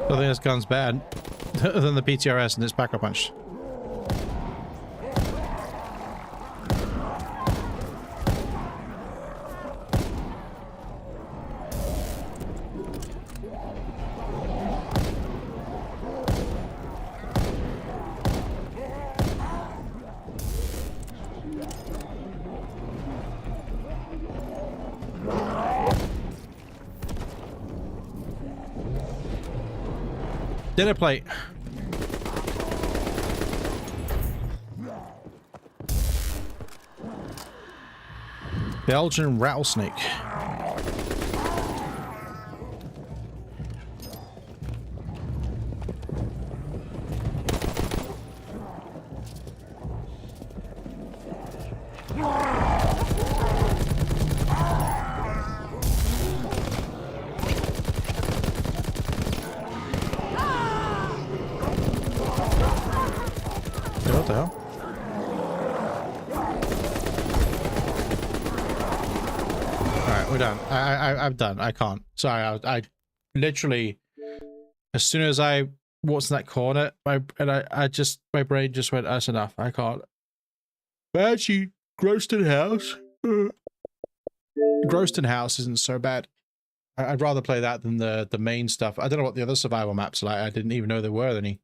I think this gun's bad. Other than the PTRS and its pack-a-punch. Dinner plate. Belgian rattlesnake. What the hell? Alright, we're done. I'm done. I can't. Sorry, I literally, as soon as I walked in that corner, my brain just went, that's enough. I can't. But actually, Groston House. Groston House isn't so bad. I'd rather play that than the main stuff. I don't know what the other survival maps are like. I didn't even know there were any.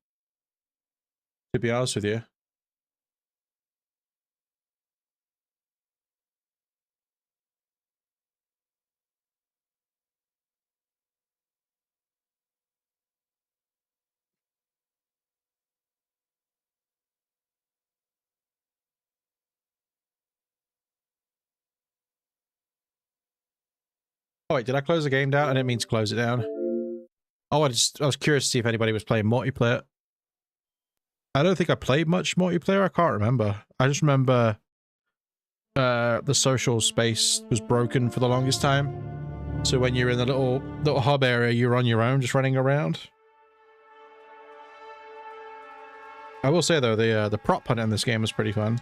To be honest with you. Oh wait, did I close the game down? I didn't mean to close it down. Oh, I was curious to see if anybody was playing multiplayer. I don't think I played much multiplayer. I can't remember. I just remember the social space was broken for the longest time. So when you're in the little hub area, you're on your own, just running around. I will say though, the prop hunt in this game was pretty fun.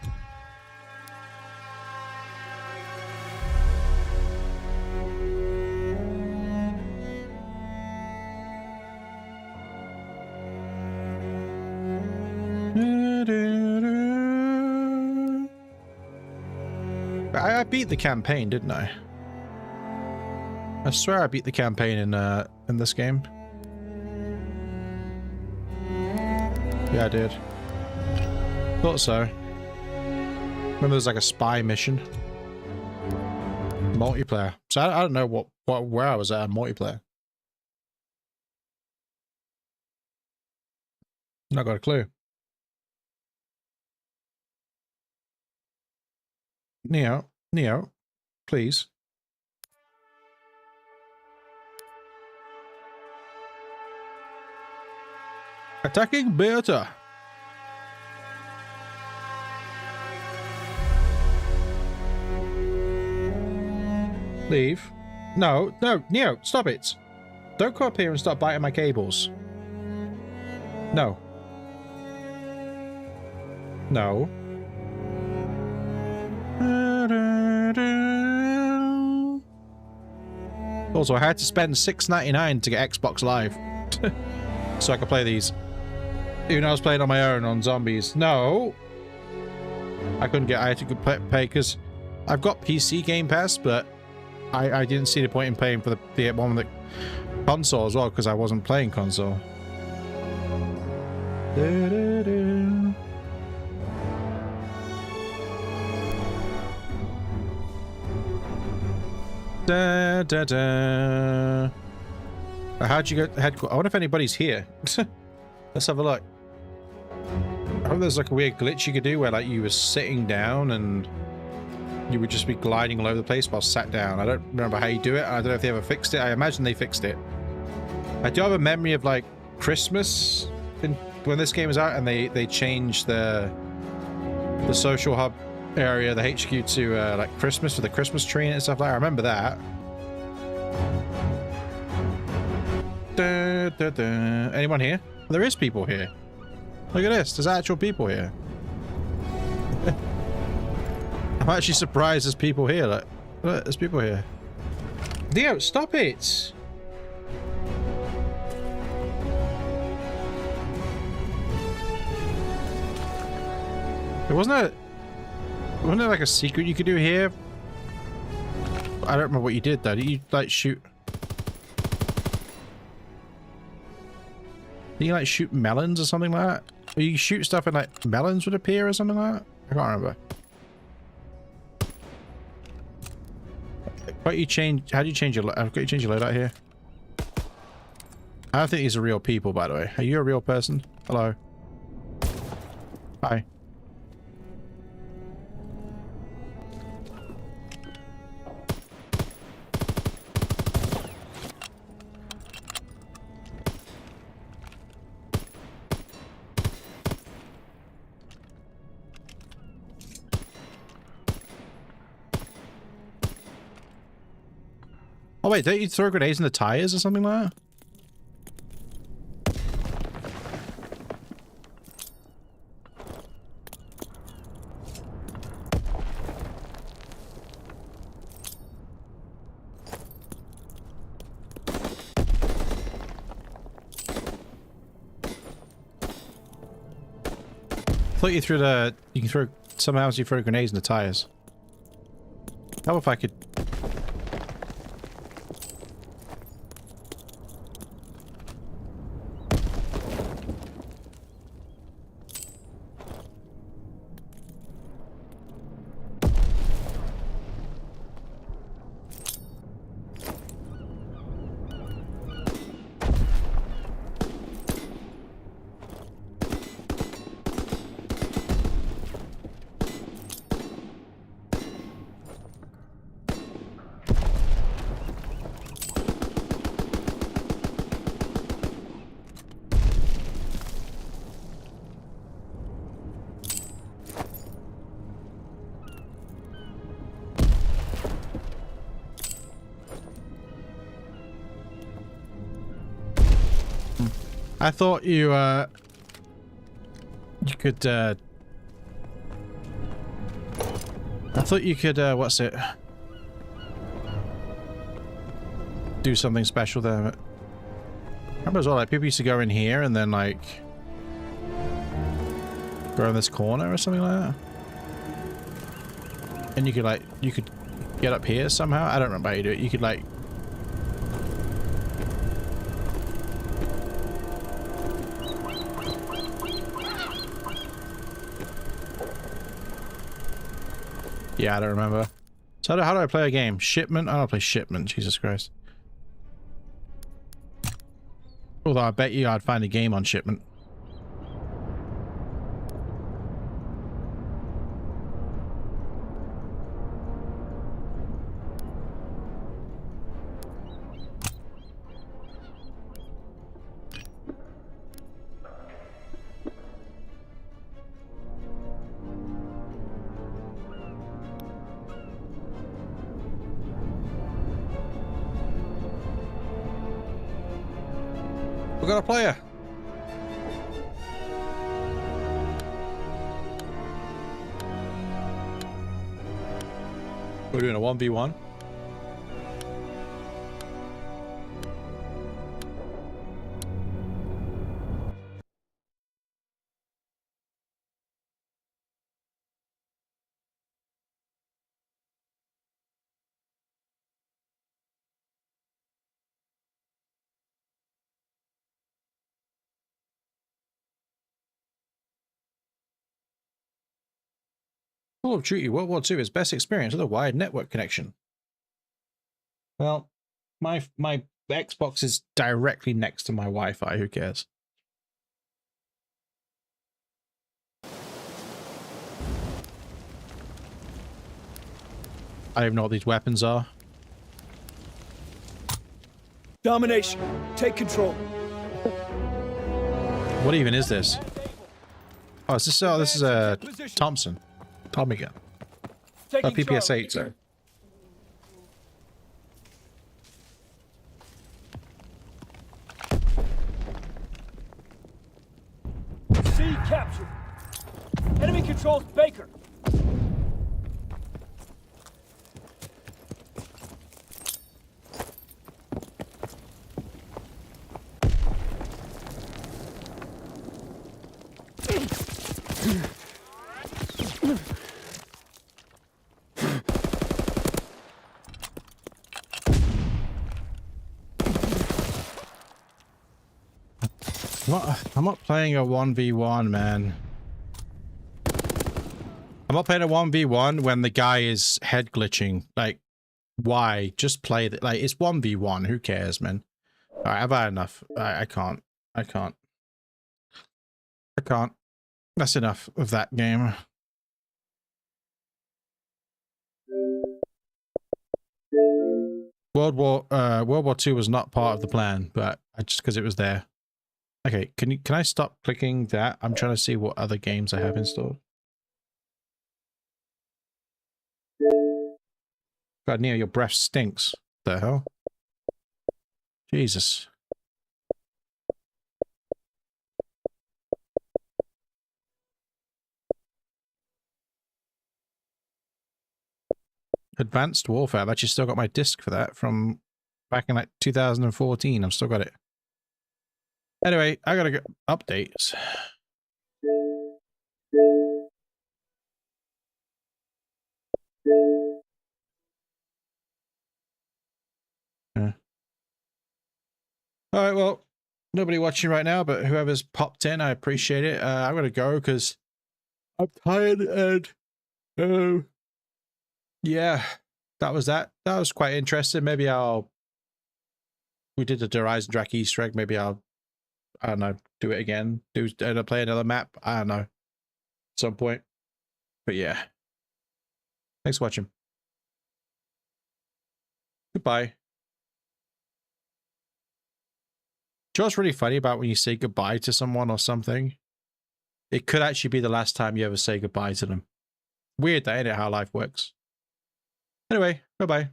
I beat the campaign, didn't I? I swear I beat the campaign in this game. Yeah, I did. Thought so. Remember there's like a spy mission. Multiplayer. So I don't know where I was at in multiplayer. Not got a clue. Neo, please. Attacking Beta. Leave. No, Neo, stop it. Don't come up here and start biting my cables. No. No. Also, I had to spend $6.99 to get Xbox Live. So I could play these. Even though I was playing on my own on Zombies. No! I couldn't get... I had to pay because I've got PC Game Pass, but I didn't see the point in paying for the one with the console as well, because I wasn't playing console. Da, da, da. How'd you get headquarters? I wonder if anybody's here. Let's have a look. I hope there's like a weird glitch you could do where like you were sitting down and you would just be gliding all over the place while sat down. I don't remember how you do it. I don't know if they ever fixed it. I imagine they fixed it. I do have a memory of like Christmas when this game was out and they changed the social hub area, the HQ, to like Christmas for the Christmas tree and stuff like that. I remember that. Da, da, da. Anyone here? There is people here. Look at this. There's actual people here. I'm actually surprised there's people here. Look, there's people here. Neo, stop it! Wasn't there like a secret you could do here? I don't remember what you did though. Did you like shoot? Did you like shoot melons or something like that? Or you shoot stuff and like melons would appear or something like that? I can't remember. How do you change your I've got you change your loadout here. I don't think these are real people, by the way. Are you a real person? Hello. Hi. Oh wait, don't you throw grenades in the tires or something like that? I thought you threw you can throw, somehow you throw grenades in the tires. How if I could... I thought you could I thought you could what's it, do something special there. But I remember as well, like people used to go in here and then like go around this corner or something like that, and you could get up here somehow. I don't remember how you do it. You could like... Yeah, I don't remember. So how do I play a game? Shipment? I don't play Shipment. Jesus Christ. Although I bet you I'd find a game on Shipment. We got a player. We're doing a 1v1. Call of Duty World War II is best experience with a wired network connection. Well, my Xbox is directly next to my Wi-Fi. Who cares? I don't even know what these weapons are. Domination, take control. What even is this? Oh, is this? Oh, this is a Thompson. Tommy gun. Oh, PPS-8, so. C captured. Enemy controls Baker. I'm not playing a 1v1, man. I'm not playing a 1v1 when the guy is head glitching. Like, why? Just play it. Like, it's 1v1. Who cares, man? Alright, I've had enough. I can't. I can't. That's enough of that game. World War II was not part of the plan, but just because it was there. Okay, can I stop clicking that? I'm trying to see what other games I have installed. God, Neo, your breath stinks. The hell? Jesus. Advanced Warfare. I've actually still got my disc for that from back in like 2014. I've still got it. Anyway, I gotta go. Updates. Yeah. All right, well, nobody watching right now, but whoever's popped in, I appreciate it. I'm gonna go because I'm tired and yeah, that was that. That was quite interesting. Maybe we did the Horizon Drac Easter egg. Maybe I don't know, do it again. Play another map. I don't know. At some point. But yeah. Thanks for watching. Goodbye. Do you know what's really funny about when you say goodbye to someone or something? It could actually be the last time you ever say goodbye to them. Weird that, ain't it, how life works? Anyway, bye-bye.